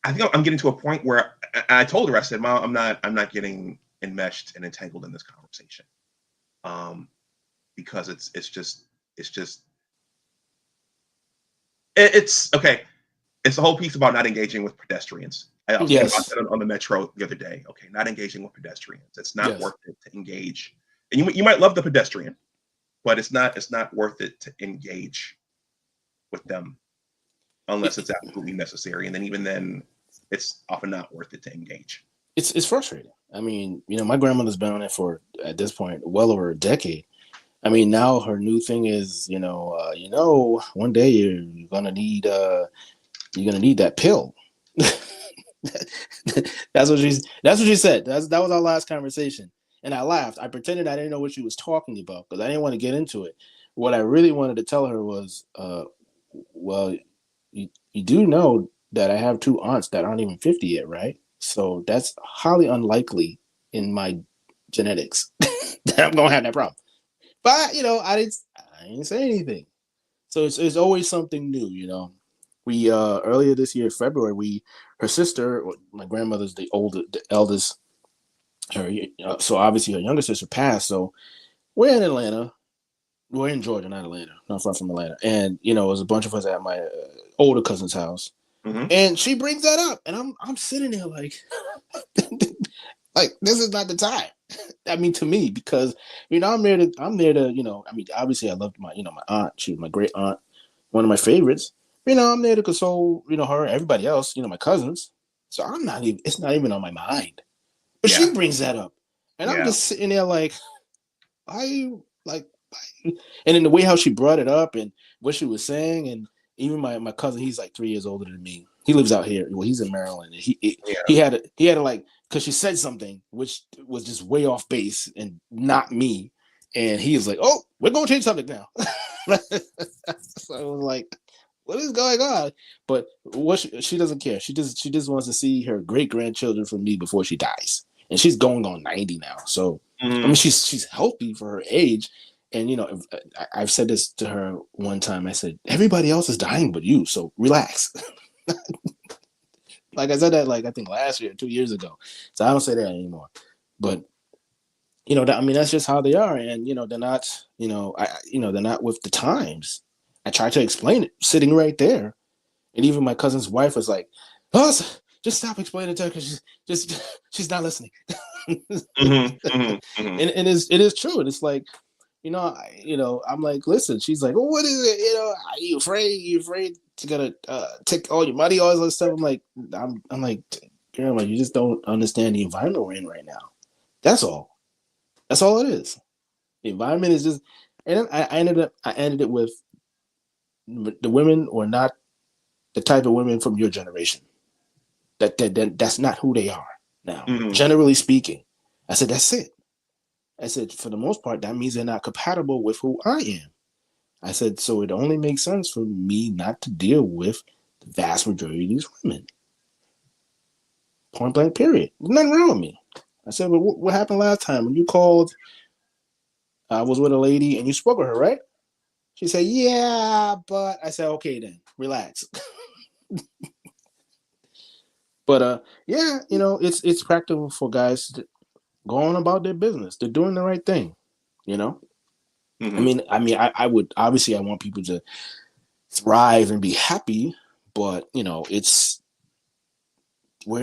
Speaker 1: think I'm getting to a point where I told her, I said, "Mom, I'm not getting enmeshed and entangled in this conversation, because it's okay. It's the whole piece about not engaging with pedestrians." I was thinking about that on the metro the other day. Okay, not engaging with pedestrians. It's not worth it to engage. And you might love the pedestrian, but it's not worth it to engage with them unless it's absolutely necessary. And then even then, it's often not worth it to engage.
Speaker 10: It's frustrating. I mean, my grandmother's been on it for, at this point, well over a decade. I mean, now her new thing is, one day you're gonna need that pill. That's what she said. That was our last conversation. And I laughed. I pretended I didn't know what she was talking about because I didn't want to get into it. What I really wanted to tell her was, well, you do know that I have two aunts that aren't even 50 yet, right? So that's highly unlikely in my genetics that I'm gonna have that problem. But I didn't say anything. So it's always something new. We earlier this year, February, her sister, my grandmother's the eldest. So obviously her younger sister passed. So we're in Atlanta. We're in Georgia, not Atlanta, not far from Atlanta. And it was a bunch of us at my older cousin's house.
Speaker 1: Mm-hmm.
Speaker 10: And she brings that up, and I'm sitting there like, like this is not the time. I mean, to me, because I'm there to obviously I loved my my aunt. She was my great aunt, one of my favorites. I'm there to console her, everybody else, my cousins. So it's not even on my mind. But she brings that up, and I'm just sitting there like, and in the way how she brought it up and what she was saying, and even my cousin, he's like 3 years older than me. He lives out here. Well, he's in Maryland. And he had to like, because she said something which was just way off base and not me, and he was like, "Oh, we're gonna change subject now." So I was like, "What is going on?" But what she doesn't care. She just wants to see her great grandchildren from me before she dies, and she's going on 90 now. So I mean, she's healthy for her age. And I've said this to her one time. I said, everybody else is dying but you, so relax. Like I said that, like I think last year, 2 years ago. So I don't say that anymore. But that's just how they are, and they're not, they're not with the times. I tried to explain it, sitting right there, and even my cousin's wife was like, "Oh, just stop explaining to her because she's not listening." And it is true, and it's like. I'm like, listen. She's like, well, what is it? Are you afraid? You afraid to gonna take all your money, all this other stuff? I'm like, girl, you just don't understand the environment we're in right now. That's all. That's all it is. The environment is just, and then I ended it with the women were not the type of women from your generation. That's not who they are now. Generally speaking, I said that's it. I said, for the most part, that means they're not compatible with who I am. I said, so it only makes sense for me not to deal with the vast majority of these women. Point blank, period. There's nothing wrong with me. I said, well, what happened last time when you called? I was with a lady and you spoke with her, right? She said, yeah, but I said, okay, then relax. But it's practical for guys to go on about their business. They're doing the right thing, I mean, I would obviously I want people to thrive and be happy, but we're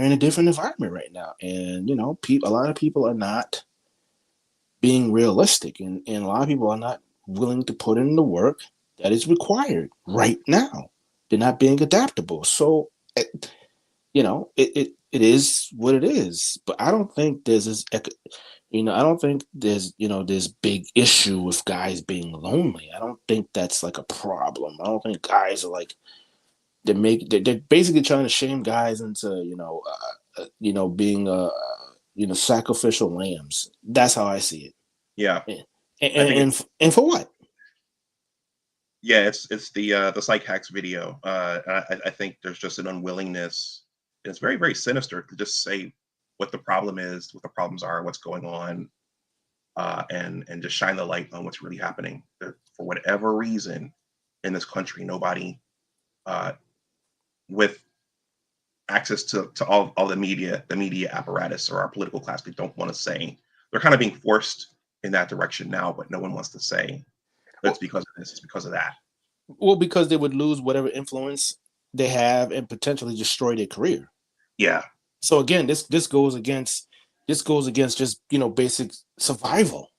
Speaker 10: in a different environment right now, and a lot of people are not being realistic, and a lot of people are not willing to put in the work that is required right now. They're not being adaptable, so it is what it is. But I don't think there's this. I don't think there's this big issue with guys being lonely. I don't think that's like a problem. I don't think guys are like they're basically trying to shame guys into being sacrificial lambs. That's how I see it.
Speaker 1: Yeah,
Speaker 10: and for what?
Speaker 1: Yeah, it's the Psych hacks video. I think there's just an unwillingness. It's very, very sinister to just say what the problem is, what the problems are, what's going on, and just shine the light on what's really happening. For whatever reason, in this country, nobody with access to all the media apparatus or our political class, they don't want to say. They're kind of being forced in that direction now, but no one wants to say. It's because of this. It's because of that.
Speaker 10: Well, because they would lose whatever influence they have and potentially destroy their career.
Speaker 1: Yeah.
Speaker 10: So again, this goes against just basic survival.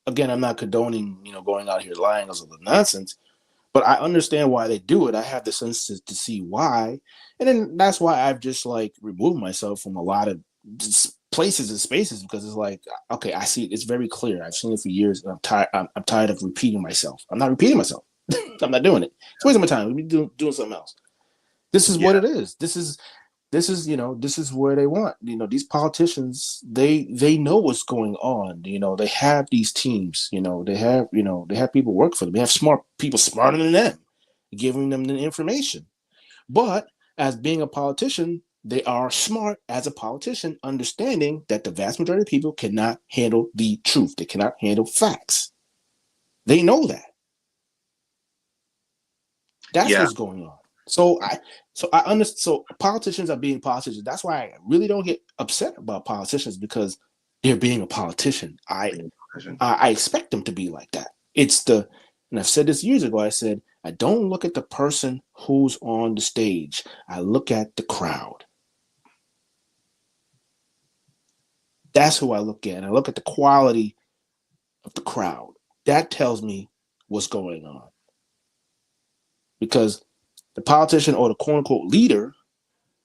Speaker 10: Again, I'm not condoning going out here lying or some nonsense, but I understand why they do it. I have the sense to see why, and then that's why I've just like removed myself from a lot of places and spaces because it's like, okay, I see it. It's very clear. I've seen it for years. And I'm tired of repeating myself. I'm not repeating myself. I'm not doing it. It's wasting my time. We'll be doing something else. This is what it is. This is where they want. These politicians, they know what's going on. They have these teams. They have people work for them. They have smart people smarter than them, giving them the information. But as being a politician, they are smart as a politician, understanding that the vast majority of people cannot handle the truth. They cannot handle facts. They know that. That's what's going on. So I understand. So politicians are being politicians. That's why I really don't get upset about politicians, because they're being a politician. I expect them to be like that. And I've said this years ago. I said, I don't look at the person who's on the stage. I look at the crowd. That's who I look at. And I look at the quality of the crowd. That tells me what's going on. Because the politician or the quote unquote leader,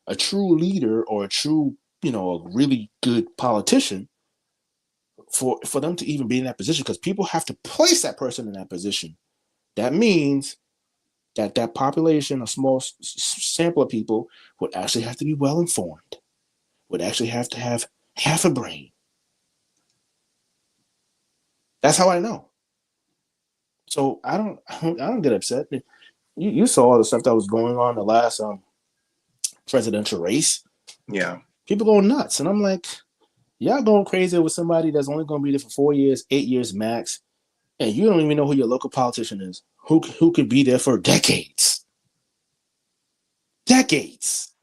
Speaker 10: a true leader or a true, a really good politician, for them to even be in that position, because people have to place that person in that position. That means that population, a small sample of people, would actually have to be well informed, would actually have to have half a brain. That's how I know. So I don't get upset. You saw all the stuff that was going on in the last presidential race.
Speaker 1: Yeah. People
Speaker 10: going nuts. And I'm like, y'all going crazy with somebody that's only going to be there for 4 years, 8 years max. And you don't even know who your local politician is, who could be there for decades. Decades.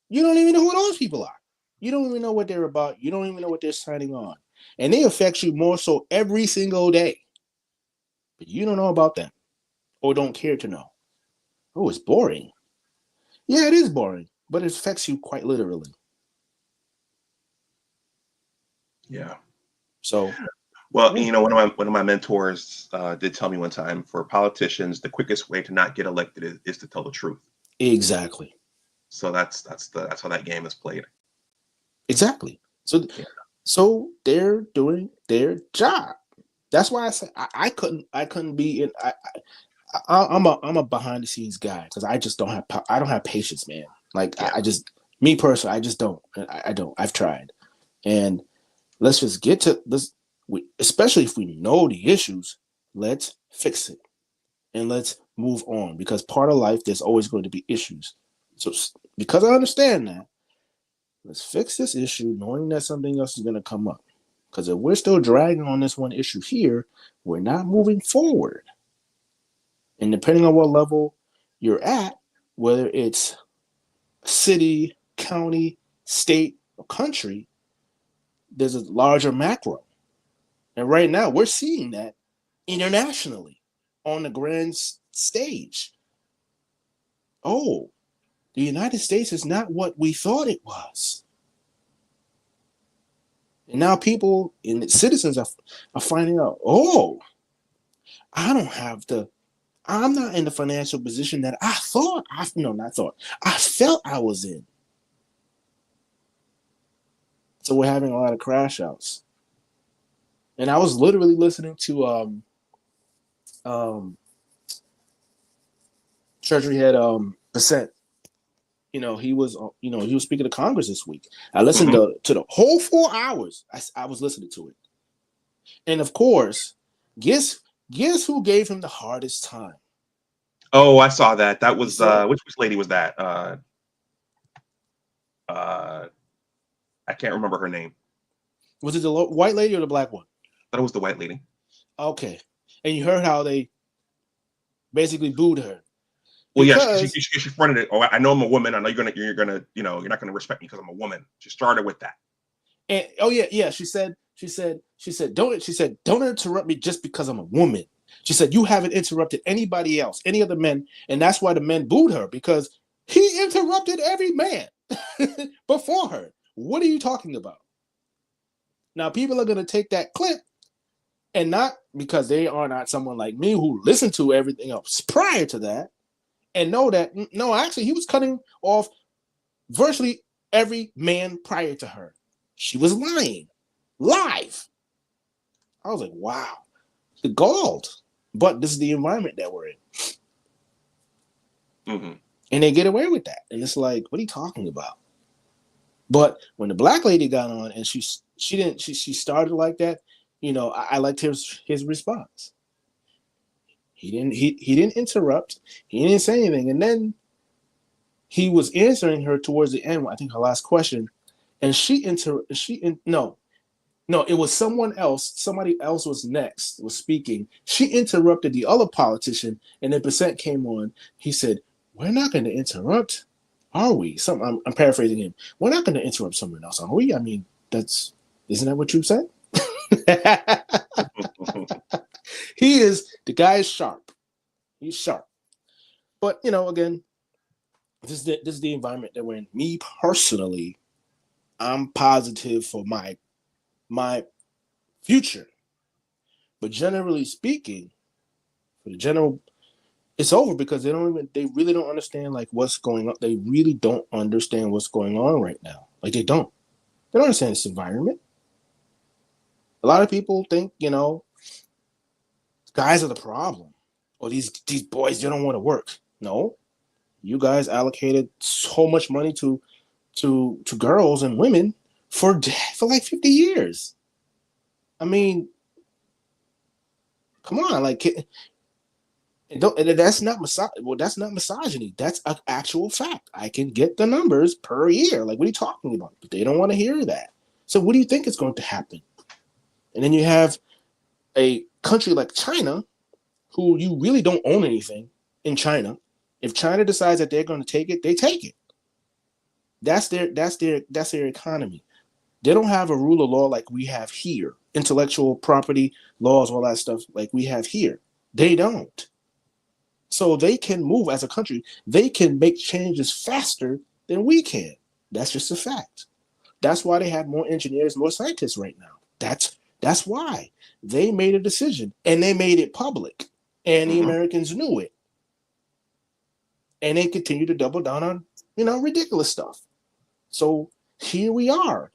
Speaker 10: You don't even know who those people are. You don't even know what they're about. You don't even know what they're signing on. And they affect you more so every single day. But you don't know about them or don't care to know. Oh, it's boring. Yeah, it is boring, but it affects you quite literally.
Speaker 1: Yeah.
Speaker 10: So,
Speaker 1: well, one of my mentors did tell me one time, for politicians, the quickest way to not get elected is to tell the truth.
Speaker 10: Exactly.
Speaker 1: So that's how that game is played.
Speaker 10: Exactly. So they're doing their job. That's why I say I couldn't be in. I'm a behind the scenes guy, because I just don't have patience, man. Like me personally, I just don't. I don't. I've tried, and let's just get to this. Especially if we know the issues, let's fix it and let's move on, because part of life, there's always going to be issues. So because I understand that, let's fix this issue, knowing that something else is going to come up. Because if we're still dragging on this one issue here, we're not moving forward. And depending on what level you're at, whether it's city, county, state, or country, there's a larger macro. And right now, we're seeing that internationally on the grand stage. Oh, the United States is not what we thought it was. And now people and citizens are finding out, oh, I'm not in the financial position that I felt I was in. So we're having a lot of crash outs. And I was literally listening to Treasury Head Bissett. He was speaking to Congress this week. I listened to the whole 4 hours. I was listening to it. And of course, guess who gave him the hardest time?
Speaker 1: Oh, I saw that. That was which lady was that? I can't remember her name.
Speaker 10: Was it the white lady or the black one?
Speaker 1: That was the white lady.
Speaker 10: Okay. And you heard how they basically booed her.
Speaker 1: Well, yeah, she fronted it. Oh, I know I'm a woman. I know you're not gonna respect me because I'm a woman. She started with that.
Speaker 10: And she said, don't interrupt me just because I'm a woman. She said, you haven't interrupted anybody else, any other men, and that's why the men booed her, because he interrupted every man before her. What are you talking about? Now people are gonna take that clip, and not because they are not someone like me who listened to everything else prior to that, and know that no, actually he was cutting off virtually every man prior to her. She was lying live. I was like, wow, the gold. But this is the environment that we're in.
Speaker 1: Mm-hmm.
Speaker 10: And they get away with that. And it's like, what are you talking about? But when the black lady got on and she started like that, I liked his response. He didn't interrupt. He didn't say anything. And then he was answering her towards the end, I think her last question, and no, it was someone else. Somebody else was next, was speaking. She interrupted the other politician, and then Percent came on. He said, "We're not going to interrupt, are we?" I'm paraphrasing him. We're not going to interrupt someone else, are we? I mean, isn't that what you said? The guy is sharp. He's sharp. But again, this is the environment that we're in. Me personally, I'm positive for my future. But generally speaking, for the general, it's over because they really don't understand like what's going on. They really don't understand what's going on right now. Like they don't understand this environment. A lot of people think, guys are the problem. Or these boys, they don't want to work. No. You guys allocated so much money to girls and women for like 50 years. I mean, come on, like, that's not misogyny. That's an actual fact. I can get the numbers per year. Like, what are you talking about? But they don't want to hear that. So what do you think is going to happen? And then you have a country like China, who you really don't own anything in China. If China decides that they're going to take it, they take it. That's their economy. They don't have a rule of law like we have here. Intellectual property laws, all that stuff like we have here. They don't. So they can move as a country. They can make changes faster than we can. That's just a fact. That's why they have more engineers, more scientists right now. That's why they made a decision and they made it public, and the Americans knew it, and they continue to double down on ridiculous stuff. So here we are.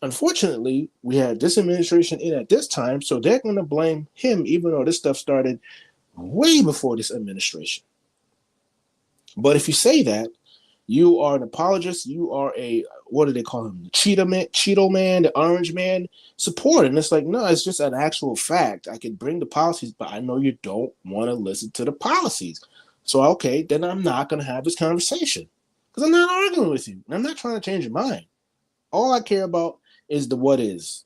Speaker 10: Unfortunately, we had this administration in at this time, so they're going to blame him, even though this stuff started way before this administration. But if you say that, you are an apologist, you are what do they call him? The Cheeto man, the orange man support. And it's like, no, it's just an actual fact. I can bring the policies, but I know you don't want to listen to the policies. So, okay, then I'm not going to have this conversation because I'm not arguing with you. And I'm not trying to change your mind. All I care about is the what is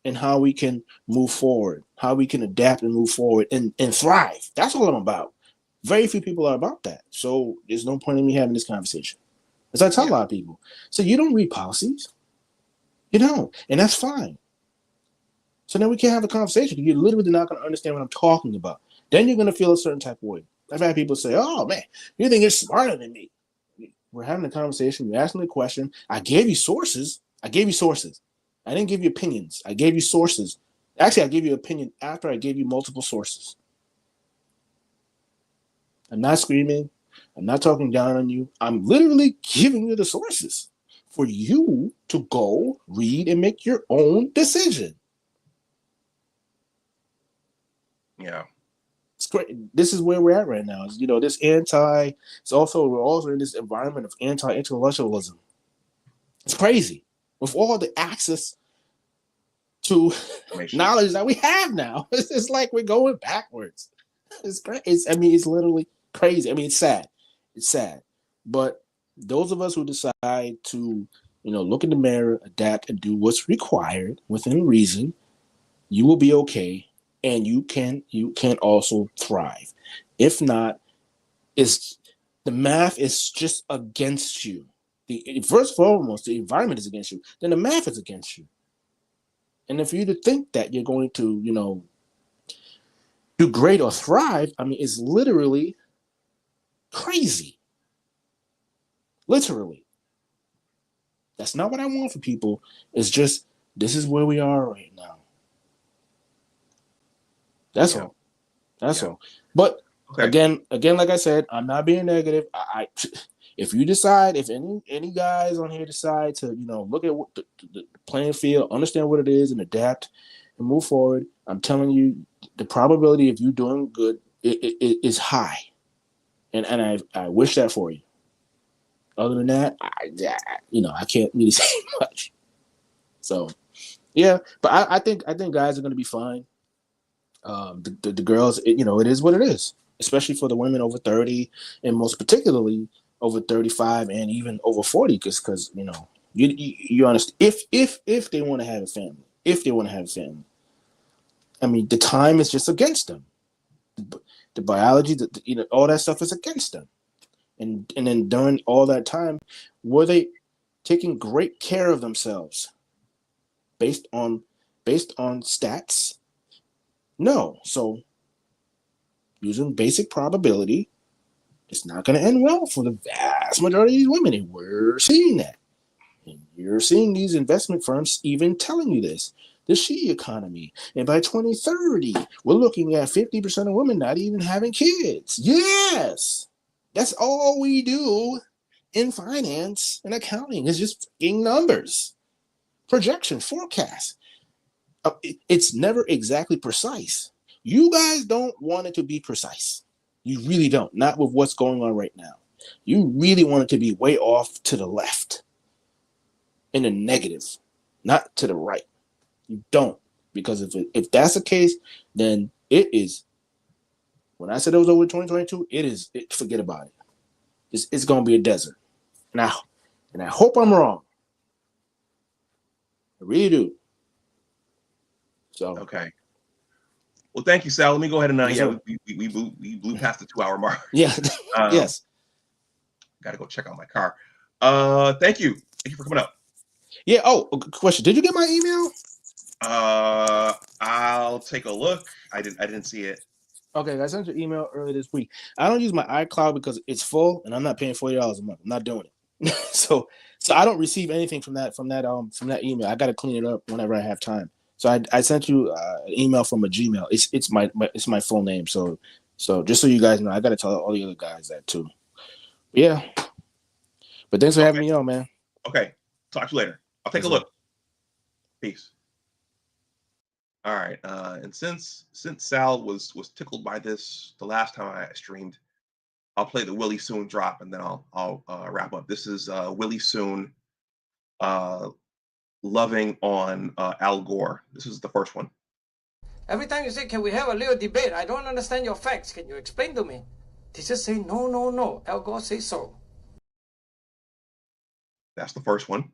Speaker 10: and how we can move forward, how we can adapt and move forward and thrive. That's all I'm about. Very few people are about that. So there's no point in me having this conversation. As I tell a lot of people. So you don't read policies. You don't. And that's fine. So then we can't have a conversation. You're literally not going to understand what I'm talking about. Then you're going to feel a certain type of way. I've had people say, oh, man, you think you're smarter than me. We're having a conversation. You're asking me a question. I gave you sources. I didn't give you opinions. I gave you sources. Actually, I gave you opinion after I gave you multiple sources. I'm not screaming. I'm not talking down on you. I'm literally giving you the sources for you to go read and make your own decision.
Speaker 1: Yeah.
Speaker 10: It's great. This is where we're at right now. We're also in this environment of anti-intellectualism. It's crazy. With all the access to knowledge that we have now, it's like we're going backwards. It's great. It's literally crazy. It's sad. It's sad. But those of us who decide to, look in the mirror, adapt, and do what's required within reason, you will be okay, and you can also thrive. If not, the math is just against you. First and foremost, the environment is against you. Then the math is against you. And if you to think that you're going to, do great or thrive, it's literally crazy. Literally. That's not what I want for people. It's just, this is where we are right now. That's all. That's all. But again, like I said, I'm not being negative. if you decide, if any guys on here decide to, look at what the playing field, understand what it is, and adapt and move forward, I'm telling you, the probability of you doing good is high, and I wish that for you. Other than that, I can't really say much. So, yeah, but I think guys are going to be fine. The girls, it is what it is, especially for the women over 30, and most particularly over 35 and even over 40, because you understand, if they want to have a family, I mean, the time is just against them. The biology, all that stuff is against them. And then during all that time, were they taking great care of themselves based on stats? No. So using basic probability, it's not going to end well for the vast majority of these women. And we're seeing that. And you're seeing these investment firms even telling you this. The she economy. And by 2030, we're looking at 50% of women not even having kids. Yes! That's all we do in finance and accounting is just fucking numbers. Projection, forecast. It's never exactly precise. You guys don't want it to be precise. You really don't. Not with what's going on right now. You really want it to be way off to the left. In the negative. Not to the right. You don't. Because if that's the case, then it is. When I said it was over 2022, forget about it. It's going to be a desert. Now, and I hope I'm wrong. I really do. So
Speaker 1: okay. Well, thank you, Sal. Let me go ahead and we blew past the 2-hour mark.
Speaker 10: Yeah. Yes.
Speaker 1: Got to go check out my car. Thank you. Thank you for coming up.
Speaker 10: Yeah. Oh, question. Did you get my email?
Speaker 1: I'll take a look. I didn't see it.
Speaker 10: Okay, I sent you an email earlier this week. I don't use my iCloud because it's full, and I'm not paying $40 a month. I'm not doing it. so I don't receive anything from that email. I got to clean it up whenever I have time. So I sent you an email from a Gmail. It's my full name. So just so you guys know, I got to tell all the other guys that too. Yeah. But thanks for having me on, man.
Speaker 1: Okay. Talk to you later. I'll take a look. Peace. All right. And since Sal was tickled by this the last time I streamed, I'll play the Willie Soon drop and then I'll wrap up. This is Willie Soon loving on Al Gore. This is the first one.
Speaker 8: Every time you say, can we have a little debate? I don't understand your facts. Can you explain to me? They just say, no, no, no. Al Gore says so.
Speaker 1: That's the first one.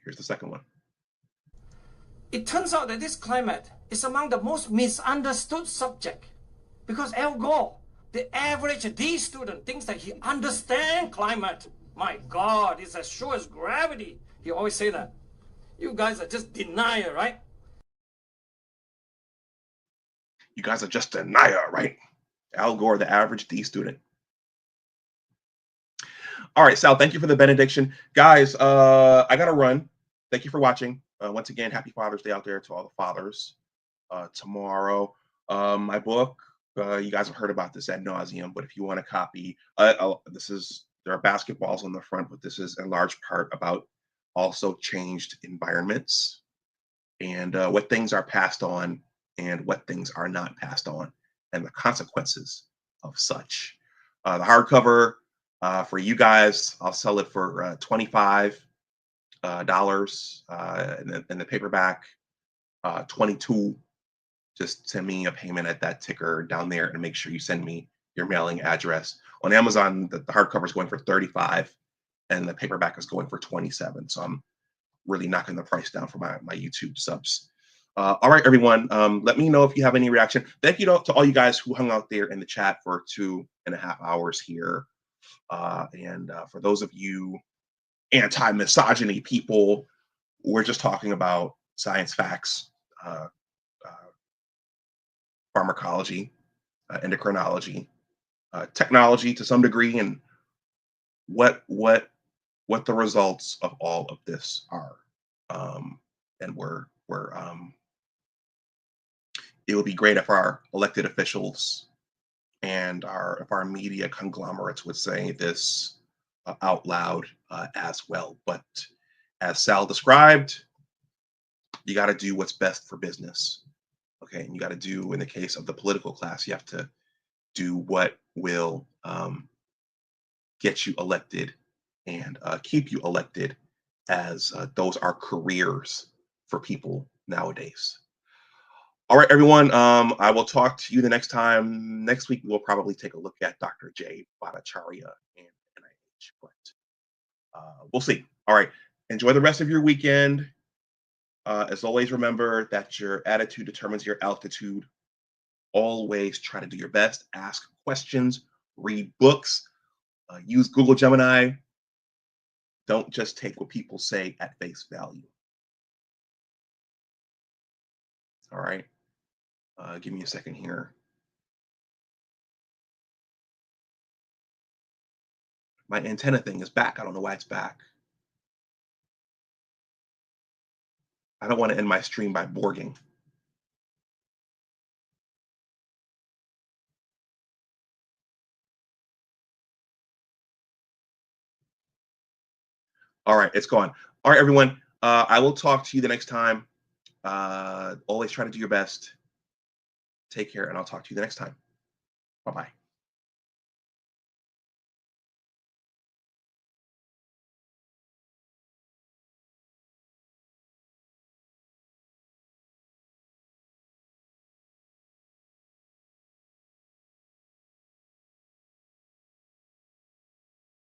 Speaker 1: Here's the second one.
Speaker 8: It turns out that this climate is among the most misunderstood subject because Al Gore, the average D student, thinks that he understands climate. My God, it's as sure as gravity. He always say that. You guys are just denier, right?
Speaker 1: You guys are just denier, right? Al Gore, the average D student. All right, Sal, thank you for the benediction. Guys, I got to run. Thank you for watching. Once again, happy Father's Day out there to all the fathers. Tomorrow, my book, you guys have heard about this ad nauseum, but if you want a copy, there are basketballs on the front, but this is in large part about also changed environments and what things are passed on and what things are not passed on and the consequences of such. The hardcover for you guys, I'll sell it for $25. And the paperback, 22. Just send me a payment at that ticker down there and make sure you send me your mailing address. On Amazon, the hardcover is going for $35 and the paperback is going for $27. So I'm really knocking the price down for my YouTube subs. All right, everyone. Let me know if you have any reaction. Thank you to all you guys who hung out there in the chat for 2.5 hours here. And for those of you anti-misogyny people, we're just talking about science facts, pharmacology, endocrinology, technology to some degree, and what the results of all of this are. And it would be great if our elected officials and if our media conglomerates would say this out loud as well. But as Sal described, you got to do what's best for business. Okay, and you got to do, in the case of the political class, you have to do what will get you elected and keep you elected, as those are careers for people nowadays. All right, everyone. I will talk to you the next time. Next week, we'll probably take a look at Dr. J. Bhattacharya and NIH, but we'll see. All right. Enjoy the rest of your weekend. As always, remember that your attitude determines your altitude. Always try to do your best. Ask questions. Read books. Use Google Gemini. Don't just take what people say at face value. All right. Give me a second here. My antenna thing is back. I don't know why it's back. I don't want to end my stream by borging. All right, it's gone. All right, everyone. I will talk to you the next time. Always try to do your best. Take care, and I'll talk to you the next time. Bye-bye.